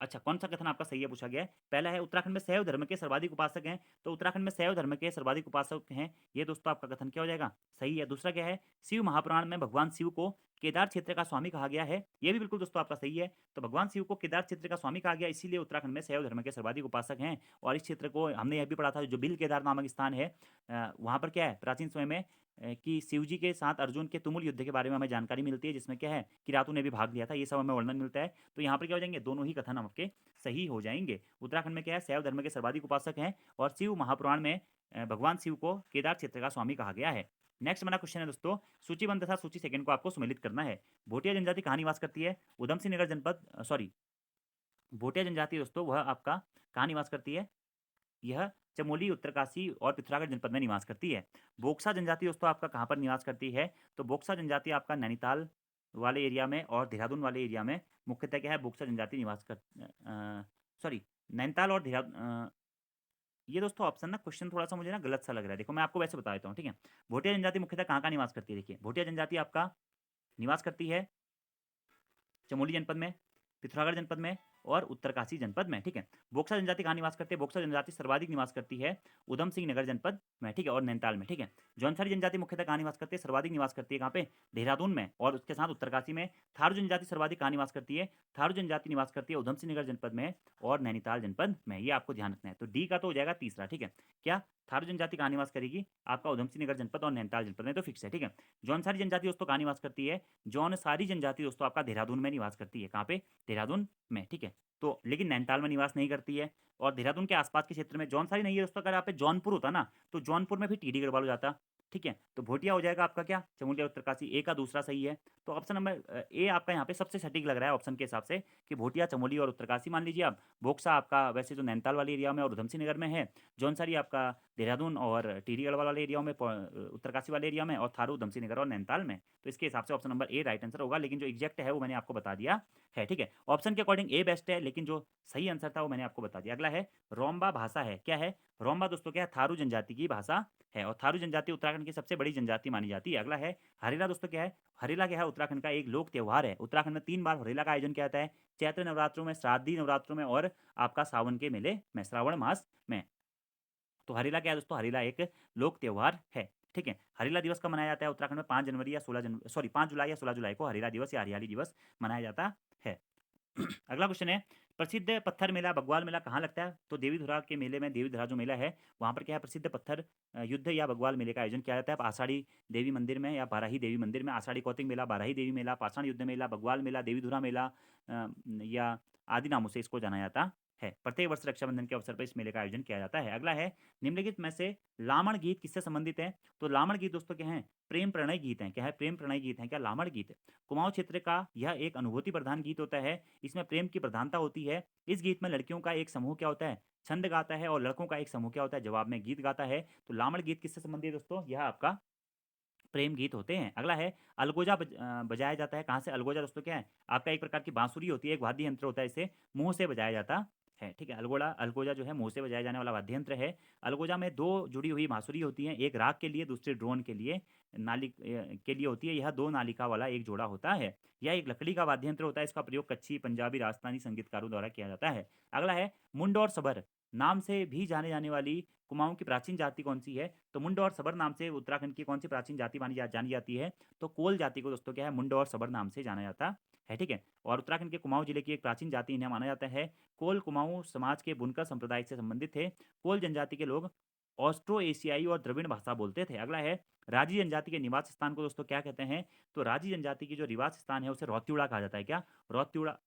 Speaker 1: अच्छा कौन सा कथन आपका सही है पूछा गया है। पहला है उत्तराखंड में शैव धर्म के सर्वाधिक उपासक हैं, तो उत्तराखंड में शैव धर्म के सर्वाधिक उपासक हैं, ये दोस्तों आपका कथन क्या हो जाएगा, सही है। दूसरा क्या है, शिव महापुराण में भगवान शिव को केदार क्षेत्र का स्वामी कहा गया है, ये भी बिल्कुल दोस्तों आपका सही है। तो भगवान शिव को केदार क्षेत्र का स्वामी कहा गया, इसीलिए उत्तराखंड में शैव धर्म के सर्वाधिक उपासक हैं। और इस क्षेत्र को हमने यह भी पढ़ा था, जो बिल केदार नामक स्थान है वहाँ पर क्या है, प्राचीन समय में कि शिव जी के साथ अर्जुन के तुमुल युद्ध के बारे में हमें जानकारी मिलती है, जिसमें क्या है कि किरातों ने भी भाग लिया था, ये सब हमें वर्णन मिलता है। तो यहाँ पर क्या हो जाएंगे, दोनों ही कथन आपके सही हो जाएंगे। उत्तराखंड में क्या है, शैव धर्म के सर्वाधिक उपासक हैं और शिव महापुराण में भगवान शिव को केदार क्षेत्र का स्वामी कहा गया है। नेक्स्ट हमारा क्वेश्चन है दोस्तों, सूचीबद्ध तथा सूची सेकंड को आपको सम्मिलित करना है। भोटिया जनजाति कहाँ निवास करती है? उधम सिंह नगर जनपद, सॉरी, भोटिया जनजाति दोस्तों वह आपका कहाँ निवास करती है? यह चमोली, उत्तरकाशी और पिथौरागढ़ जनपद में निवास करती है। बोक्सा जनजाति दोस्तों आपका कहाँ पर निवास करती है? तो बोक्सा जनजाति आपका नैनीताल वाले एरिया में और देहरादून वाले एरिया में मुख्यतः क्या है, बोक्सा जनजाति निवास कर, सॉरी, नैनीताल और देहरादून, ये दोस्तों ऑप्शन ना क्वेश्चन थोड़ा सा मुझे ना गलत सा लग रहा है। देखो मैं आपको वैसे बता देता हूँ, ठीक है। भोटिया जनजाति मुख्यतः कहाँ का निवास करती है? देखिए, भोटिया जनजाति आपका निवास करती है चमोली जनपद में, पिथौरागढ़ जनपद में और उत्तरकाशी जनपद में, ठीक है। बोक्सा जनजाति कहाँ निवास करते हैं? बोक्सा जनजाति सर्वाधिक निवास करती है उधम सिंह नगर जनपद में, ठीक है, और नैनीताल में, ठीक है। जौनसारी जनजाति मुख्यतः कहाँ निवास करती है? सर्वाधिक निवास करती है कहाँ पे? देहरादून में और उसके साथ उत्तरकाशी में। थारू जनजाति सर्वाधिक कहाँ निवास करती है? थारू जनजाति निवास करती है उधम सिंह नगर जनपद में और नैनीताल जनपद में, ये आपको ध्यान रखना है। तो डी का तो हो जाएगा तीसरा, ठीक है। क्या थारू जनजाति कहाँ निवास करेगी? आपका उधम सिंह नगर जनपद और नैनीताल जनपद में, तो फिक्स है, ठीक है। जौनसारी जनजाति दोस्तों कहाँ निवास करती है? जौनसारी जनजाति दोस्तों आपका देहरादून में निवास करती है। कहाँ पे? देहरादून में, ठीक है। तो लेकिन नैनीताल में निवास नहीं करती है और देहरादून के आसपास के क्षेत्र में जौनसारी नहीं है दोस्तों। अगर यहाँ पे जौनपुर होता ना, तो जौनपुर में भी टीडी गढ़वाल हो जाता, ठीक है। तो भोटिया हो जाएगा आपका क्या, चमोली और उत्तरकाशी, ए का दूसरा सही है। तो ऑप्शन नंबर ए आपका यहाँ पे सबसे सटीक लग रहा है ऑप्शन के हिसाब से, कि भोटिया, चमोली और उत्तरकाशी मान लीजिए आप। बोक्सा आपका वैसे तो नैनीताल वाले एरिया में और उधम सिंह नगर में है। जौनसारी आपका देहरादून और टिहरी गढ़वाल वाले एरिया में, उत्तरकाशी वाले एरिया में, और थारू, उधम सिंह नगर और नैनीताल में। तो इसके हिसाब से option number A right answer होगा, लेकिन जो एग्जैक्ट है वो मैंने आपको बता दिया है, ठीक है। ऑप्शन के अकॉर्डिंग ए बेस्ट है, लेकिन जो सही आंसर था वो मैंने आपको बता दिया। अगला है, रोम्बा भाषा है, क्या है? रोम्बा दोस्तों क्या है? थारू जनजाति की भाषा है और थारू जनजाति उत्तराखंड की सबसे बड़ी जनजाति मानी जाती है। अगला है, हरेला दोस्तों क्या है? हरेला क्या है? उत्तराखंड का एक लोक त्यौहार है। उत्तराखंड में 3 बार हरेला का आयोजन किया जाता है, चैत्र नवरात्रों में, श्राद्धी नवरात्रों में और आपका सावन के मेले में, श्रावण मास में। तो हरेला क्या है दोस्तों? हरेला एक लोक त्यौहार है, ठीक है। हरेला दिवस कब मनाया जाता है उत्तराखंड में? 5 जनवरी या 16 जनवरी, सॉरी 5 जुलाई या 16 जुलाई को हरेला दिवस या हरियाली दिवस मनाया जाता है। अगला क्वेश्चन है, प्रसिद्ध पत्थर मेला बग्वाल मेला कहाँ लगता है? तो देवीधुरा के मेले में, देवीधुरा जो मेला है वहाँ पर क्या है, प्रसिद्ध पत्थर युद्ध या बग्वाल मेले का आयोजन किया जाता है। आषाढ़ी देवी मंदिर में या बाराही देवी मंदिर में। आषाढ़ी कौतिक मेला, बाराही देवी मेला, पाषाण युद्ध मेला, बग्वाल मेला, देवीधुरा मेला या आदि नामों से इसको जाना जाता है। प्रत्येक वर्ष रक्षाबंधन के अवसर पर इस मेले का आयोजन किया जाता है। अगला है, निम्नलिखित में से लामण गीत किससे संबंधित है? तो लामण गीत दोस्तों क्या है? प्रेम प्रणय गीत हैं। क्या है? प्रेम प्रणय गीत हैं क्या लामण गीत? कुमाऊं क्षेत्र का यह एक अनुभूति प्रधान गीत होता है। इसमें प्रेम की प्रधानता होती है। इस गीत में लड़कियों का एक समूह क्या होता है? छंद गाता है, और लड़कों का एक समूह क्या होता है? जवाब में गीत गाता है। तो लामण गीत किससे संबंधित है दोस्तों? यह आपका प्रेम गीत होते हैं। अगला है, अलगोजा बजाया जाता है कहाँ से? अलगोजा दोस्तों क्या है? आपका एक प्रकार की बांसुरी होती है, एक वाद्य यंत्र होता है, इसे मुंह से बजाया जाता है। ठीक है, अलगोजा जो है मुंह से बजाया जाने वाला वाद्य यंत्र है। अलगोजा में दो जुड़ी हुई बांसुरी होती हैं, एक राग के लिए, दूसरी ड्रोन के लिए, नाली के लिए होती है। यह दो नालिका वाला एक जोड़ा होता है। यह एक लकड़ी का वाद्य यंत्र होता है। इसका प्रयोग कच्छी, पंजाबी, राजस्थानी संगीतकारों द्वारा किया जाता है। अगला है, मुंड और सबर नाम से भी जाने जाने वाली कुमाऊं की प्राचीन जाति कौन सी है? तो मुंड और सबर नाम से उत्तराखंड की कौन सी प्राचीन जाति जानी जाती है? तो कोल जाति को दोस्तों क्या है? मुंड और सबर नाम से जाना जाता है। ठीक है, और उत्तराखंड के कुमाऊं जिले की एक प्राचीन जाति इन्हें माना जाता है। कोल कुमाऊं समाज के बुनकर संप्रदाय से संबंधित थे। कोल जनजाति के लोग ऑस्ट्रो एशियाई और द्रविड़ भाषा बोलते थे। अगला है, राजी जनजाति के निवास स्थान को दोस्तों क्या कहते हैं? तो राजी जनजाति की जो निवास स्थान है उसे रौत्युड़ा कहा जाता है। क्या? रौत्युड़ा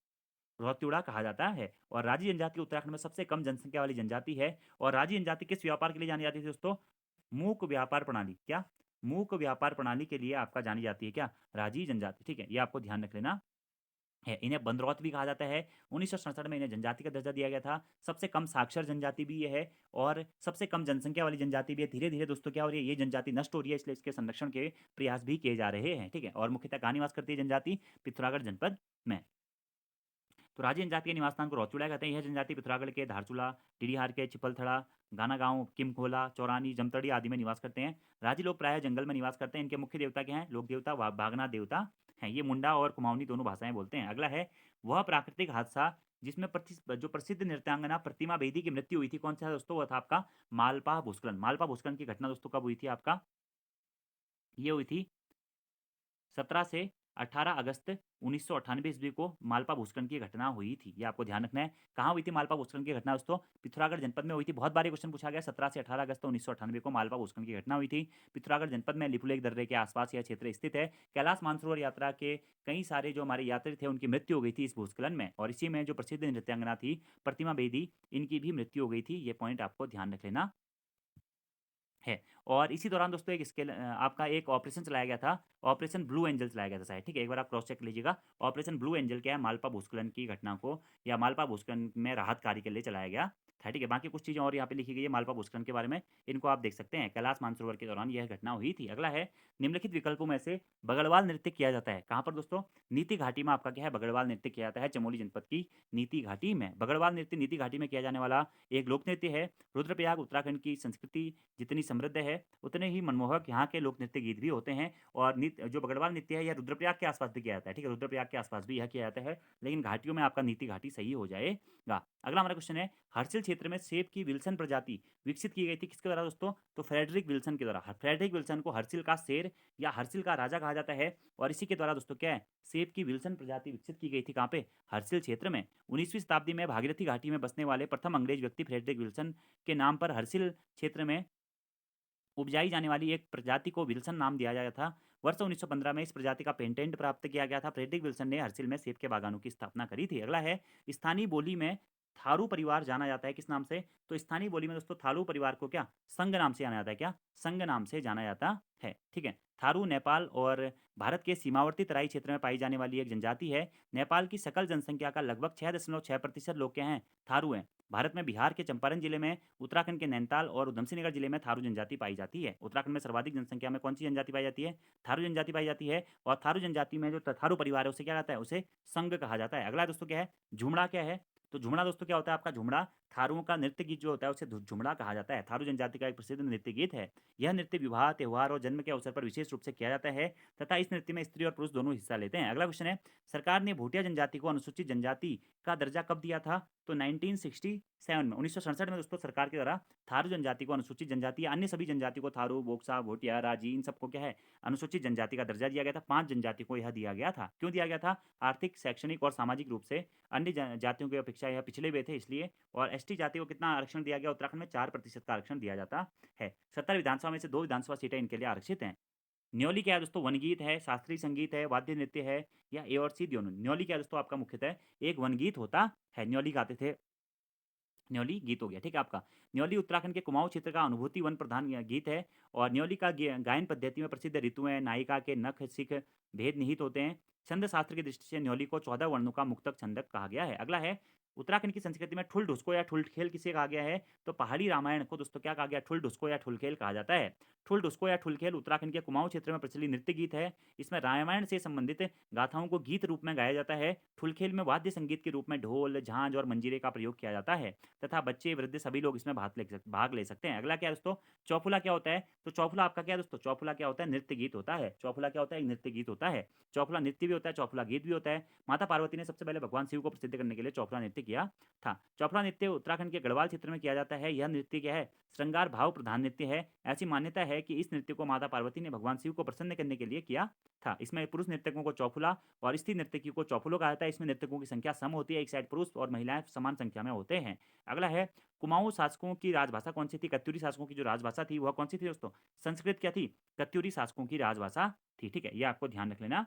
Speaker 1: रौत्युड़ा कहा जाता है। और राजी जनजाति उत्तराखंड में सबसे कम जनसंख्या वाली जनजाति है। और राजी जनजाति किस व्यापार के लिए जानी जाती थी दोस्तों? मूक व्यापार प्रणाली। क्या? मूक व्यापार प्रणाली के लिए आपका जानी जाती है क्या? राजी जनजाति। ठीक है, ये आपको ध्यान रख लेना है। इन्हें बंदरौत भी कहा जाता है। 1967 में इन्हें जनजाति का दर्जा दिया गया था। सबसे कम साक्षर जनजाति भी ये है, और सबसे कम जनसंख्या वाली जनजाति भी है। धीरे धीरे दोस्तों क्या हो रही है? ये जनजाति नष्ट हो रही है, इसलिए इसके संरक्षण के प्रयास भी किए जा रहे हैं। ठीक है, और मुख्यतः कहाँ निवास करती है जनजाति? पिथौरागढ़ जनपद में। तो राजी जनजाति के निवास स्थान को रौचुड़ा कहते हैं। यह जनजाति पिथौरागढ़ के धारचूला, टीडीहार के चिपलथड़ा, गाना गांव, किमखोला, चौरानी, जमतड़ी आदि में निवास करते हैं। राजी लोग प्रायः जंगल में निवास करते हैं। इनके मुख्य देवता क्या हैं? लोक देवता भागनाथ देवता हैं। ये मुंडा और कुमाऊनी दोनों भाषाएं बोलते हैं। अगला है, वह प्राकृतिक हादसा जिसमें जो प्रसिद्ध नृत्यांगना प्रतिमा बेदी की मृत्यु हुई थी, कौन सा है दोस्तों? वो था आपका मालपा भूस्खलन। मालपा भूस्खलन की घटना दोस्तों कब हुई थी आपका? ये हुई थी 17 से 18 अगस्त 1998 ईस्वी को मालपा भूस्खलन की घटना हुई थी। ये आपको ध्यान रखना है। कहाँ हुई थी मालपा भूस्खलन की घटना दोस्तों? पिथौरागढ़ जनपद में हुई थी। बहुत बार क्वेश्चन पूछा गया। 17 से 18 अगस्त 1998 को मालपा भूस्खलन की घटना हुई थी। पिथौरागढ़ जनपद में लिपुलेख दर्रे के आसपास यह क्षेत्र स्थित है। कैलाश मानसरोवर यात्रा के कई सारे जो हमारे यात्री थे उनकी मृत्यु हो गई थी इस भूस्खलन में। और इसी में जो प्रसिद्ध नृत्यांगना थी प्रतिमा बेदी, इनकी भी मृत्यु हो गई थी। ये पॉइंट आपको ध्यान रख लेना है। और इसी दौरान दोस्तों एक आपका एक ऑपरेशन चलाया गया था। ऑपरेशन ब्लू एंजल चलाया गया था शायद। ठीक है, एक बार आप क्रॉस चेक लीजिएगा। ऑपरेशन ब्लू एंजल क्या है? मालपा भूस्खलन की घटना को या मालपा भूस्खलन में राहत कार्य के लिए चलाया गया था। ठीक है, बाकी कुछ चीज़ें और यहाँ पे लिखी गई है मालपा भूस्खलन के बारे में, इनको आप देख सकते हैं। कैलाश मानसरोवर के दौरान यह घटना हुई थी। अगला है, निम्नलिखित विकल्पों में से बगड़वाल नृत्य किया जाता है कहाँ पर दोस्तों? नीति घाटी में आपका क्या है? बगड़वाल नृत्य किया जाता है चमोली जनपद की नीति घाटी में। बगड़वाल नृत्य नीति घाटी में किया जाने वाला एक लोक नृत्य है। रुद्रप्रयाग उत्तराखंड की संस्कृति जितनी समृद्ध है उतने ही मनमोहक यहाँ के लोक नृत्य गीत भी होते हैं। और नृत्य जो बगड़वाल नृत्य है यह रुद्रप्रयाग के आसपास भी किया जाता है। ठीक है, रुद्रप्रयाग के आसपास भी यह किया जाता है, लेकिन घाटियों में आपका नीति घाटी सही हो जाएगा। अगला हमारा क्वेश्चन है, हर्सिल क्षेत्र में सेब की विल्सन प्रजाति विकसित की गई थी किसके द्वारा दोस्तों? तो फ्रेडरिक विल्सन के द्वारा। फ्रेडरिक विल्सन को हर्सिल का शेर या हर्सिल का राजा कहा जाता है। और इसी के द्वारा दोस्तों क्या है? सेब की विल्सन प्रजाति विकसित की गई थी कहाँ पे? हर्सिल क्षेत्र में। 19वीं शताब्दी में भागीरथी घाटी में बसने वाले प्रथम अंग्रेज व्यक्ति फ्रेडरिक विल्सन के नाम पर हर्सिल क्षेत्र में उपजाई जाने वाली एक प्रजाति को विल्सन नाम दिया गया था। वर्ष 1915 में इस प्रजाति का पेटेंट प्राप्त किया गया था। फ्रेडरिक विल्सन ने हर्सिल में सेब के बागानों की स्थापना करी थी। अगला है, स्थानीय बोली में थारू परिवार जाना जाता है किस नाम से? तो स्थानीय बोली में दोस्तों थारू परिवार को क्या संघ नाम से जाना जाता है? क्या संघ नाम से जाना जाता है? ठीक है, थारू नेपाल और भारत के सीमावर्ती तराई क्षेत्र में पाई जाने वाली एक जनजाति है। नेपाल की सकल जनसंख्या का लगभग 6.6% लोग क्या हैं? थारू हैं। भारत में बिहार के चंपारण जिले में, उत्तराखंड के नैनीताल और उधमसिंह नगर जिले में थारू जनजाति पाई जाती है। उत्तराखंड में सर्वाधिक जनसंख्या में कौन सी जनजाति पाई जाती है? थारू जनजाति पाई जाती है। और थारू जनजाति में जो थारू परिवार है उसे क्या कहता है? उसे संघ कहा जाता है। अगला दोस्तों क्या है? झुमड़ा क्या है? तो झुमड़ा दोस्तों क्या होता है आपका? झुमड़ा थारुओं का नृत्य गीत जो होता है उसे झुमड़ा कहा जाता है। थारू जनजाति का एक प्रसिद्ध नृत्य गीत है। यह नृत्य विवाह, त्योहार और जन्म के अवसर पर विशेष रूप से किया जाता है तथा इस नृत्य में स्त्री और पुरुष दोनों हिस्सा लेते हैं। अगला क्वेश्चन है, सरकार ने भूटिया जनजाति को अनुसूचित जनजाति का दर्जा कब दिया था? तो 1967 में, 1967 में दोस्तों सरकार के द्वारा थारू जनजाति को अनुसूचित जनजाति या अन्य सभी जनजाति को थारू, बोक्सा, भोटिया, राजी इन सबको क्या है? अनुसूचित जनजाति का दर्जा दिया गया था। 5 जनजाति को यह दिया गया था। क्यों दिया गया था? आर्थिक, शैक्षणिक और सामाजिक रूप से अन्य जातियों की अपेक्षा यह पिछले हुए थे इसलिए। और एसटी जाति को कितना आरक्षण दिया गया? उत्तराखंड में 4% का आरक्षण दिया जाता है। 70 विधानसभा में से 2 विधानसभा सीटें इनके लिए आरक्षित हैं। न्योली क्या है दोस्तों? वनगीत है, शास्त्रीय संगीत है, वाद्य नृत्य है, या ए और सी दोनों? न्योली क्या है दोस्तों? आपका मुख्यतः एक वनगीत होता है। न्योली गाते थे न्योली गीत हो गया, ठीक है आपका। न्योली उत्तराखंड के कुमाऊँ क्षेत्र का अनुभूति वन प्रधान गीत है और न्योली का गायन पद्धति में प्रसिद्ध ऋतुएं, नायिका के नख, सिख भेद निहित होते हैं। छंद शास्त्र की दृष्टि से न्योली को 14 वर्णों का मुक्तक छंदक कहा गया है। अगला है, उत्तराखंड की संस्कृति में ठुल ढुसको या ठुल खेल किसे कहा गया है? तो पहाड़ी रामायण को दोस्तों क्या कहा गया? ठुल ढुसको या ठुल खेल कहा जाता है। ठुल ढुसको या ठुल खेल उत्तराखंड के कुमाऊँ क्षेत्र में प्रचलित नृत्य गीत है। इसमें रामायण से संबंधित गाथाओं को गीत रूप में गाया जाता है। ठुल खेल में वाद्य संगीत के रूप में ढोल, झांझ और मंजीरे का प्रयोग किया जाता है तथा बच्चे, वृद्ध सभी लोग इसमें भाग ले सकते हैं। अगला क्या है दोस्तों? चौफुला क्या होता है? तो चौफुला आपका क्या है दोस्तों? चौफुला क्या होता है? नृत्य गीत होता है। चौफुला क्या होता है? एक नृत्य गीत होता है। चौफुला नृत्य भी होता है, चौफुला गीत भी होता है। माता पार्वती ने सबसे पहले भगवान शिव को प्रसिद्ध करने के लिए चौफुला नृत्य किया था। चौफुला नृत्य उत्तराखंड के गढ़वाल क्षेत्र में किया जाता है। यह नृत्य क्या है? श्रृंगार भाव प्रधान नृत्य है। ऐसी मान्यता है कि इस नृत्य को माता पार्वती ने भगवान शिव को प्रसन्न करने के लिए किया था। इसमें पुरुष नर्तकों को चौफुला और स्त्री नर्तकी को चौफुलो कहा जाता है। इसमें नर्तकों की संख्या सम होती है, एक साइड पुरुष और महिलाएं समान संख्या में होते हैं। अगला है, कुमाऊं शासकों की राजभाषा कौन सी थी? कत्यूरी शासकों की जो राजभाषा थी वह कौन सी थी दोस्तों? संस्कृत क्या थी? कत्यूरी शासकों की राजभाषा थी, ठीक है, यह आपको ध्यान रख लेना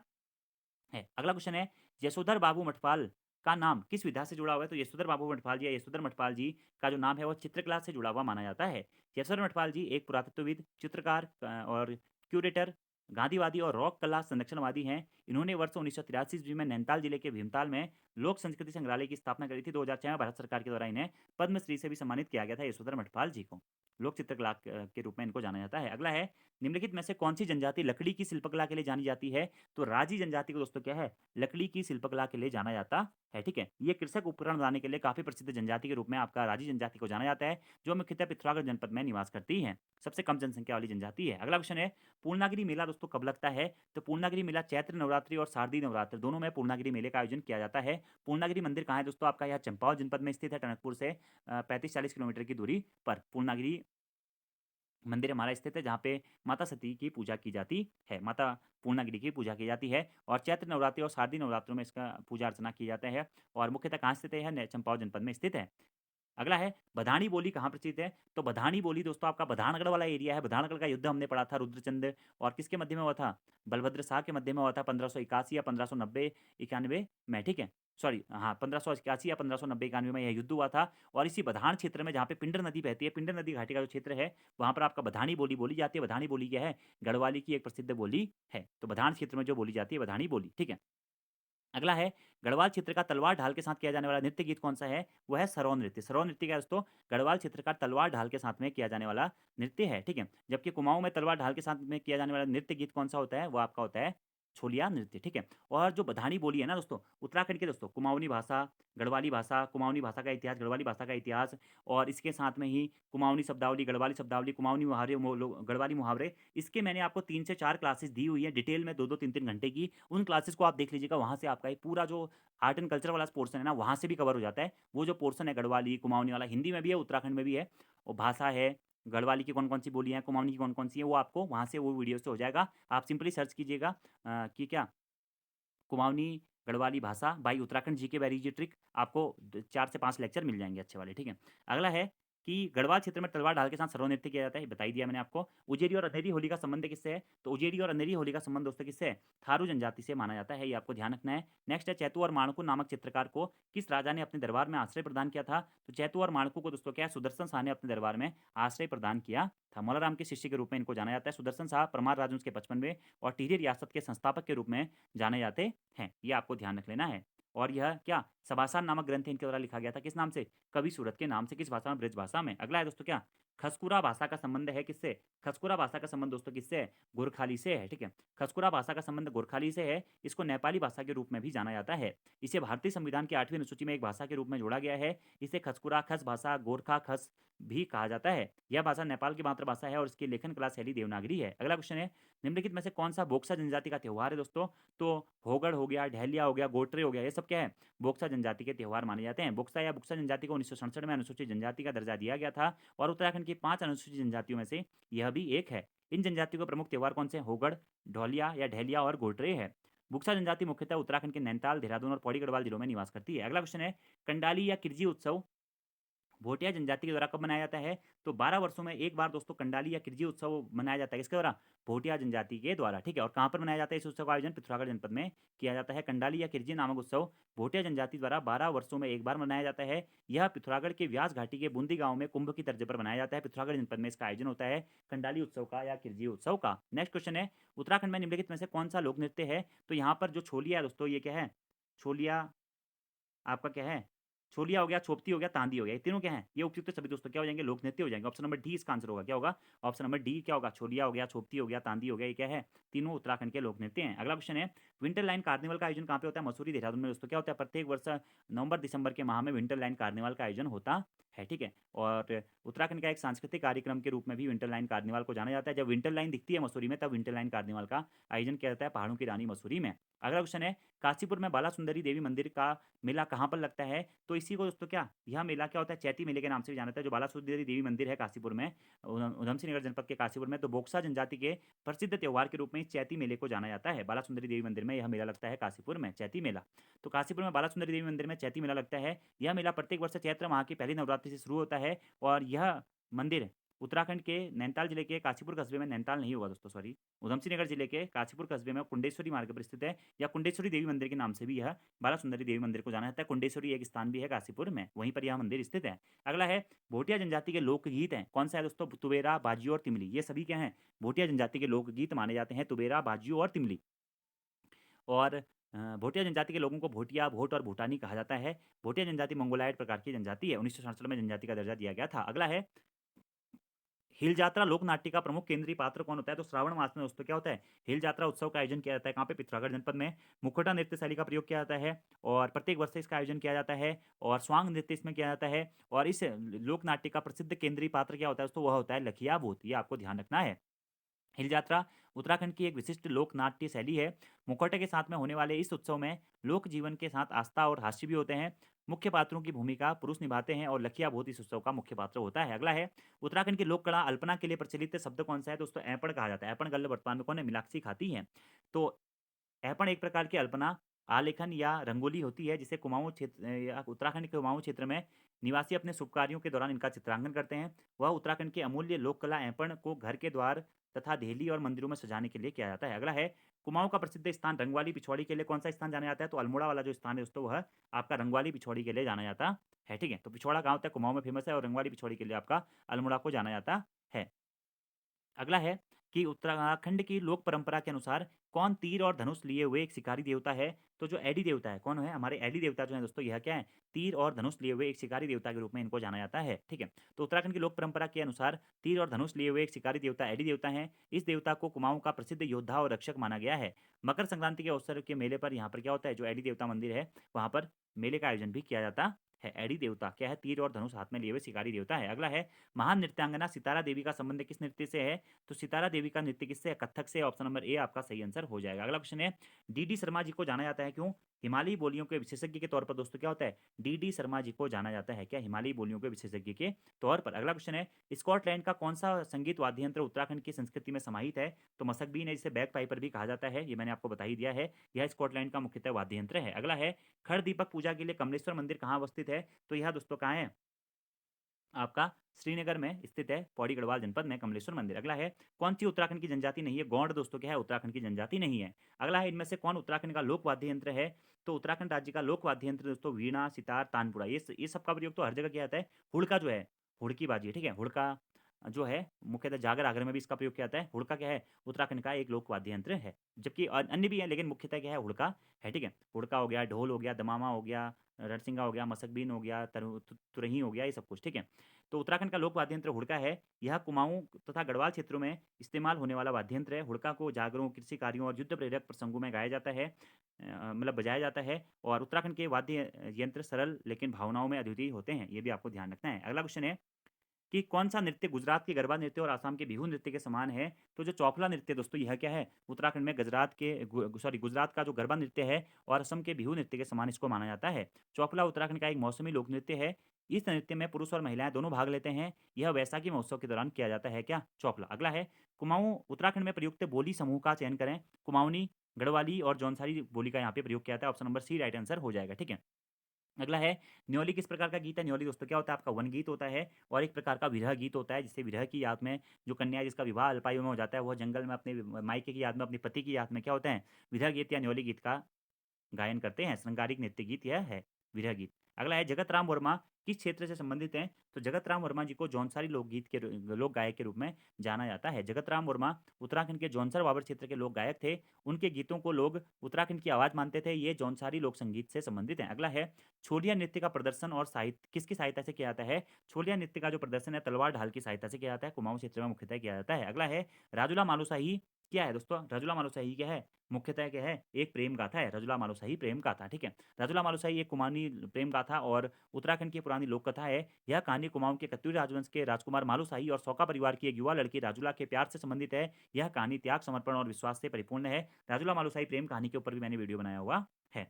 Speaker 1: है। अगला क्वेश्चन है, यशोधर बाबू मठपाल का नाम किस विधा से जुड़ा हुआ है? तो यशोधर बाबू मठपाल जी या यशोधर मठपाल जी का जो नाम है वह चित्रकला से जुड़ा हुआ माना जाता है। यशोधर मठपाल जी एक पुरातत्वविद, चित्रकार और क्यूरेटर, गांधीवादी और रॉक कला संरक्षणवादी हैं। इन्होंने वर्ष 1983 ईस्वी में नैनीताल जिले के भीमताल में लोक संस्कृति संग्रहालय की स्थापना करी थी। 2006 में भारत सरकार के द्वारा इन्हें पद्मश्री से भी सम्मानित किया गया था, यशोधर मठपाल जी को। लोक चित्रकला के रूप में इनको जाना जाता है। अगला है, निम्नलिखित में से कौन सी जनजाति लकड़ी की शिल्पकला के लिए जानी जाती है? तो राजी जनजाति को दोस्तों क्या है? लकड़ी की शिल्पकला के लिए जाना जाता है, ठीक है। ये कृषक उपकरण बनाने के लिए काफी प्रसिद्ध जनजाति के रूप में आपका राजी जनजाति को जाना जाता है, जो मुख्यतः पिथौरागढ़ जनपद में निवास करती है। सबसे कम जनसंख्या वाली जनजाति है। अगला क्वेश्चन है, पूर्णागिरि मेला दोस्तों कब लगता है? तो पूर्णागिरि मेला चैत्र नवरात्रि और शारदीय नवरात्र दोनों में पूर्णागिरि मेले का आयोजन किया जाता है। पूर्णागिरि मंदिर कहाँ है दोस्तों? आपका यहाँ चंपावत जनपद में स्थित है, टनकपुर से 35-40 किलोमीटर की दूरी पर पूर्णागिरि मंदिर हमारा स्थित है, जहाँ पे माता सती की पूजा की जाती है, माता पूर्णागिरि की पूजा की जाती है और चैत्र नवरात्रि और शारदीय नवरात्रों में इसका पूजा अर्चना की जाता है और मुख्यतः कहाँ स्थित है? चंपावत जनपद में स्थित है। अगला है, बधानी बोली कहाँ प्रचलित है? तो बधानी बोली दोस्तों आपका बधानगढ़ वाला एरिया है। बधानगढ़ का युद्ध हमने पढ़ा था रुद्रचंद और किसके मध्य में हुआ था? बलभद्र शाह के मध्य में हुआ था 1581 या 1590-91 में, ठीक है। सॉरी, हाँ, 1581 या 1590-91 में यह युद्ध हुआ था और इसी बधान क्षेत्र में जहाँ पे पिंडर नदी बहती है, पिंडर नदी घाटी का जो क्षेत्र है, वहाँ पर आपका बधानी बोली बोली जाती है। बधानी बोली क्या है? गढ़वाली की एक प्रसिद्ध बोली है। तो बधान क्षेत्र में जो बोली जाती है बधानी बोली, ठीक है। अगला है, गढ़वाल क्षेत्र का तलवार ढाल के साथ किया जाने वाला नृत्य गीत कौन सा है? वह है सरौन नृत्य। सरौन नृत्य क्या है दोस्तों? गढ़वाल क्षेत्र का तलवार ढाल के साथ में किया जाने वाला नृत्य है, ठीक है। जबकि कुमाऊं में तलवार ढाल के साथ में किया जाने वाला नृत्य गीत कौन सा होता है? वो आपका होता है छोलिया नृत्य, ठीक है। और जो बधानी बोली है ना दोस्तों, उत्तराखंड के दोस्तों कुमाऊनी भाषा, गढ़वाली भाषा, कुमाऊनी भाषा का इतिहास, गढ़वाली भाषा का इतिहास और इसके साथ में ही कुमाऊनी शब्दावली, गढ़वाली शब्दावली, कुमाऊनी मुहावरे, गढ़वाली मुहावरे, इसके मैंने आपको 3 से 4 क्लासेस दी हुई है डिटेल में, 2-2 3-3 घंटे की। उन क्लासेस को आप देख लीजिएगा, वहाँ से आपका एक पूरा जो आर्ट एंड कल्चर वाला पोर्शन है ना, वहाँ से भी कवर हो जाता है। वो जो पोर्शन है गढ़वाली कुमाऊनी वाला, हिंदी में भी है, उत्तराखंड में भी है। और भाषा है, गढ़वाली की कौन कौन सी बोलियाँ हैं, कुमाऊनी की कौन कौन सी है, वो आपको वहाँ से वो वीडियो से हो जाएगा। आप सिंपली सर्च कीजिएगा कि क्या कुमाऊनी गढ़वाली भाषा by Uttarakhand GK by G trick, आपको 4 से 5 लेक्चर मिल जाएंगे अच्छे वाले, ठीक है। अगला है कि गढ़वाल क्षेत्र में तलवार ढाल के साथ सरव नृत्य किया जाता है, बताई दिया मैंने आपको। उजेरी और अंधेरी होली का संबंध किससे है? तो उजेरी और अंधेरी होली का संबंध दोस्तों किससे है? थारू जनजाति से माना जाता है, ये आपको ध्यान रखना है। नेक्स्ट है, चैतू और माणकू नामक चित्रकार को किस राजा ने अपने दरबार में आश्रय प्रदान किया था? तो चैतू और माणकू को दोस्तों क्या है? सुदर्शन शाह ने अपने दरबार में आश्रय प्रदान किया था। मौलाराम के शिष्य के रूप में इनको जाना जाता है। सुदर्शन शाह परमार राजवंश के 55वें और टिहरी रियासत के संस्थापक के रूप में जाने जाते हैं, ये आपको ध्यान रख लेना है। और यह क्या सबासान नामक ग्रंथ इनके द्वारा लिखा गया था, किस नाम से? कवि सूरत के नाम से। किस भाषा में? ब्रज भाषा में। अगला है दोस्तों क्या खसकुरा भाषा का संबंध है किससे? खसकुरा भाषा का संबंध दोस्तों किससे है? गोरखाली से है, ठीक है। खसकुरा भाषा का संबंध गोरखाली से है। इसको नेपाली भाषा के रूप में भी जाना जाता है। इसे भारतीय संविधान की 8वीं अनुसूची में एक भाषा के रूप में जोड़ा गया है। इसे खसकुरा खस भाषा, गोरखा खस भी कहा जाता है। यह भाषा नेपाल की मातृभाषा है और इसकी लेखन कला शैली देवनागरी है। अगला क्वेश्चन है, निम्नलिखित में से कौन सा बोक्सा जनजाति का त्यौहार है दोस्तों? तो होगड़ हो गया, ढहलिया हो गया, गोटरे हो गया, ये सब क्या है? बोक्सा जनजाति के त्यौहार माने जाते हैं। बोक्सा या बुक्सा जनजाति को 1967 में अनुसूचित जनजाति का दर्जा दिया गया था और उत्तराखंड की 5 अनुसूचित जनजातियों में से यह भी एक है। इन जनजातियों के प्रमुख त्यौहार कौन से हैं? होगड़, ढोलिया या ढेलिया और गोटरे है। बुक्सा जनजाति मुख्यतः उत्तराखंड के नैनीताल, देहरादून और पौड़ी गढ़वाल जिलों में निवास करती है। अगला क्वेश्चन है, कंडाली या किरजी उत्सव भोटिया जनजाति के द्वारा कब मनाया जाता है? तो 12 वर्षों में एक बार दोस्तों कंडाली या किरजी उत्सव मनाया जाता है। किसके द्वारा? भोटिया जनजाति के द्वारा, ठीक है। और कहाँ पर मनाया जाता है इस उत्सव का आयोजन? पिथौरागढ़ जनपद में किया जाता है। कंडाली या किरजी नामक उत्सव भोटिया जनजाति द्वारा 12 वर्षों में एक बार मनाया जाता है। यह पिथौरागढ़ के व्यास घाटी के बूंदी गांव में कुंभ की तर्ज पर मनाया जाता है। पिथौरागढ़ जनपद में इसका आयोजन होता है कंडाली उत्सव का या किरजी उत्सव का। नेक्स्ट क्वेश्चन है, उत्तराखंड में निम्नलिखित में से कौन सा लोक नृत्य है? तो यहाँ पर जो छोलिया है दोस्तों, ये क्या है? छोलिया आपका क्या है? छोलिया हो गया, छोपती हो गया, तांदी हो गया, ये तीनों क्या हैं? ये उपयुक्त सभी दोस्तों क्या हो जाएंगे? लोक नृत्य हो जाएंगे। ऑप्शन नंबर डी इसका आंसर होगा। क्या होगा? ऑप्शन नंबर डी क्या होगा? छोलिया हो गया, छोपती हो गया, तांदी हो गया, ये क्या है? तीनों उत्तराखंड के लोक नृत्य हैं। अगला क्वेश्चन है, विंटर लाइन कार्निवल का आयोजन कहाँ पे होता है? मसूरी, देहरादून में दोस्तों। क्या होता है? प्रत्येक वर्ष नवंबर दिसंबर के माह में विंटर लाइन कार्निवल का आयोजन होता है, ठीक है। और उत्तराखंड का एक सांस्कृतिक कार्यक्रम के रूप में भी विंटर लाइन कार्निवल को जाना जाता है। जब विंटर लाइन दिखती है मसूरी में, तब विंटर लाइन कार्निवल का आयोजन किया जाता है पहाड़ों की रानी मसूरी में। अगला क्वेश्चन है, काशीपुर में बाला सुंदरी देवी मंदिर का मेला कहाँ पर लगता है? तो इसी को दोस्तों क्या, यह मेला क्या होता है? चैती मेले के नाम से भी जाना जाता है। जो बाला सुंदरी देवी मंदिर है काशीपुर में, उधम सिंह नगर जनपद के काशीपुर में, तो बोक्सा जनजाति के प्रसिद्ध त्योहार के रूप में इस चैती मेले को जाना जाता है। बाला सुंदरी देवी मंदिर में यह मेला लगता है काशीपुर में, चैती मेला। तो काशीपुर में बाला सुंदरी देवी मंदिर में चैती मेला लगता है। यह मेला प्रत्येक वर्ष चैत्र माह की पहली नवरात्रि से शुरू होता है। और यह मंदिर उत्तराखंड के नैनीताल जिले के काशीपुर कस्बे में, नैनीताल नहीं होगा दोस्तों, सॉरी, उधम सिंह नगर जिले के काशीपुर कस्बे में कुंडेश्वरी मार्ग पर स्थित है। या कुंडेश्वरी देवी मंदिर के नाम से भी यह बाला सुंदरी देवी मंदिर को जाना जाता है। कुंडेश्वरी एक स्थान भी है काशीपुर में, वहीं पर यह मंदिर स्थित है। अगला है, भोटिया जनजाति के लोकगीत हैं, कौन सा है दोस्तों? तुबेरा, बाजियो और तिमली, ये सभी क्या हैं? भोटिया जनजाति के लोकगीत माने जाते हैं, तुबेरा, बाजियो और तिमली। और भोटिया जनजाति के लोगों को भोटिया, भोट और भूटानी कहा जाता है। भोटिया जनजाति मंगोलायड प्रकार की जनजाति है। 1967 में जनजाति का दर्जा दिया गया था। अगला है, हिल यात्रा लोक नाट्य का प्रमुख केंद्रीय पात्र कौन होता है? तो श्रावण मास में दोस्तों क्या होता है? हिल यात्रा उत्सव का आयोजन किया जाता है। कहाँ पे? पिथौरागढ़ जनपद में। मुखौटा नृत्य शैली का प्रयोग किया जाता है और प्रत्येक वर्ष इसका आयोजन किया जाता है। और स्वांग नृत्य इसमें किया जाता है। और इस लोक नाट्य का प्रसिद्ध केंद्रीय पात्र क्या होता है दोस्तों? वह होता है लखिया भूत, ये आपको ध्यान रखना है। हिल यात्रा उत्तराखंड की एक विशिष्ट लोक नाट्य शैली है। मुखौटे के साथ में होने वाले इस उत्सव में लोक जीवन के साथ आस्था और हास्य भी होते हैं। मुख्य पात्रों की भूमिका पुरुष निभाते हैं और लखिया भूत इस उत्सव का मुख्य पात्र होता है। अगला है, उत्तराखंड की लोक कला अल्पना के लिए प्रचलित शब्द कौन सा है दोस्तों? ऐपण कहा जाता है। ऐपण गल्ल वर्तमान में कौन है? मीनाक्षी खाती है। तो ऐपण एक प्रकार की अल्पना, आलेखन या रंगोली होती है, जिसे कुमाऊं क्षेत्र या उत्तराखंड के कुमाऊं क्षेत्र में निवासी अपने शुभ कार्यों के दौरान इनका चित्रांकन करते हैं। वह उत्तराखंड की अमूल्य लोक कला ऐपण को घर के द्वार तथा देहली और मंदिरों में सजाने के लिए किया जाता है। अगला है, कुमाऊं का प्रसिद्ध स्थान रंगवाली पिछौड़ी के लिए कौन सा स्थान जाना जाता है? तो अल्मोड़ा वाला जो स्थान है दोस्तों, वह आपका रंगवाली पिछौड़ी के लिए जाना जाता है, ठीक है। तो पिछौड़ा गाँव तक कुमाऊं में फेमस है और रंगवाली पिछौड़ी के लिए आपका अल्मोड़ा को जाना जाता है। अगला है कि उत्तराखंड की लोक परंपरा के अनुसार कौन तीर और धनुष लिए हुए एक शिकारी देवता है? तो जो एडी देवता है, कौन है? हमारे एडी देवता जो है दोस्तों, यह क्या है? तीर और धनुष लिए हुए एक शिकारी देवता के रूप में इनको जाना जाता है, ठीक है। तो उत्तराखंड की लोक परंपरा के अनुसार तीर और धनुष लिए हुए एक शिकारी देवता एडी देवता है। इस देवता को कुमाऊं का प्रसिद्ध योद्धा और रक्षक माना गया है। मकर संक्रांति के अवसर के मेले पर यहाँ पर क्या होता है? जो एडी देवता मंदिर है, वहाँ पर मेले का आयोजन भी किया जाता है। एडी देवता क्या है? तीर और धनुष हाथ में लिए हुए शिकारी देवता है। अगला है, महान नृत्यांगना सितारा देवी का संबंध किस नृत्य से है? तो सितारा देवी का नृत्य किससे है? कथक से। ऑप्शन नंबर ए आपका सही आंसर हो जाएगा। अगला क्वेश्चन है, डीडी शर्मा जी को जाना जाता है क्यों? हिमालयी बोलियों के विशेषज्ञ के तौर पर दोस्तों क्या होता है? डीडी शर्मा जी को जाना जाता है क्या? हिमालयी बोलियों के विशेषज्ञ के तौर पर। अगला क्वेश्चन है, स्कॉटलैंड का कौन सा संगीत वाद्य यंत्र उत्तराखंड की संस्कृति में समाहित है? तो मसकबीन है, जिसे बैक पाइपर भी कहा जाता है, ये मैंने आपको बता ही दिया है। यह स्कॉटलैंड का मुख्यतः वाद्य यंत्र है। अगला है, खड़ दीपक पूजा के लिए कमलेश्वर मंदिर कहाँ अवस्थित है? तो यह दोस्तों कहाँ है? आपका श्रीनगर में स्थित है, पौड़ी गढ़वाल जनपद में कमलेश्वर मंदिर। अगला है, कौन सी उत्तराखंड की जनजाति नहीं है? गौंड दोस्तों क्या है? उत्तराखंड की जनजाति नहीं है। अगला है, इनमें से कौन उत्तराखंड का लोक वाद्य यंत्र है? तो उत्तराखंड राज्य का लोक वाद्य यंत्र दोस्तों वीणा, सितार, तानपुरा, ये सब का प्रयोग तो हर जगह किया जाता है। हुड़का जो है, हुड़की बाजी है, ठीक है। हुड़का जो है मुख्यतः जागर आगर में भी इसका प्रयोग किया जाता है। हुड़का क्या है? उत्तराखंड का एक लोक वाद्य यंत्र है, जबकि अन्य भी है, लेकिन मुख्यतः क्या है? हुड़का है, ठीक है। हुड़का हो गया, ढोल हो गया, दमामा हो गया, रणसिंगा हो गया, मसकबीन हो गया, तुरही हो गया, ये सब कुछ, ठीक है। तो उत्तराखंड का लोक वाद्य यंत्र हुड़का है। यह कुमाऊं तथा गढ़वाल क्षेत्रों में इस्तेमाल होने वाला वाद्य यंत्र है। हुड़का को जागरों, कृषि कार्यों और युद्ध प्रेरक प्रसंगों में गाया जाता है, मतलब बजाया जाता है। और उत्तराखंड के वाद्य यंत्र सरल लेकिन भावनाओं में अद्वितीय होते हैं, ये भी आपको ध्यान रखना है। अगला क्वेश्चन है कि कौन सा नृत्य गुजरात के गरबा नृत्य और आसाम के बिहू नृत्य के समान है? तो जो चौफला नृत्य दोस्तों, यह क्या है? उत्तराखंड में गुजरात का जो गरबा नृत्य है और असम के बिहू नृत्य के समान इसको माना जाता है। चौफला उत्तराखंड का एक मौसमी लोक नृत्य है। इस नृत्य में पुरुष और महिलाएं दोनों भाग लेते हैं। यह वैसाखी महोत्सव के दौरान किया जाता है क्या? चौफला। अगला है, कुमाऊं उत्तराखंड में प्रयुक्त बोली समूह का चयन करें। कुमाऊनी, गढ़वाली और जौनसारी बोली का यहाँ पे प्रयोग किया जाता है। Option number C right answer हो जाएगा, ठीक है। अगला है न्योली किस प्रकार का गीत है? न्योली दोस्तों क्या होता है आपका वन गीत होता है और एक प्रकार का विरह गीत होता है, जिससे विरह की याद में जो कन्या जिसका विवाह अल्पायु में हो जाता है, वह जंगल में अपने मायके की याद में, अपने पति की याद में क्या होता है, विरह गीत या न्योली गीत का गायन करते हैं। श्रृंगारिक नृत्य गीत यह है, विरह गीत। अगला है जगत राम वर्मा किस क्षेत्र से संबंधित हैं? तो जगत राम वर्मा जी को जौनसारी लोकगीत के लोक गायक के रूप में जाना जाता है। जगत राम वर्मा उत्तराखंड के जौनसर बाबर क्षेत्र के लोक गायक थे। उनके गीतों को लोग उत्तराखंड की आवाज़ मानते थे। ये जौनसारी लोक संगीत से संबंधित हैं। अगला है छोलिया नृत्य का प्रदर्शन और साहित्य किसकी सहायता से किया जाता है? छोलिया नृत्य का जो प्रदर्शन है तलवार ढाल की सहायता से किया जाता है। कुमाऊं क्षेत्र में मुख्यतः किया जाता है। अगला है राजुला मालुशाही क्या है दोस्तों? रजुला मालुशाही क्या है? मुख्यतः क्या है? एक प्रेम गाथा है। रजुला मालुशाही प्रेम गाथा, ठीक है। रजुला मालुशाही एक कुमाऊनी प्रेम गाथा और उत्तराखंड की पुरानी लोक कथा है। यह कहानी कुमाऊं के कत्यूरी राजवंश के राजकुमार मालुशाही और सौका परिवार की एक युवा लड़की राजुला के प्यार से संबंधित है। यह कहानी त्याग, समर्पण और विश्वास से परिपूर्ण है। राजुला मालुशाही प्रेम कहानी के ऊपर भी मैंने वीडियो बनाया हुआ है।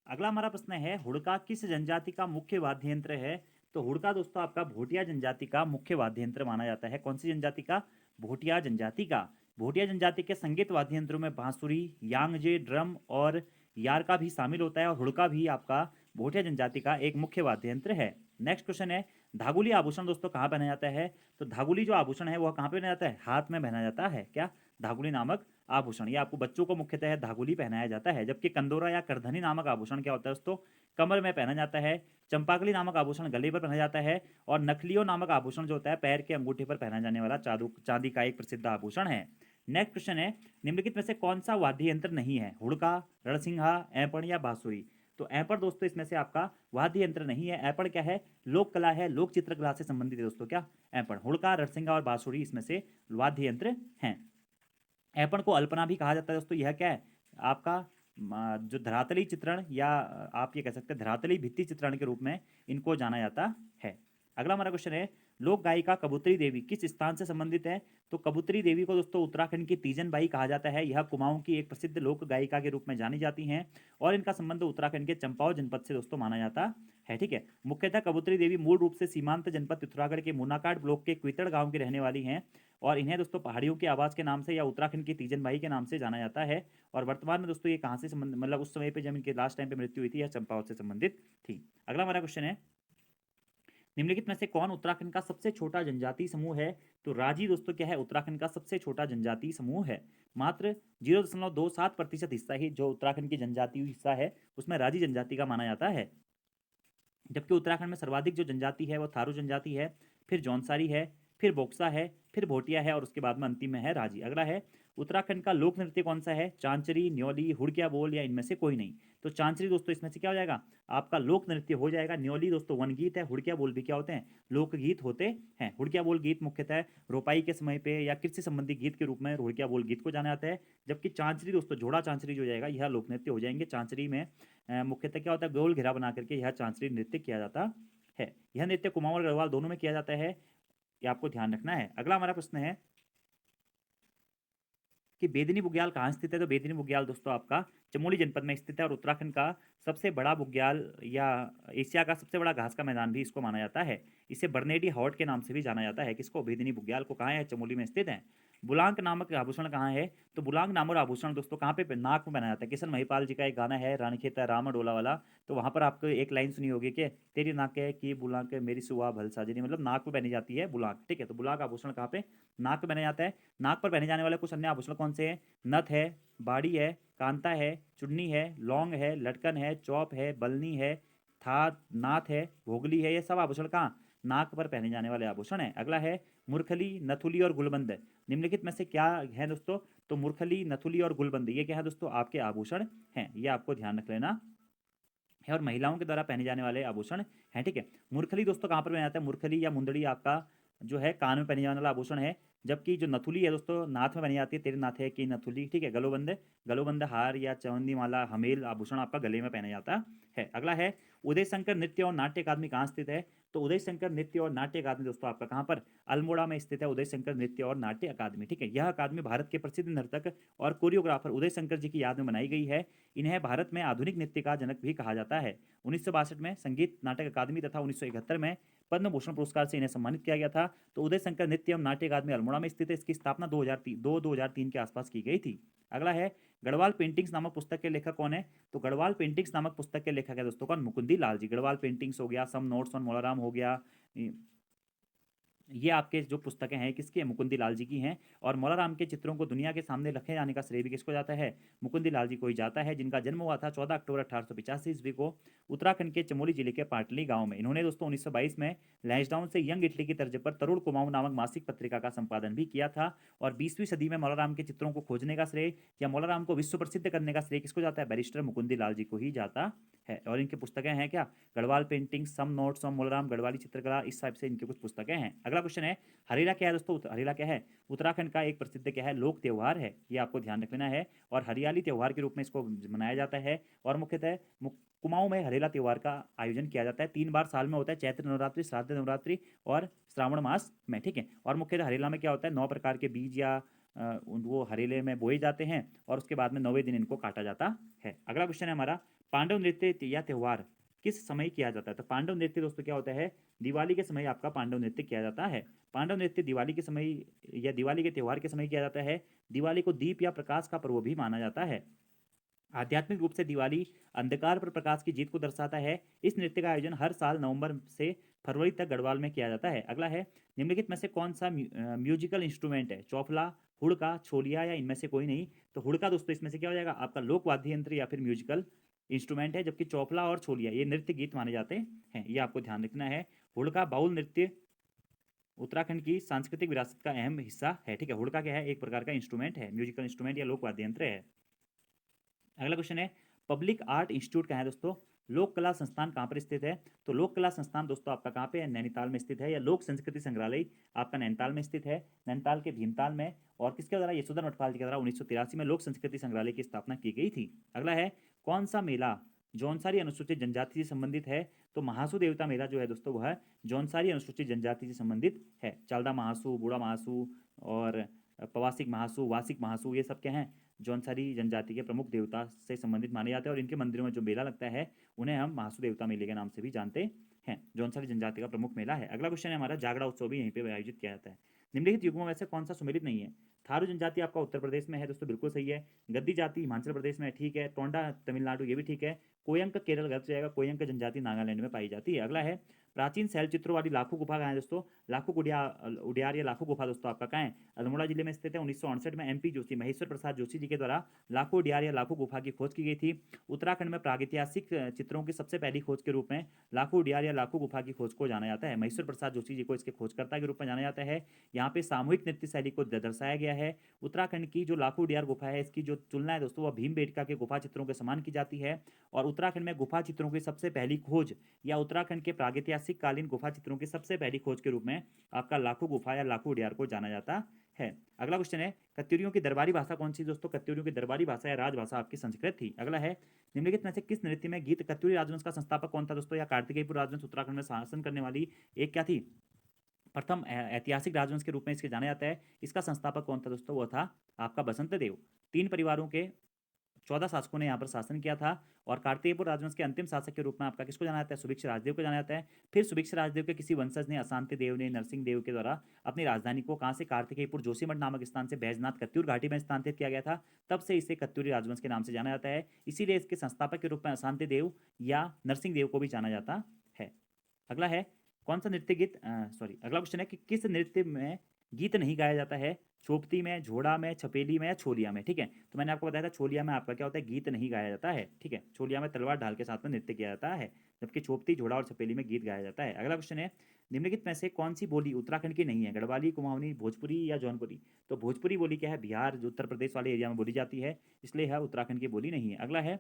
Speaker 1: अगला हमारा प्रश्न है हुड़का किस जनजाति का मुख्य वाद्य यंत्र है? तो हुड़का दोस्तों आपका भोटिया जनजाति का मुख्य वाद्य यंत्र माना जाता है। कौन सी जनजाति का? भोटिया जनजाति का। भोटिया जनजाति के संगीत वाद्य यंत्रों में बांसुरी, यांगजे, ड्रम और यारका भी शामिल होता है और हुड़का भी आपका भोटिया जनजाति का एक मुख्य वाद्य यंत्र है। नेक्स्ट क्वेश्चन है धागुली आभूषण दोस्तों कहाँ पहना जाता है? तो धागुली जो आभूषण है वह कहाँ पे पहना जाता है? हाथ में पहना जाता है। क्या? धागुली नामक आभूषण, ये आपको बच्चों को मुख्यतः धागुली पहनाया जाता है। जबकि कंदोरा या करधनी नामक आभूषण क्या होता है दोस्तों? कमर में पहना जाता है। चंपाकली नामक आभूषण गले पर पहना जाता है और नखलियो नामक आभूषण जो होता है पैर के अंगूठे पर पहना जाने वाला चांदी का एक प्रसिद्ध आभूषण है। नेक्स्ट क्वेश्चन है निम्नलिखित में से कौन सा वाद्य यंत्र नहीं है? हुड़का, रणसिंघा, ऐपण या बांसुरी? तो ऐपण दोस्तों इसमें से आपका वाद्य यंत्र नहीं है। ऐपण क्या है? लोक कला है, लोक चित्रकला से संबंधित है दोस्तों। क्या? ऐपण। हुड़का, रणसिंघा और बांसुरी इसमें से वाद्य यंत्र हैं। ऐपण को अल्पना भी कहा जाता है दोस्तों। यह क्या है? आपका जो धरातली चित्रण या आप ये कह सकते हैं धरातली भित्ति चित्रण के रूप में इनको जाना जाता है। अगला हमारा क्वेश्चन है लोक गायिका कबूतरी देवी किस स्थान से संबंधित है? तो कबूतरी देवी को दोस्तों उत्तराखंड की तीजन बाई कहा जाता है। यह कुमाऊं की एक प्रसिद्ध लोक गायिका के रूप में जानी जाती हैं और इनका संबंध उत्तराखंड के चंपाओ जनपद से दोस्तों माना जाता है, ठीक है। मुख्यतः कबूतरी देवी मूल रूप से सीमांत जनपद पिथौरागढ़ के मुनाकाट ब्लॉक के क्वितड़ गांव की रहने वाली हैं और इन्हें दोस्तों पहाड़ियों की आवाज़ के नाम से या उत्तराखंड की तीजन बाई के नाम से जाना जाता है। और वर्तमान में दोस्तों ये कहाँ से संबंध, मतलब उस समय पे जब इनके लास्ट टाइम पे मृत्यु हुई थी यह चंपावत से संबंधित थी। अगला हमारा क्वेश्चन है निम्नलिखित में से कौन उत्तराखंड का सबसे छोटा जनजातीय समूह है? तो राजी दोस्तों क्या है? उत्तराखंड का सबसे छोटा जनजातीय समूह है। मात्र 0.27% हिस्सा ही जो उत्तराखंड की जनजातीय हिस्सा है उसमें राजी जनजाति का माना जाता है। जबकि उत्तराखंड में सर्वाधिक जो जनजाति है वो थारू जनजाति है, फिर जौनसारी है, फिर बोक्सा है, फिर भोटिया है और उसके बाद में अंतिम में है राजी। अगला है उत्तराखंड का लोक नृत्य कौन सा है? चांचरी, न्योली, हुड़किया बोल या इनमें से कोई नहीं? तो चांचरी दोस्तों इसमें से क्या हो जाएगा? आपका लोक नृत्य हो जाएगा। न्योली दोस्तों वन गीत है। हुड़किया बोल भी क्या होते हैं? लोकगीत होते हैं। हुड़किया बोल गीत मुख्यतः रोपाई के समय पे या कृषि संबंधी गीत के रूप में हुड़किया बोल गीत को जाना जाता है। जबकि चांचरी दोस्तों जोड़ा चांचरी जो हो जाएगा यह लोक नृत्य हो जाएंगे। चांचरी में मुख्यतः क्या होता है? गोल घेरा बना करके यह चांचरी नृत्य किया जाता है। यह नृत्य कुमाऊं और गढ़वाल दोनों में किया जाता है, ये आपको ध्यान रखना है। अगला हमारा प्रश्न है कि बेदिनी बुग्याल कहाँ स्थित है? तो बेदिनी बुग्याल दोस्तों आपका चमोली जनपद में स्थित है और उत्तराखंड का सबसे बड़ा बुग्याल या एशिया का सबसे बड़ा घास का मैदान भी इसको माना जाता है। इसे बर्नेडी हॉट के नाम से भी जाना जाता है। किसको? बेदिनी बुग्याल को। कहाँ है? चमोली में स्थित है। बुलांक नामक आभूषण कहाँ है? तो बुलांग नामक आभूषण दोस्तों कहाँ पे? नाक में बनाया जाता है। किशन महिपाल जी का एक गाना है रानीखेत राम डोला वाला, तो वहाँ पर आपको एक लाइन सुनी होगी कि तेरी नाक है कि बुलांक मेरी सुहा भल साजनी, मतलब नाक में पहनी जाती है बुलांक, ठीक है। तो बुलांक आभूषण कहाँ पे? नाक में पहना जाता है। नाक पर पहने जाने वाले कुछ अन्य आभूषण कौन से हैं? नथ है, बाड़ी है, कांता है, चुन्नी है, लौंग है, लटकन है, चौप है, बलनी है, था नाथ है, भोगली है। ये सब आभूषण कहाँ? नाक पर पहने जाने वाले आभूषण है। अगला है मुरखली, नथुली और गुलबंद। निम्नलिखित में से क्या है दोस्तों? तो मुरखली, नथुली और गुलबंद ये क्या है दोस्तों? आपके आभूषण हैं। ये आपको ध्यान रख लेना है और महिलाओं के द्वारा पहने जाने वाले आभूषण हैं, ठीक है। मुरखली दोस्तों कहाँ पर पहना जाता है? मुरखली या मुंदड़ी आपका जो है कान में पहने जाने वाला आभूषण है। जबकि जो नथुली है दोस्तों नाथ में बनी जाती है। तेरे नाथ है कि नथुली, ठीक है। गलोबंद, गलोबंद हार या चवंदी माला हमेल आभूषण आपका गले में पहना जाता है। अगला है उदय शंकर नृत्य और नाट्य अकादमी कहाँ स्थित है? तो उदय शंकर नृत्य और नाट्य अकादमी दोस्तों आपका कहाँ पर? अल्मोड़ा में स्थित है उदय शंकर नृत्य और नाट्य अकादमी, ठीक है। यह अकादमी भारत के प्रसिद्ध नर्तक और कोरियोग्राफर उदय शंकर जी की याद में बनाई गई है। इन्हें भारत में आधुनिक नृत्य का जनक भी कहा जाता है। 1962 में संगीत नाटक अकादमी तथा 1971 में पद्म भूषण पुरस्कार से इन्हें सम्मानित किया गया था। तो उदय शंकर नृत्य एवं नाट्य अकादमी अल्मोड़ा में स्थित है। इसकी स्थापना 2003 के आसपास की गई थी। अगला है गढ़वाल पेंटिंग्स नामक पुस्तक के लेखक कौन है? तो गढ़वाल पेंटिंग्स नामक पुस्तक के लेखक है दोस्तों कौन? मुकुंदी लाल जी। गढ़वाल पेंटिंग्स हो गया, सम नोट्स ऑन मोलाराम हो गया, ये आपके जो पुस्तकें हैं किसकी है? मुकुंदी लाल जी की हैं। और मौलाराम के चित्रों को दुनिया के सामने रखे जाने का श्रेय भी किसको जाता है? मुकुंदी लाल जी को ही जाता है, जिनका जन्म हुआ था 14 अक्टूबर 1885 ईस्वी को उत्तराखंड के चमोली जिले के पाटली गांव में। इन्होंने दोस्तों 1922 में लैंसडाउन से यंग इटली की तर्ज पर तरुण कुमाऊं नामक मासिक पत्रिका का संपादन भी किया था। और 20वीं सदी में मौलाराम के चित्रों को खोजने का श्रेय या मौलाराम को विश्व प्रसिद्ध करने का श्रेय किसको जाता है? बैरिस्टर मुकुंदी लाल जी को ही जाता है। और इनकी पुस्तकें हैं क्या? Garhwal painting, some notes on Molaram, Garhwali चित्रकला, इस टाइप से इनकी कुछ पुस्तकें हैं। अगला क्वेश्चन है हरेला क्या है दोस्तों? हरेला क्या है? उत्तराखंड का एक प्रसिद्ध क्या है? लोक त्योहार है, ये आपको ध्यान रख लेना है। और हरियाली त्योहार के रूप में इसको मनाया जाता है। और मुख्यतः कुमाऊं में हरेला त्योहार का आयोजन किया जाता है। 3 बार साल में होता है, चैत्र नवरात्रि, श्राद्ध नवरात्रि और श्रावण मास में, ठीक है। और मुख्यतः हरेला में क्या होता है? 9 प्रकार के बीज या वो हरेले में बोए जाते हैं और उसके बाद में 9वें दिन इनको काटा जाता है। अगला क्वेश्चन है हमारा पांडव नृत्य या त्योहार किस समय किया जाता है? तो पांडव नृत्य दोस्तों क्या होता है? दिवाली के समय आपका पांडव नृत्य किया जाता है। पांडव नृत्य दिवाली के समय या दिवाली के त्योहार के समय किया जाता है। दिवाली को दीप या प्रकाश का पर्व भी माना जाता है। आध्यात्मिक रूप से दिवाली अंधकार पर प्रकाश की जीत को दर्शाता है। इस नृत्य का आयोजन हर साल नवंबर से फरवरी तक गढ़वाल में किया जाता है। अगला है निम्नलिखित में से कौन सा म्यूजिकल इंस्ट्रूमेंट है? चौफला, हुड़का, छोलिया या इनमें से कोई नहीं? तो हुड़का दोस्तों इसमें से क्या हो जाएगा? आपका लोक वाद्य यंत्र या फिर म्यूजिकल इंस्ट्रूमेंट है, जबकि चौफला और छोलिया ये नृत्य गीत माने जाते हैं। ये आपको ध्यान रखना है। हुड़का बाउल नृत्य उत्तराखंड की सांस्कृतिक विरासत का अहम हिस्सा है, ठीक है। हुड़का क्या है? एक प्रकार का इंस्ट्रूमेंट है, म्यूजिकल इंस्ट्रूमेंट या लोक वाद्य यंत्र है। अगला क्वेश्चन है पब्लिक आर्ट इंस्टीट्यूट कहाँ है दोस्तों? लोक कला संस्थान कहाँ पर स्थित है? तो लोक कला संस्थान दोस्तों आपका कहाँ पे है? नैनीताल में स्थित है। या लोक संस्कृति संग्रहालय आपका नैनीताल में स्थित है, नैनीताल के भीमताल में। और किसके द्वारा? यशोधर मठपाल जी के द्वारा 1983 में लोक संस्कृति संग्रहालय की स्थापना की गई थी। अगला है कौन सा मेला जौनसारी अनुसूचित जनजाति से संबंधित है? तो महासू देवता मेला जो है दोस्तों वह जौनसारी अनुसूचित जनजाति से संबंधित है। चालदा महासू, बूढ़ा महासू और पवासिक महासू, वासिक महासू, ये सब क्या हैं? जौनसारी जनजाति के प्रमुख देवता से संबंधित माने जाते हैं। और इनके मंदिरों में जो मेला लगता है उन्हें हम महासू देवता मेले के नाम से भी जानते हैं। जौनसारी जनजाति का प्रमुख मेला है। अगला क्वेश्चन है हमारा जागड़ा उत्सव भी यहीं पे आयोजित किया जाता है। निम्नलिखित युगों में से कौन सा सुमेलित नहीं है? थारू जनजाति आपका उत्तर प्रदेश में है दोस्तों, बिल्कुल सही है। गद्दी जाति हिमाचल प्रदेश में है, ठीक है। टोंडा तमिलनाडु, ये भी ठीक है। कोयंक केरल गलत जाएगा, कोयंक जनजाति नागालैंड में पाई जाती है। अगला है प्राचीन शैल चित्रों वाली लाखों गुफा कहाँ है दोस्तों? लाखों उडियार या लाखों गुफा दोस्तों आपका कहाँ है? अल्मोड़ा जिले में स्थित है। 1968 में MP जोशी, महेश्वर प्रसाद जोशी जी के द्वारा लाखों उडियार या लाखों गुफा की खोज की गई थी। उत्तराखंड में प्रागैतिहासिक चित्रों की सबसे पहली खोज के रूप में लाखों उडियार या लाखों गुफा की खोज को जाना जाता है। महेश्वर प्रसाद जोशी जी को इसके खोजकर्ता के रूप में जाना जाता है। यहाँ पे सामूहिक नृत्य शैली को दर्शाया गया है। उत्तराखंड की जो लाखों उडियार गुफा है इसकी जो तुलना है दोस्तों वह भीमबेटका के गुफा चित्रों के समान की जाती है। और उत्तराखंड में गुफा चित्रों की सबसे पहली खोज या उत्तराखंड के प्रागैतिहासिक कालीन गुफा चित्रों की सबसे पहली खोज के रूप में आपका लाखों गुफा या लाखों उडियार को जाना जाता है। अगला क्वेश्चन है कत्यूरियों की दरबारी भाषा कौन सी दोस्तों? कत्यूरियों की दरबारी भाषा या राजभाषा आपकी संस्कृत थी। अगला है निम्नलिखित में से किस नृत्य में गीत कत्यूरी राजवंश का संस्थापक कौन था दोस्तों? या कार्तिकेयपुर राजवंश उत्तराखंड में शासन करने वाली एक क्या थी? प्रथम ऐतिहासिक राजवंश के रूप में इसके जाना जाता है। इसका संस्थापक कौन था दोस्तों? वो था आपका बसंत देव। 3 परिवारों के 14 शासकों ने यहाँ पर शासन किया था। और कार्तिकेयपुर राजवंश के अंतिम शासक के रूप में आपका किसको जाना जाता है? सुभिक्ष राजदेव को जाना जाता है। फिर सुभिक्ष राजदेव के किसी वंशज ने अशांति देव ने नरसिंह देव के द्वारा अपनी राजधानी को कहाँ से? कार्तिकेयपुर जोशीमठ नामक स्थान से बैजनाथ कत्यूर घाटी में स्थानांतरित किया गया था। तब से इसे कत्यूरी राजवंश के नाम से जाना जाता है। इसीलिए इसके संस्थापक के रूप में अशांति देव या नरसिंह देव को भी जाना जाता है। अगला है कौन सा नृत्य गीत अगला क्वेश्चन है कि किस नृत्य में गीत नहीं गाया जाता है? चोपती में, झोड़ा में, छपेली में या छोलिया में, ठीक है। तो मैंने आपको बताया था छोलिया में आपका क्या होता है? गीत नहीं गाया जाता है, ठीक है। छोलिया में तलवार ढाल के साथ में नृत्य किया जाता है, जबकि चोपती, झोड़ा और छपेली में गीत गाया जाता है। अगला क्वेश्चन है निम्नलिखित में से कौन सी बोली उत्तराखंड की नहीं है? गढ़वाली, कुमाऊनी, भोजपुरी या जौनपुरी? तो भोजपुरी बोली क्या है? बिहार जो उत्तर प्रदेश वाले एरिया में बोली जाती है, इसलिए यह उत्तराखंड की बोली नहीं है। अगला है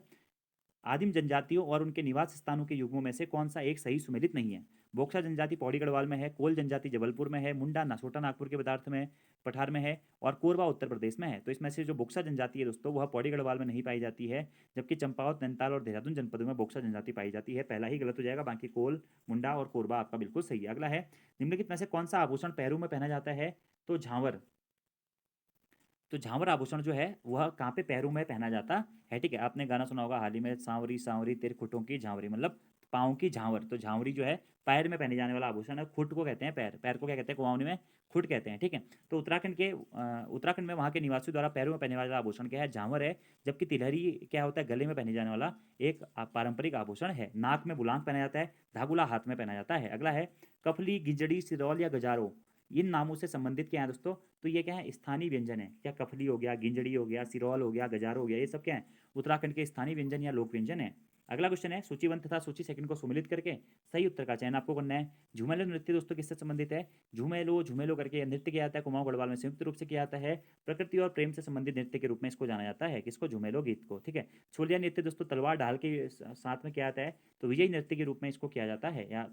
Speaker 1: आदिम जनजातियों और उनके निवास स्थानों के युग्मों में से कौन सा एक सही सुमेलित नहीं है? बोक्सा जनजाति पौड़ी गढ़वाल में है, कोल जनजाति जबलपुर में है, मुंडा छोटा नागपुर के पदार्थ में पठार में है और कोरबा उत्तर प्रदेश में है। तो इसमें से जो बोक्सा जनजाति है दोस्तों वह पौड़ी गढ़वाल में नहीं पाई जाती है, जबकि चंपावत, नैनीताल और देहरादून जनपदों में बोक्सा जनजाति पाई जाती है। पहला ही गलत हो जाएगा, बाकी कोल, मुंडा और कोरबा आपका बिल्कुल सही है। अगला है निम्नलिखित में से कौन सा आभूषण पैरों में पहना जाता है? तो झांवर। तो झांवर आभूषण जो है वह कहाँ पे पैरों में पहना जाता है, ठीक है। आपने गाना सुना होगा हाल ही में, सांवरी सांवरी तेरे खुटों की झांवरी, मतलब पाँव की झांवर। तो झांवरी जो है पैर में पहने जाने वाला आभूषण है। खुट को कहते हैं पैर, पैर को क्या कहते हैं कुमाऊनी में, खुट कहते हैं, ठीक है। तो उत्तराखंड में वहाँ के निवासियों द्वारा पैरों में पहने वाला आभूषण क्या है, झांवर है। जबकि तिलहरी क्या होता है, गले में पहने जाने वाला एक पारंपरिक आभूषण है। नाक में बुलांग पहना जाता है, धागुला हाथ में पहना जाता है। अगला है कफली, गिजड़ी, सिरौल या गजारो, इन नामों से संबंधित क्या है दोस्तों, तो ये क्या है, स्थानीय व्यंजन है। क्या कफली हो गया, गिंजड़ी हो गया, सिरौल हो गया, गजार हो गया, ये सब क्या है, उत्तराखंड के स्थानीय व्यंजन या लोक व्यंजन है। अगला क्वेश्चन है, सूची 1 तथा सूची 2 को सम्मिलित करके सही उत्तर का चयन आपको करना है। झूमेलो नृत्य दोस्तों किससे संबंधित है, झूमेलो झूमेलो करके यह नृत्य किया जाता है कुमाऊं गढ़वाल में संयुक्त रूप से किया जाता है। प्रकृति और प्रेम से संबंधित नृत्य के रूप में इसको जाना जाता है, किसको, झूमेलो गीत को, ठीक है। छोलिया नृत्य दोस्तों तलवार ढाल के साथ में किया जाता है, तो विजयी नृत्य के रूप में इसको किया जाता है, या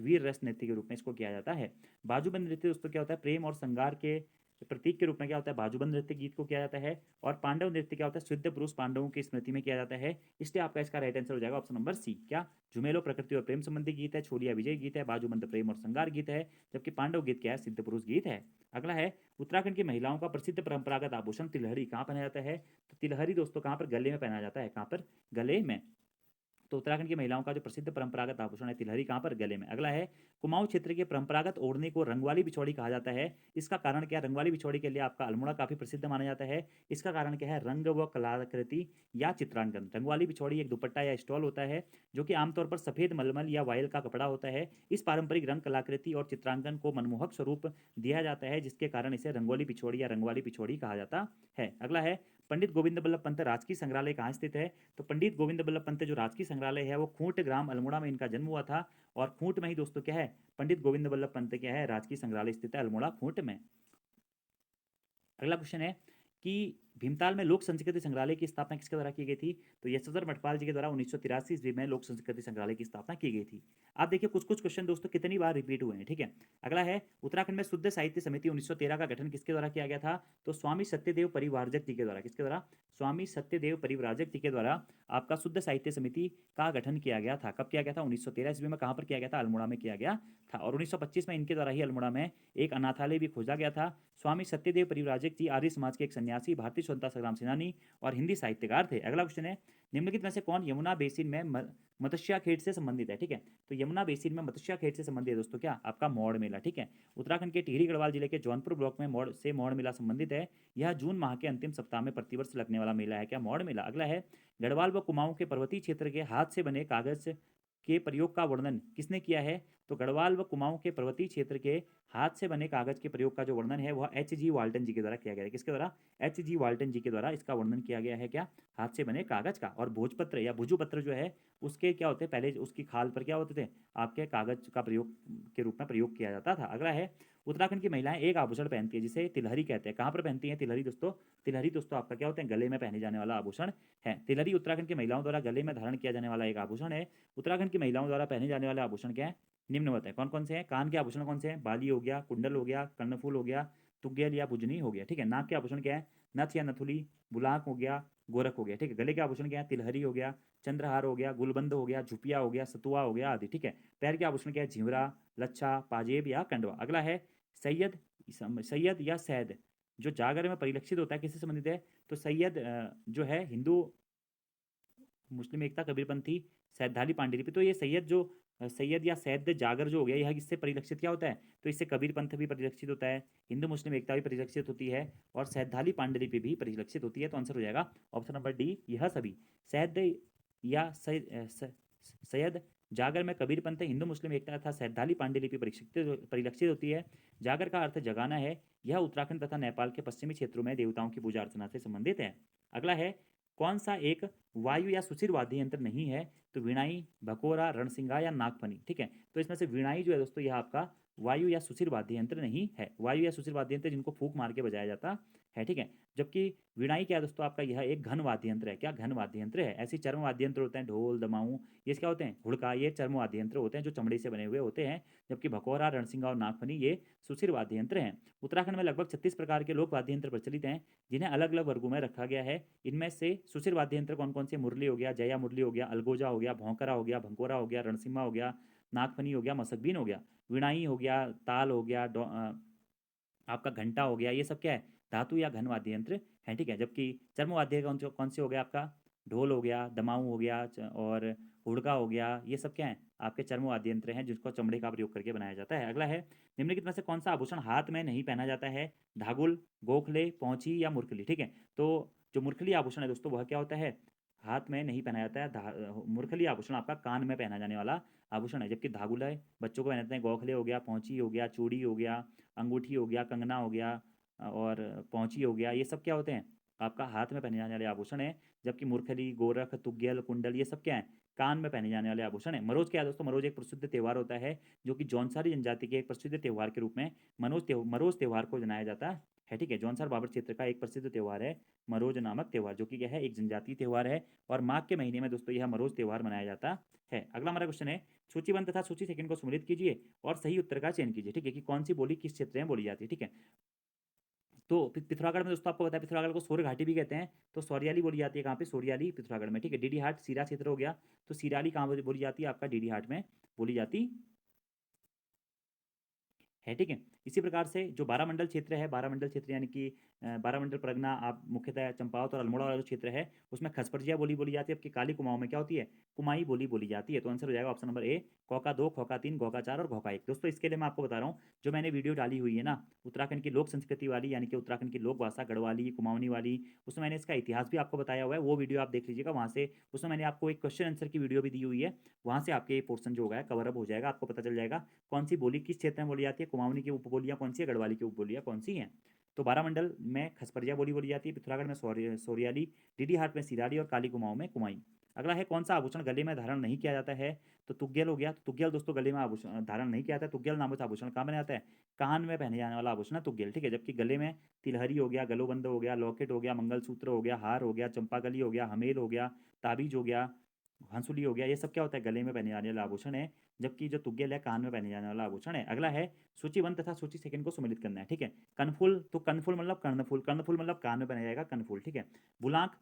Speaker 1: वीर रस नृत्य के रूप में इसको किया जाता है। बाजूबंद नृत्य दोस्तों क्या होता है, प्रेम और श्रृंगार के प्रतीक के रूप में क्या होता है, बाजूबंद नृत्य गीत को किया जाता है। और पांडव नृत्य क्या होता है, सिद्ध पुरुष पांडवों की स्मृति में किया जाता है। इसलिए आपका इसका राइट आंसर हो जाएगा ऑप्शन नंबर सी। क्या, झुमेलो प्रकृति और प्रेम संबंधी गीत है, छोलिया विजय गीत है, बाजूबंद प्रेम और श्रृंगार गीत है, जबकि पांडव गीत क्या है, सिद्ध पुरुष गीत है। अगला है, उत्तराखंड की महिलाओं का प्रसिद्ध परंपरागत आभूषण तिलहरी कहाँ पहना जाता है, तो तिलहरी दोस्तों कहाँ पर, गले में पहना जाता है, कहाँ पर, गले में। तो उत्तराखंड की महिलाओं का जो प्रसिद्ध परंपरागत आभूषण है तिलहरी, कहाँ पर, गले में। अगला है, कुमाऊं क्षेत्र के परंपरागत ओढ़ने को रंगवाली बिछौड़ी कहा जाता है। इसका कारण क्या है, रंगवाली बिछौड़ी के लिए आपका अल्मोड़ा काफी प्रसिद्ध माना जाता है। इसका कारण क्या है, रंग व कलाकृति या चित्रांकन। रंगवाली बिछौड़ी एक दुपट्टा या स्टॉल होता है जो कि आमतौर पर सफेद मलमल या वायल का कपड़ा होता है। इस पारंपरिक रंग कलाकृति और चित्रांकन को मनमोहक स्वरूप दिया जाता है, जिसके कारण इसे रंगोली बिछौड़ी या रंगवाली बिछौड़ी कहा जाता है। अगला है, पंडित गोविंद बल्लभ पंत राजकीय संग्रहालय कहाँ स्थित है, तो पंडित गोविंद बल्लभ पंत जो राजकीय संग्रहालय है वो खूंट ग्राम अल्मोड़ा में इनका जन्म हुआ था। और खूंट में ही दोस्तों क्या है, पंडित गोविंद बल्लभ पंत क्या है, राजकीय संग्रहालय स्थित है अल्मोड़ा खूंट में। अगला क्वेश्चन है कि भीमताल में लोक संस्कृति संग्रहालय की स्थापना किसके द्वारा की गई थी, तो यशोधर मठपाल जी के द्वारा 1983 ईस्वी में लोक संस्कृति संग्रहालय की स्थापना की गई थी। आप देखिए कुछ कुछ क्वेश्चन दोस्तों कितनी बार रिपीट हुए हैं, ठीक है। अगला है, उत्तराखंड में शुद्ध साहित्य समिति 1913 का गठन किसके द्वारा किया गया था, तो स्वामी सत्यदेव परिव्राजक जी के द्वारा, किसके द्वारा, स्वामी सत्यदेव परिव्राजक जी के द्वारा आपका शुद्ध साहित्य समिति का गठन किया गया था। कब किया गया था, 1913 ईस्वी में। कहाँ पर किया गया था, अल्मोड़ा में किया गया था। और 1925 में इनके द्वारा ही अल्मोड़ा में एक अनाथालय भी खोजा गया था। स्वामी सत्यदेव परिव्राजक जी आर्य समाज के एक सन्यासी, भारतीय स्वतंत्रता संग्राम सेनानी और हिंदी साहित्यकार थे। अगला क्वेश्चन है, निम्नलिखित में से कौन यमुना बेसिन में मत्स्या खेत से संबंधित है, ठीक है। तो यमुना बेसिन में मत्स्या खेत से संबंधित है दोस्तों क्या, आपका मौड़ मेला, ठीक है। उत्तराखंड के टिहरी गढ़वाल जिले के जौनपुर ब्लॉक में मौड़ मेला संबंधित है। यह जून माह के अंतिम सप्ताह में प्रतिवर्ष लगने वाला मेला है, क्या, मौड़ मेला। अगला है, गढ़वाल व कुमाऊं के पर्वतीय क्षेत्र के हाथ से बने कागज के प्रयोग का वर्णन किसने किया है, तो गढ़वाल व कुमाऊं के पर्वतीय क्षेत्र के हाथ से बने कागज के प्रयोग का जो वर्णन है वह H.G. वाल्टन जी के द्वारा किया गया है। किसके द्वारा, H.G. वाल्टन जी के द्वारा इसका वर्णन किया गया है, क्या, हाथ से बने कागज का। और भोजपत्र या भुजुपत्र जो है उसके क्या होते हैं, पहले उसकी खाल पर क्या होते थे, आपके कागज का प्रयोग के रूप में प्रयोग किया जाता था। अगला है, उत्तराखंड की महिलाएं एक आभूषण पहनती है जिसे तिलहरी कहते हैं। कहाँ पर पहनती हैं तिलहरी दोस्तों, तिलहरी दोस्तों आपका क्या होते हैं, गले में पहने जाने वाला आभूषण है। तिलहरी उत्तराखंड की महिलाओं द्वारा गले में धारण किया जाने वाला एक आभूषण है। उत्तराखंड की महिलाओं द्वारा पहने जाने वाले आभूषण क्या है, निम्नवत है। कौन कौन से हैं, कान के आभूषण कौन से हैं, बाली हो गया, कुंडल हो गया, कर्णफूल हो गया, तुगेल या बुजनी हो गया, ठीक है। नाक के आभूषण क्या है, नथ या नथुली, बुलाक हो गया, गोरख हो गया, ठीक है। गले के आभूषण क्या है, तिलहरी हो गया, चंद्रहार हो गया, गुलबंद हो गया, झुपिया हो गया, सतुआ हो गया आदि, ठीक है। पैर के आभूषण क्या है, झिवरा, लच्छा, पाजेब या कंडवा। अगला है, सैयद, सैयद या सैद जो जागर में परिलक्षित होता है किससे संबंधित है, तो सैयद जो है हिंदू मुस्लिम एकता कबीरपंथी सैद्धाली पांडुलिपि। तो ये सैयद जो सैयद या सैद जागर जो हो गया यह इससे परिलक्षित क्या होता है, तो इससे कबीर पंथ भी परिलक्षित होता है, हिंदू मुस्लिम एकता भी परिलक्षित होती है और सैद्धाली पांडुलिपि भी परिलक्षित होती है। तो आंसर हो जाएगा ऑप्शन नंबर डी, यह सभी। सैद या सैयद जागर में कबीर पंथ, हिंदू मुस्लिम एकता तथा सैद्धाली पांडुलिपि परिलक्षित होती है। जागर का अर्थ जगाना है। यह उत्तराखंड तथा नेपाल के पश्चिमी क्षेत्रों में देवताओं की पूजा अर्चना से संबंधित है। अगला है, कौन सा एक वायु या सुशिर वाद्य यंत्र नहीं है, तो वीणाई, भकोरा, रणसिंगा या नागफनी, ठीक है। तो इसमें से वीणाई जो है दोस्तों यह आपका वायु या सुशिर वाद्य यंत्र नहीं है। वायु या सुशिर वाद्य यंत्र जिनको फूंक मार के बजाया जाता है, ठीक है। जबकि वीणाई क्या है दोस्तों, आपका यह एक घन वाद्य यंत्र है, क्या, घन वाद्य यंत्र है। ऐसे चर्म वाद्य यंत्र होते हैं, ढोल, दमाऊ, ये क्या होते हैं, हुड़का, ये चर्म वाद्य यंत्र होते हैं जो चमड़े से बने हुए होते हैं। जबकि भकोरा, रणसिंगा और नागफनी ये सुशिर वाद्य यंत्र हैं। उत्तराखंड में लगभग 36 प्रकार के लोक वाद्य यंत्र प्रचलित हैं जिन्हें अलग अलग वर्गों में रखा गया है। इनमें से सुशिर वाद्य यंत्र कौन कौन से, मुरली हो गया, जया मुरली हो गया, अलगोजा हो गया, भौंकरा हो गया, भंकोरा हो गया, रणसिम्हा हो गया, नागफनी हो गया, मसकबीन हो गया। वीणाई हो गया, ताल हो गया, आपका घंटा हो गया, ये सब क्या है, धातु या घन वाद्य यंत्र हैं, ठीक है। जबकि चर्म वाद्य कौन से हो गया आपका, ढोल हो गया, दमाऊ हो गया और हुड़का हो गया, ये सब क्या है आपके चर्म वाद्य यंत्र हैं जिसको चमड़े का प्रयोग करके बनाया जाता है। अगला है, निम्नलिखित में से कौन सा आभूषण हाथ में नहीं पहना जाता है, धागुल, गोखले, पहुंची या मुरखली, ठीक है। तो जो मुरखली आभूषण है दोस्तों वह क्या होता है, हाथ में नहीं पहना जाता है। मुरखली आभूषण आपका कान में पहना जाने वाला आभूषण है, जबकि धागुला है बच्चों को पहनाते हैं, गोखले हो गया, पहुंची हो गया, चूड़ी हो गया, अंगूठी हो गया, कंगना हो गया और पहुंची हो गया, ये सब क्या होते हैं आपका हाथ में पहने जाने वाले आभूषण है। जबकि मुरखली, गोरख, तुग्यल, कुंडल ये सब क्या है कान में पहने जाने वाले आभूषण है। मरोज क्या है दोस्तों, मरोज एक प्रसिद्ध त्यौहार होता है जो कि जौनसारी जनजाति के एक प्रसिद्ध त्यौहार के रूप में मरोज त्यौहार को मनाया जाता है, ठीक है। जौनसार बाबर क्षेत्र का एक प्रसिद्ध त्यौहार है मरोज नामक त्यौहार, जो कि क्या है एक जनजातीय त्यौहार है और माघ के महीने में दोस्तों यह मरोज त्यौहार मनाया जाता है। अगला हमारा क्वेश्चन है, सूचीबद्ध तथा सूची सेकंड को सम्मिलित कीजिए और सही उत्तर का चयन कीजिए, ठीक है, कि कौन सी बोली किस क्षेत्र में बोली जाती है, ठीक है। तो पिथौरागढ़ में दोस्तों आपको पता है पिथौरागढ़ को सौर घाटी भी कहते हैं, तो सौरियाली बोली जाती है कहाँ पे, सौरियाली पिथौरागढ़ में, ठीक है। डीडी हाट सीरा क्षेत्र हो गया, तो सीराली कहाँ बोली जाती है आपका, डीडी हाट में बोली जाती है, ठीक है। इसी प्रकार से जो बारामंडल क्षेत्र है, बारामंडल क्षेत्र यानी कि बारामंडल परगना आप मुख्यतः चंपावत और अल्मोड़ा वाला जो क्षेत्र है उसमें खसपरजिया बोली बोली जाती है, जबकि काली कुमाऊं में क्या होती है, कुमाई बोली बोली जाती है। तो आंसर हो जाएगा ऑप्शन नंबर ए, कौका 2, खौका 3, घोका 4 और घोका 1। दोस्तों इसके लिए मैं आपको बता रहा हूँ, जो मैंने वीडियो डाली हुई है ना उत्तराखंड की लोक संस्कृति वाली, यानी कि उत्तराखंड की लोक भाषा गढ़वाली कुमाऊनी वाली, उसमें मैंने इसका इतिहास भी आपको बताया हुआ है, वो वीडियो आप देख लीजिएगा वहाँ से। उसमें मैंने आपको एक क्वेश्चन आंसर की वीडियो भी दी हुई है, वहाँ से आपके ये पोर्सन जो होगा कवर अप हो जाएगा, आपको पता चल जाएगा कौन सी बोली किस क्षेत्र में बोली जाती है, कुमाऊनी की उपबोलियाँ कौन सी है, गढ़वाली की उपबोलियाँ कौन सी हैं। तो बारामंडल में खसपरिया बोली बोली जाती है, पिथौरागढ़ में सोरियाली, डीडी हाट में सिराली और काली कुमाऊं में कुमाई। अगला है, कौन सा आभूषण गले में धारण नहीं किया जाता है, तो तुग्यल हो गया। तो तुग्यल दोस्तों गले में आभूषण धारण नहीं किया जाता है, तुग्यल नामक आभूषण कहाँ बना जाता है, कान में पहने जाने वाला आभूषण है तुग्यल, ठीक है। जबकि गले में तिलहरी हो गया, गलोबंद हो गया, लॉकेट हो गया, मंगलसूत्र हो गया, हार हो गया, चंपाकली हो गया, हमेल हो गया, ताबीज हो गया, हंसुली हो गया, ये सब क्या होता है गले में पहने जाने वाला आभूषण है। जबकि जो तुग्यल है कान में पहने जाने वाला आभूषण है। अगला है, सूची 1 तथा सूची सेकंड को सम्मिलित करना है, ठीक है। कनफुल, तो कनफुल मतलब कर्णफुल, कर्णफुल मतलब कान में पहना जाएगा कनफुल, ठीक है। बुलाक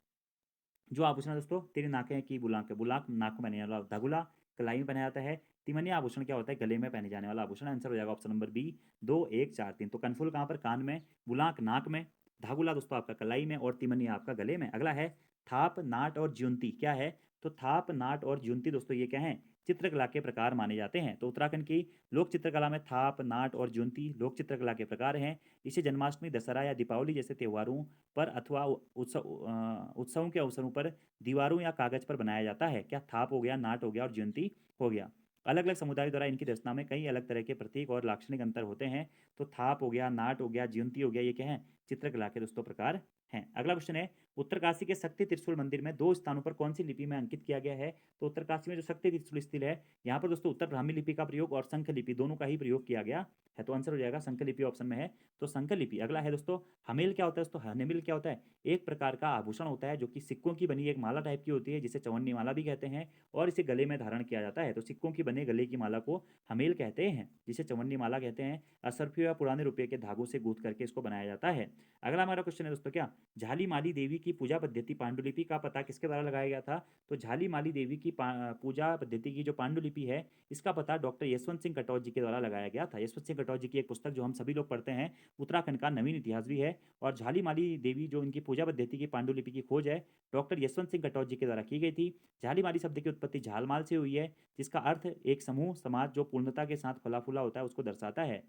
Speaker 1: जो आभूषण है दोस्तों, तेरी नाकें की बुलाक है, बुलाक नाक में पहने वाला, धगुला कलाई में पहना जाता है। तिमनिया आभूषण क्या होता है, गले में पहने जाने वाला आभूषण। आंसर हो जाएगा ऑप्शन नंबर बी, 2, 1, 4, 3। तो कनफुल कहाँ पर, कान में, बुलाक नाक में, धागुला दोस्तों आपका कलाई में और तिमनिया आपका गले में। अगला है, थाप, नाट और ज्योंती क्या है, तो थाप, नाट और ज्योंती दोस्तों ये क्या है, चित्रकला के प्रकार माने जाते हैं। तो उत्तराखंड की लोक चित्रकला में थाप, नाट और ज्योंती लोक चित्रकला के प्रकार हैं। इसे जन्माष्टमी, दशहरा या दीपावली जैसे त्योहारों पर अथवा उत्सवों के अवसरों पर दीवारों या कागज पर बनाया जाता है। क्या, थाप हो गया, नाट हो गया और ज्योंती हो गया। अलग अलग समुदायों द्वारा इनकी रचना में कई अलग तरह के प्रतीक और लाक्षणिक अंतर होते हैं। तो थाप हो गया, नाट हो गया, ज्योंती हो गया, ये क्या है चित्रकला के दोस्तों प्रकार हैं। अगला क्वेश्चन है, उत्तरकाशी के शक्ति त्रिशूल मंदिर में 2 स्थानों पर कौन सी लिपि में अंकित किया गया है, तो उत्तरकाशी में जो शक्ति त्रिशूल स्थित है यहाँ पर दोस्तों उत्तर ब्राह्मी लिपि का प्रयोग और संख लिपि दोनों का ही प्रयोग किया गया है। तो आंसर हो जाएगा संख लिपि ऑप्शन में है, तो संख लिपि। अगला है दोस्तों, हमेल क्या होता है दोस्तों, हमेल क्या होता है, एक प्रकार का आभूषण होता है जो कि सिक्कों की बनी एक माला टाइप की होती है जिसे चवन्नी माला भी कहते हैं और इसे गले में धारण किया जाता है। तो सिक्कों की बने गले की माला को हमेल कहते हैं, जिसे चवन्नी माला कहते हैं। असरफी या पुराने रुपये के धागों से गूंथ करके इसको बनाया जाता है। अगला हमारा क्वेश्चन है दोस्तों, क्या झाली माली देवी की पूजा पद्धति पांडुलिपि का पता किसके द्वारा लगाया गया था, तो झाली माली देवी की पूजा पद्धति की जो पांडुलिपि है इसका पता डॉक्टर यशवंत सिंह कटौज जी के द्वारा लगाया गया था। यशवंत सिंह कटौज जी की एक पुस्तक जो हम सभी लोग पढ़ते हैं, उत्तराखंड का नवीन इतिहास भी है। और झाली माली देवी जो इनकी पूजा पद्धति की पांडुलिपि की खोज है डॉक्टर यशवंत सिंह कटौज जी के द्वारा की गई थी। झाली माली शब्द की उत्पत्ति झालमाल से हुई है, जिसका अर्थ एक समूह समाज जो पूर्णता के साथ फला फूला होता है उसको दर्शाता है।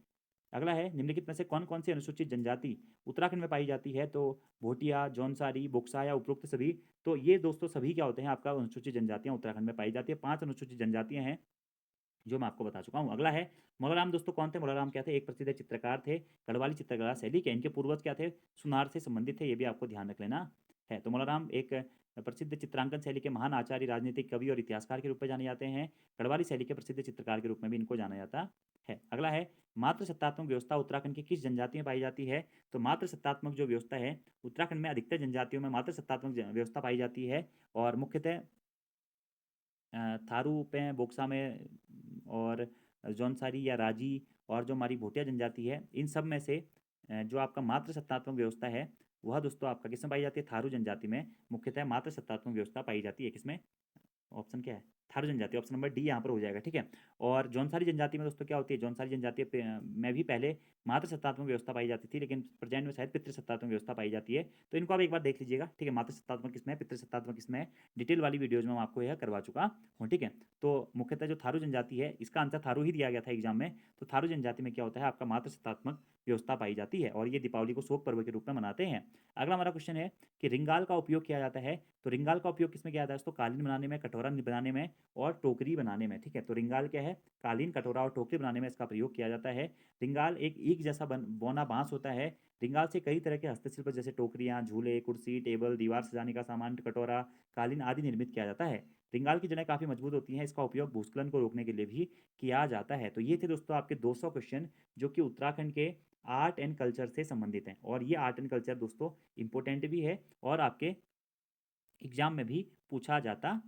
Speaker 1: अगला है, निम्नलिखित में से कौन कौन सी अनुसूचित जनजाति उत्तराखंड में पाई जाती है, तो भोटिया, जौनसारी, बुक्सा या उपरोक्त सभी। तो ये दोस्तों सभी क्या होते हैं आपका अनुसूचित जनजातियां उत्तराखंड में पाई जाती है। 5 अनुसूचित जनजातियां हैं जो मैं आपको बता चुका हूँ। अगला है, मौलाराम दोस्तों कौन थे, मौलाराम क्या थे, एक प्रसिद्ध चित्रकार थे, गढ़वाली चित्रकला शैली के। इनके पूर्वज क्या थे, सुनार से संबंधित थे, ये भी आपको ध्यान रख लेना है। तो मौलाराम एक प्रसिद्ध चित्रांकन शैली के महान आचार्य, राजनीतिक कवि और इतिहासकार के रूप में जाने जाते हैं। गढ़वाली शैली के प्रसिद्ध चित्रकार के रूप में भी इनको जाना जाता है। अगला है, मातृ सत्तात्मक व्यवस्था उत्तराखंड की किस जनजाति में पाई जाती है, तो मातृ सत्तात्मक जो व्यवस्था है उत्तराखंड में अधिकतर जनजातियों में मातृ सत्तात्मक व्यवस्था पाई जाती है और मुख्यतः थारू पे, बोक्सा में और जौनसारी या राजी और जो हमारी भोटिया जनजाति है, इन सब में से जो आपका मातृ सत्तात्मक व्यवस्था है वह दोस्तों आपका किसमें पाई जाती है, थारू जनजाति में मुख्यतः मातृ सत्तात्मक व्यवस्था पाई जाती है। किसमें, ऑप्शन क्या है, थारू जनजाति, ऑप्शन नंबर डी यहाँ पर हो जाएगा, ठीक है। और जौनसारी जनजाति में दोस्तों क्या होती है, जौनसारी जनजाति में भी पहले मातृ सत्तात्मक व्यवस्था पाई जाती थी, लेकिन प्रेजेंट में शायद पितृ सत्तात्मक व्यवस्था पाई जाती है। तो इनको आप एक बार देख लीजिएगा, ठीक है, मातृ सत्तात्मक किसमें है, पितृ सत्तात्मक किसमें है, डिटेल वाली वीडियोज में मैं आपको यह करवा चुका हूँ, ठीक है। तो मुख्यतः जो थारू जनजाति है, इसका आंसर थारू ही दिया गया था एग्जाम में। तो थारू जनजाति में क्या होता है, आपका मातृ सत्तात्मक व्यवस्था पाई जाती है, और ये दीपावली को शोक पर्व के रूप में मनाते हैं। अगला हमारा क्वेश्चन है कि रिंगाल का उपयोग किया जाता है। तो रिंगाल का उपयोग किसमें किया जाता है दोस्तों, कालीन बनाने में, कटोरा बनाने में और टोकरी बनाने में, ठीक है। तो रिंगाल क्या है, कालीन, कटोरा और टोकरी बनाने में इसका प्रयोग किया जाता है। रिंगाल एक ईख जैसा बौना बांस होता है। रिंगाल से कई तरह के हस्तशिल्प जैसे टोकरियां, झूले, कुर्सी, टेबल, दीवार सजाने का सामान, कटोरा, कालीन आदि निर्मित किया जाता है। रिंगाल की जड़ें काफ़ी मजबूत होती हैं, इसका उपयोग भूस्खलन को रोकने के लिए भी किया जाता है। तो ये थे दोस्तों आपके 200 क्वेश्चन जो कि उत्तराखंड के आर्ट एंड कल्चर से संबंधित हैं। और ये आर्ट एंड कल्चर दोस्तों इंपॉर्टेंट भी है और आपके एग्जाम में भी पूछा जाता